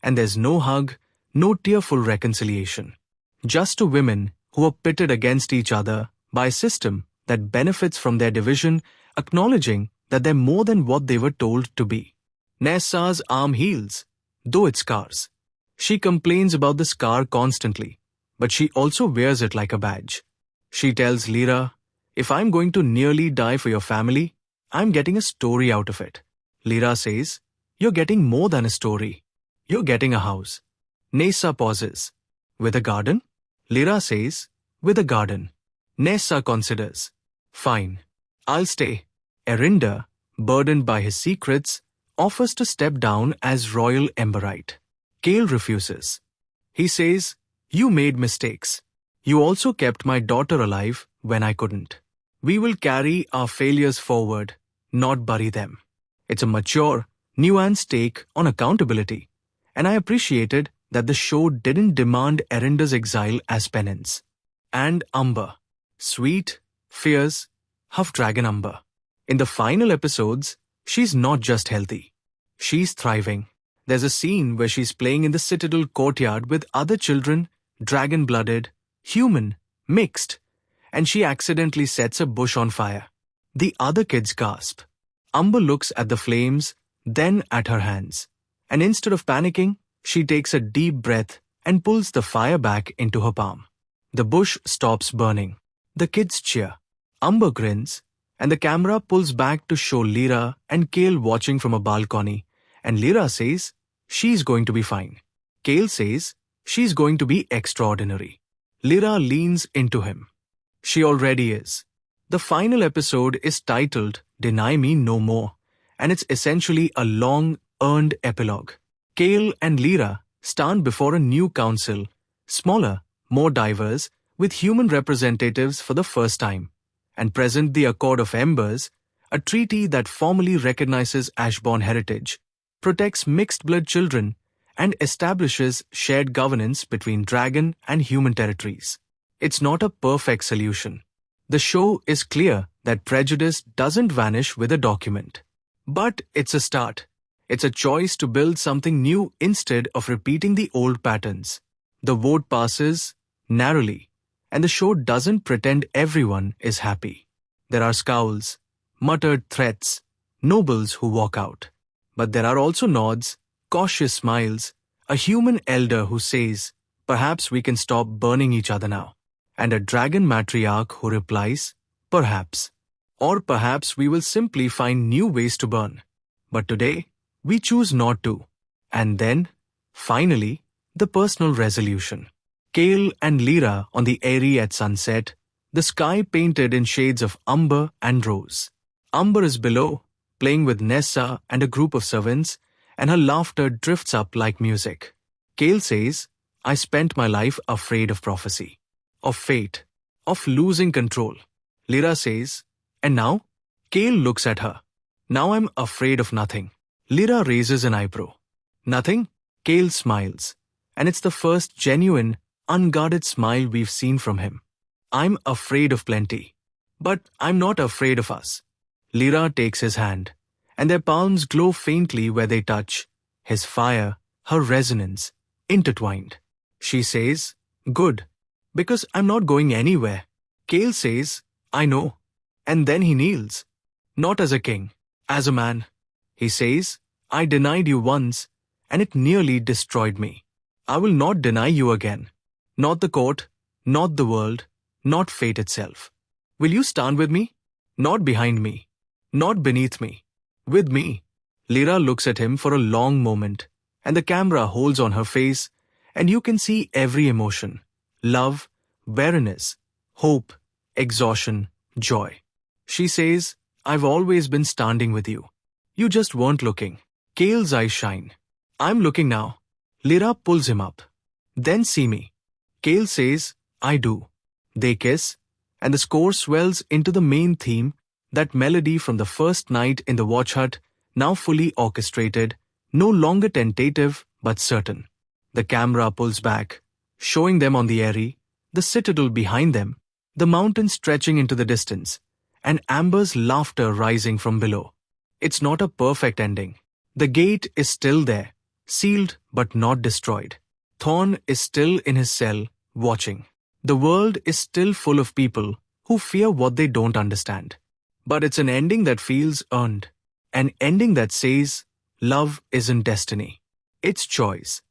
and there's no hug, no tearful reconciliation. Just two women who are pitted against each other by a system that benefits from their division, acknowledging that they're more than what they were told to be. Nessa's arm heals, though it scars. She complains about the scar constantly, but she also wears it like a badge. She tells Lyra, "If I'm going to nearly die for your family, I'm getting a story out of it." Lyra says, "You're getting more than a story. You're getting a house." Nessa pauses. "With a garden?" Lyra says, "With a garden." Nessa considers. "Fine. I'll stay." Erinda, burdened by his secrets, offers to step down as royal Emberite. Kale refuses. He says, "You made mistakes. You also kept my daughter alive when I couldn't. We will carry our failures forward, not bury them." It's a mature, nuanced take on accountability, and I appreciated that the show didn't demand Erinda's exile as penance. And Umber. Sweet, fierce, half-dragon Umber. In the final episodes, she's not just healthy. She's thriving. There's a scene where she's playing in the Citadel courtyard with other children, dragon-blooded, human, mixed, and she accidentally sets a bush on fire. The other kids gasp. Umber looks at the flames, then at her hands, and instead of panicking, she takes a deep breath and pulls the fire back into her palm. The bush stops burning. The kids cheer. Umber grins, and the camera pulls back to show Lyra and Kale watching from a balcony, and Lyra says, "She's going to be fine." Kale says, "She's going to be extraordinary." Lyra leans into him. She already is. The final episode is titled "Deny Me No More," and it's essentially a long, earned epilogue. Kale and Lyra stand before a new council, smaller, more diverse, with human representatives for the first time, and present the Accord of Embers, a treaty that formally recognizes Ashborn heritage, protects mixed-blood children, and establishes shared governance between dragon and human territories. It's not a perfect solution. The show is clear that prejudice doesn't vanish with a document. But it's a start. It's a choice to build something new instead of repeating the old patterns. The vote passes narrowly, and the show doesn't pretend everyone is happy. There are scowls, muttered threats, nobles who walk out. But there are also nods, cautious smiles, a human elder who says, "Perhaps we can stop burning each other now," and a dragon matriarch who replies, "Perhaps." Or perhaps we will simply find new ways to burn. But today, we choose not to. And then, finally, the personal resolution. Kale and Lyra on the Eyrie at sunset, the sky painted in shades of umber and rose. Umber is below, playing with Nessa and a group of servants, and her laughter drifts up like music. Kale says, I spent my life afraid of prophecy, of fate, of losing control. Lyra says, and now? Kale looks at her. Now I'm afraid of nothing. Lyra raises an eyebrow. Nothing? Kale smiles. And it's the first genuine, unguarded smile we've seen from him. I'm afraid of plenty. But I'm not afraid of us. Lyra takes his hand, and their palms glow faintly where they touch. His fire, her resonance, intertwined. She says, good, because I'm not going anywhere. Kale says, I know. And then he kneels. Not as a king, as a man. He says, I denied you once, and it nearly destroyed me. I will not deny you again. Not the court, not the world, not fate itself. Will you stand with me? Not behind me. Not beneath me. With me. Lyra looks at him for a long moment, and the camera holds on her face, and you can see every emotion. Love, weariness, hope, exhaustion, joy. She says, I've always been standing with you. You just weren't looking. Kale's eyes shine. I'm looking now. Lyra pulls him up. Then see me. Kale says, I do. They kiss, and the score swells into the main theme, that melody from the first night in the watch hut, now fully orchestrated, no longer tentative but certain. The camera pulls back, showing them on the eyrie, the citadel behind them, the mountains stretching into the distance, and Amber's laughter rising from below. It's not a perfect ending. The gate is still there, sealed but not destroyed. Thorn is still in his cell, watching. The world is still full of people who fear what they don't understand. But it's an ending that feels earned. An ending that says, love isn't destiny. It's choice.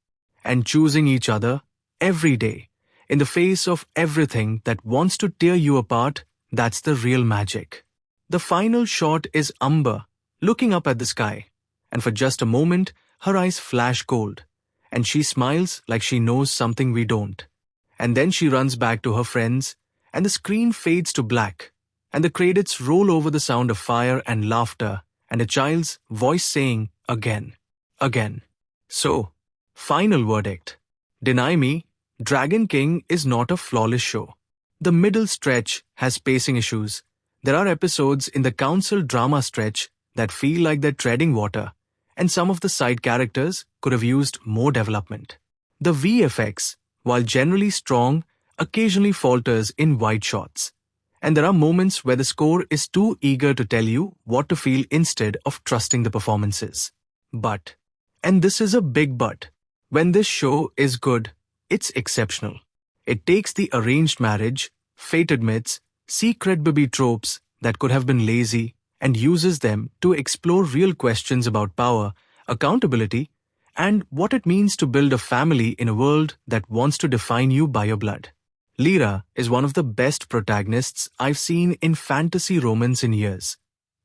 And choosing each other, every day, in the face of everything that wants to tear you apart, that's the real magic. The final shot is Amber, looking up at the sky, and for just a moment, her eyes flash gold, and she smiles like she knows something we don't. And then she runs back to her friends, and the screen fades to black, and the credits roll over the sound of fire and laughter, and a child's voice saying, again, again. So, final verdict. Deny me, Dragon King is not a flawless show. The middle stretch has pacing issues. There are episodes in the council drama stretch that feel like they're treading water, and some of the side characters could have used more development. The VFX, while generally strong, occasionally falters in wide shots. And there are moments where the score is too eager to tell you what to feel instead of trusting the performances. But, and this is a big but, when this show is good, it's exceptional. It takes the arranged marriage, fated myths, secret baby tropes that could have been lazy, and uses them to explore real questions about power, accountability, and what it means to build a family in a world that wants to define you by your blood. Lyra is one of the best protagonists I've seen in fantasy romance in years.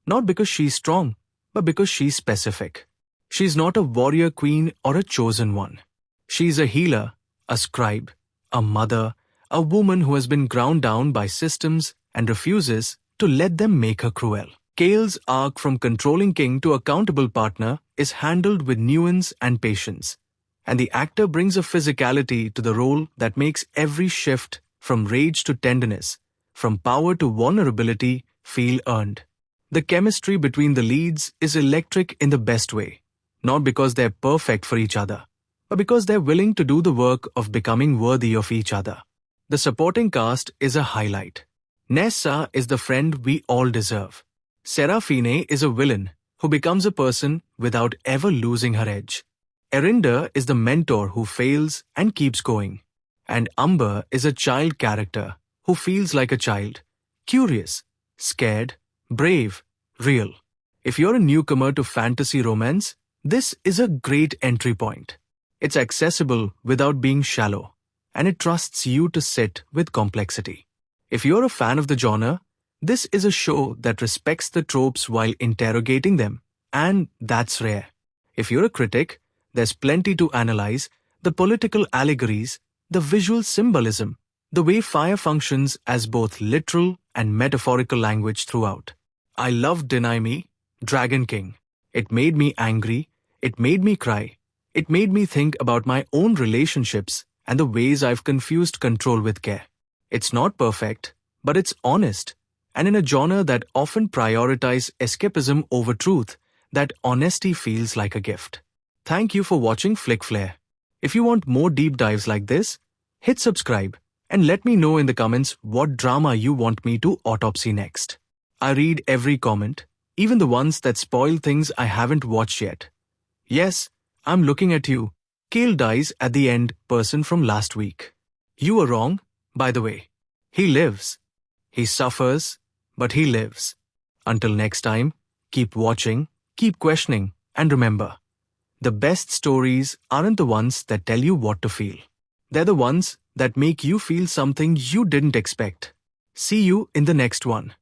Not because she's strong, but because she's specific. She's not a warrior queen or a chosen one. She's a healer, a scribe, a mother, a woman who has been ground down by systems and refuses to let them make her cruel. Kale's arc from controlling king to accountable partner is handled with nuance and patience, and the actor brings a physicality to the role that makes every shift from rage to tenderness, from power to vulnerability, feel earned. The chemistry between the leads is electric in the best way, not because they're perfect for each other, but because they're willing to do the work of becoming worthy of each other. The supporting cast is a highlight. Nessa is the friend we all deserve. Serafine is a villain who becomes a person without ever losing her edge. Erinda is the mentor who fails and keeps going. And Amber is a child character who feels like a child, curious, scared, brave, real. If you're a newcomer to fantasy romance, this is a great entry point. It's accessible without being shallow, and it trusts you to sit with complexity. If you're a fan of the genre, this is a show that respects the tropes while interrogating them, and that's rare. If you're a critic, there's plenty to analyze: the political allegories, the visual symbolism, the way fire functions as both literal and metaphorical language throughout. I loved Deny Me, Dragon King. It made me angry, It made me cry. It made me think about my own relationships and the ways I've confused control with care. It's not perfect, but it's honest. And in a genre that often prioritizes escapism over truth, that honesty feels like a gift. Thank you for watching Flick Flare. If you want more deep dives like this, hit subscribe and let me know in the comments what drama you want me to autopsy next. I read every comment, even the ones that spoil things I haven't watched yet. Yes, I'm looking at you. Kale dies at the end person from last week. You were wrong, by the way. He lives. He suffers, but he lives. Until next time, keep watching, keep questioning, and remember, the best stories aren't the ones that tell you what to feel. They're the ones that make you feel something you didn't expect. See you in the next one.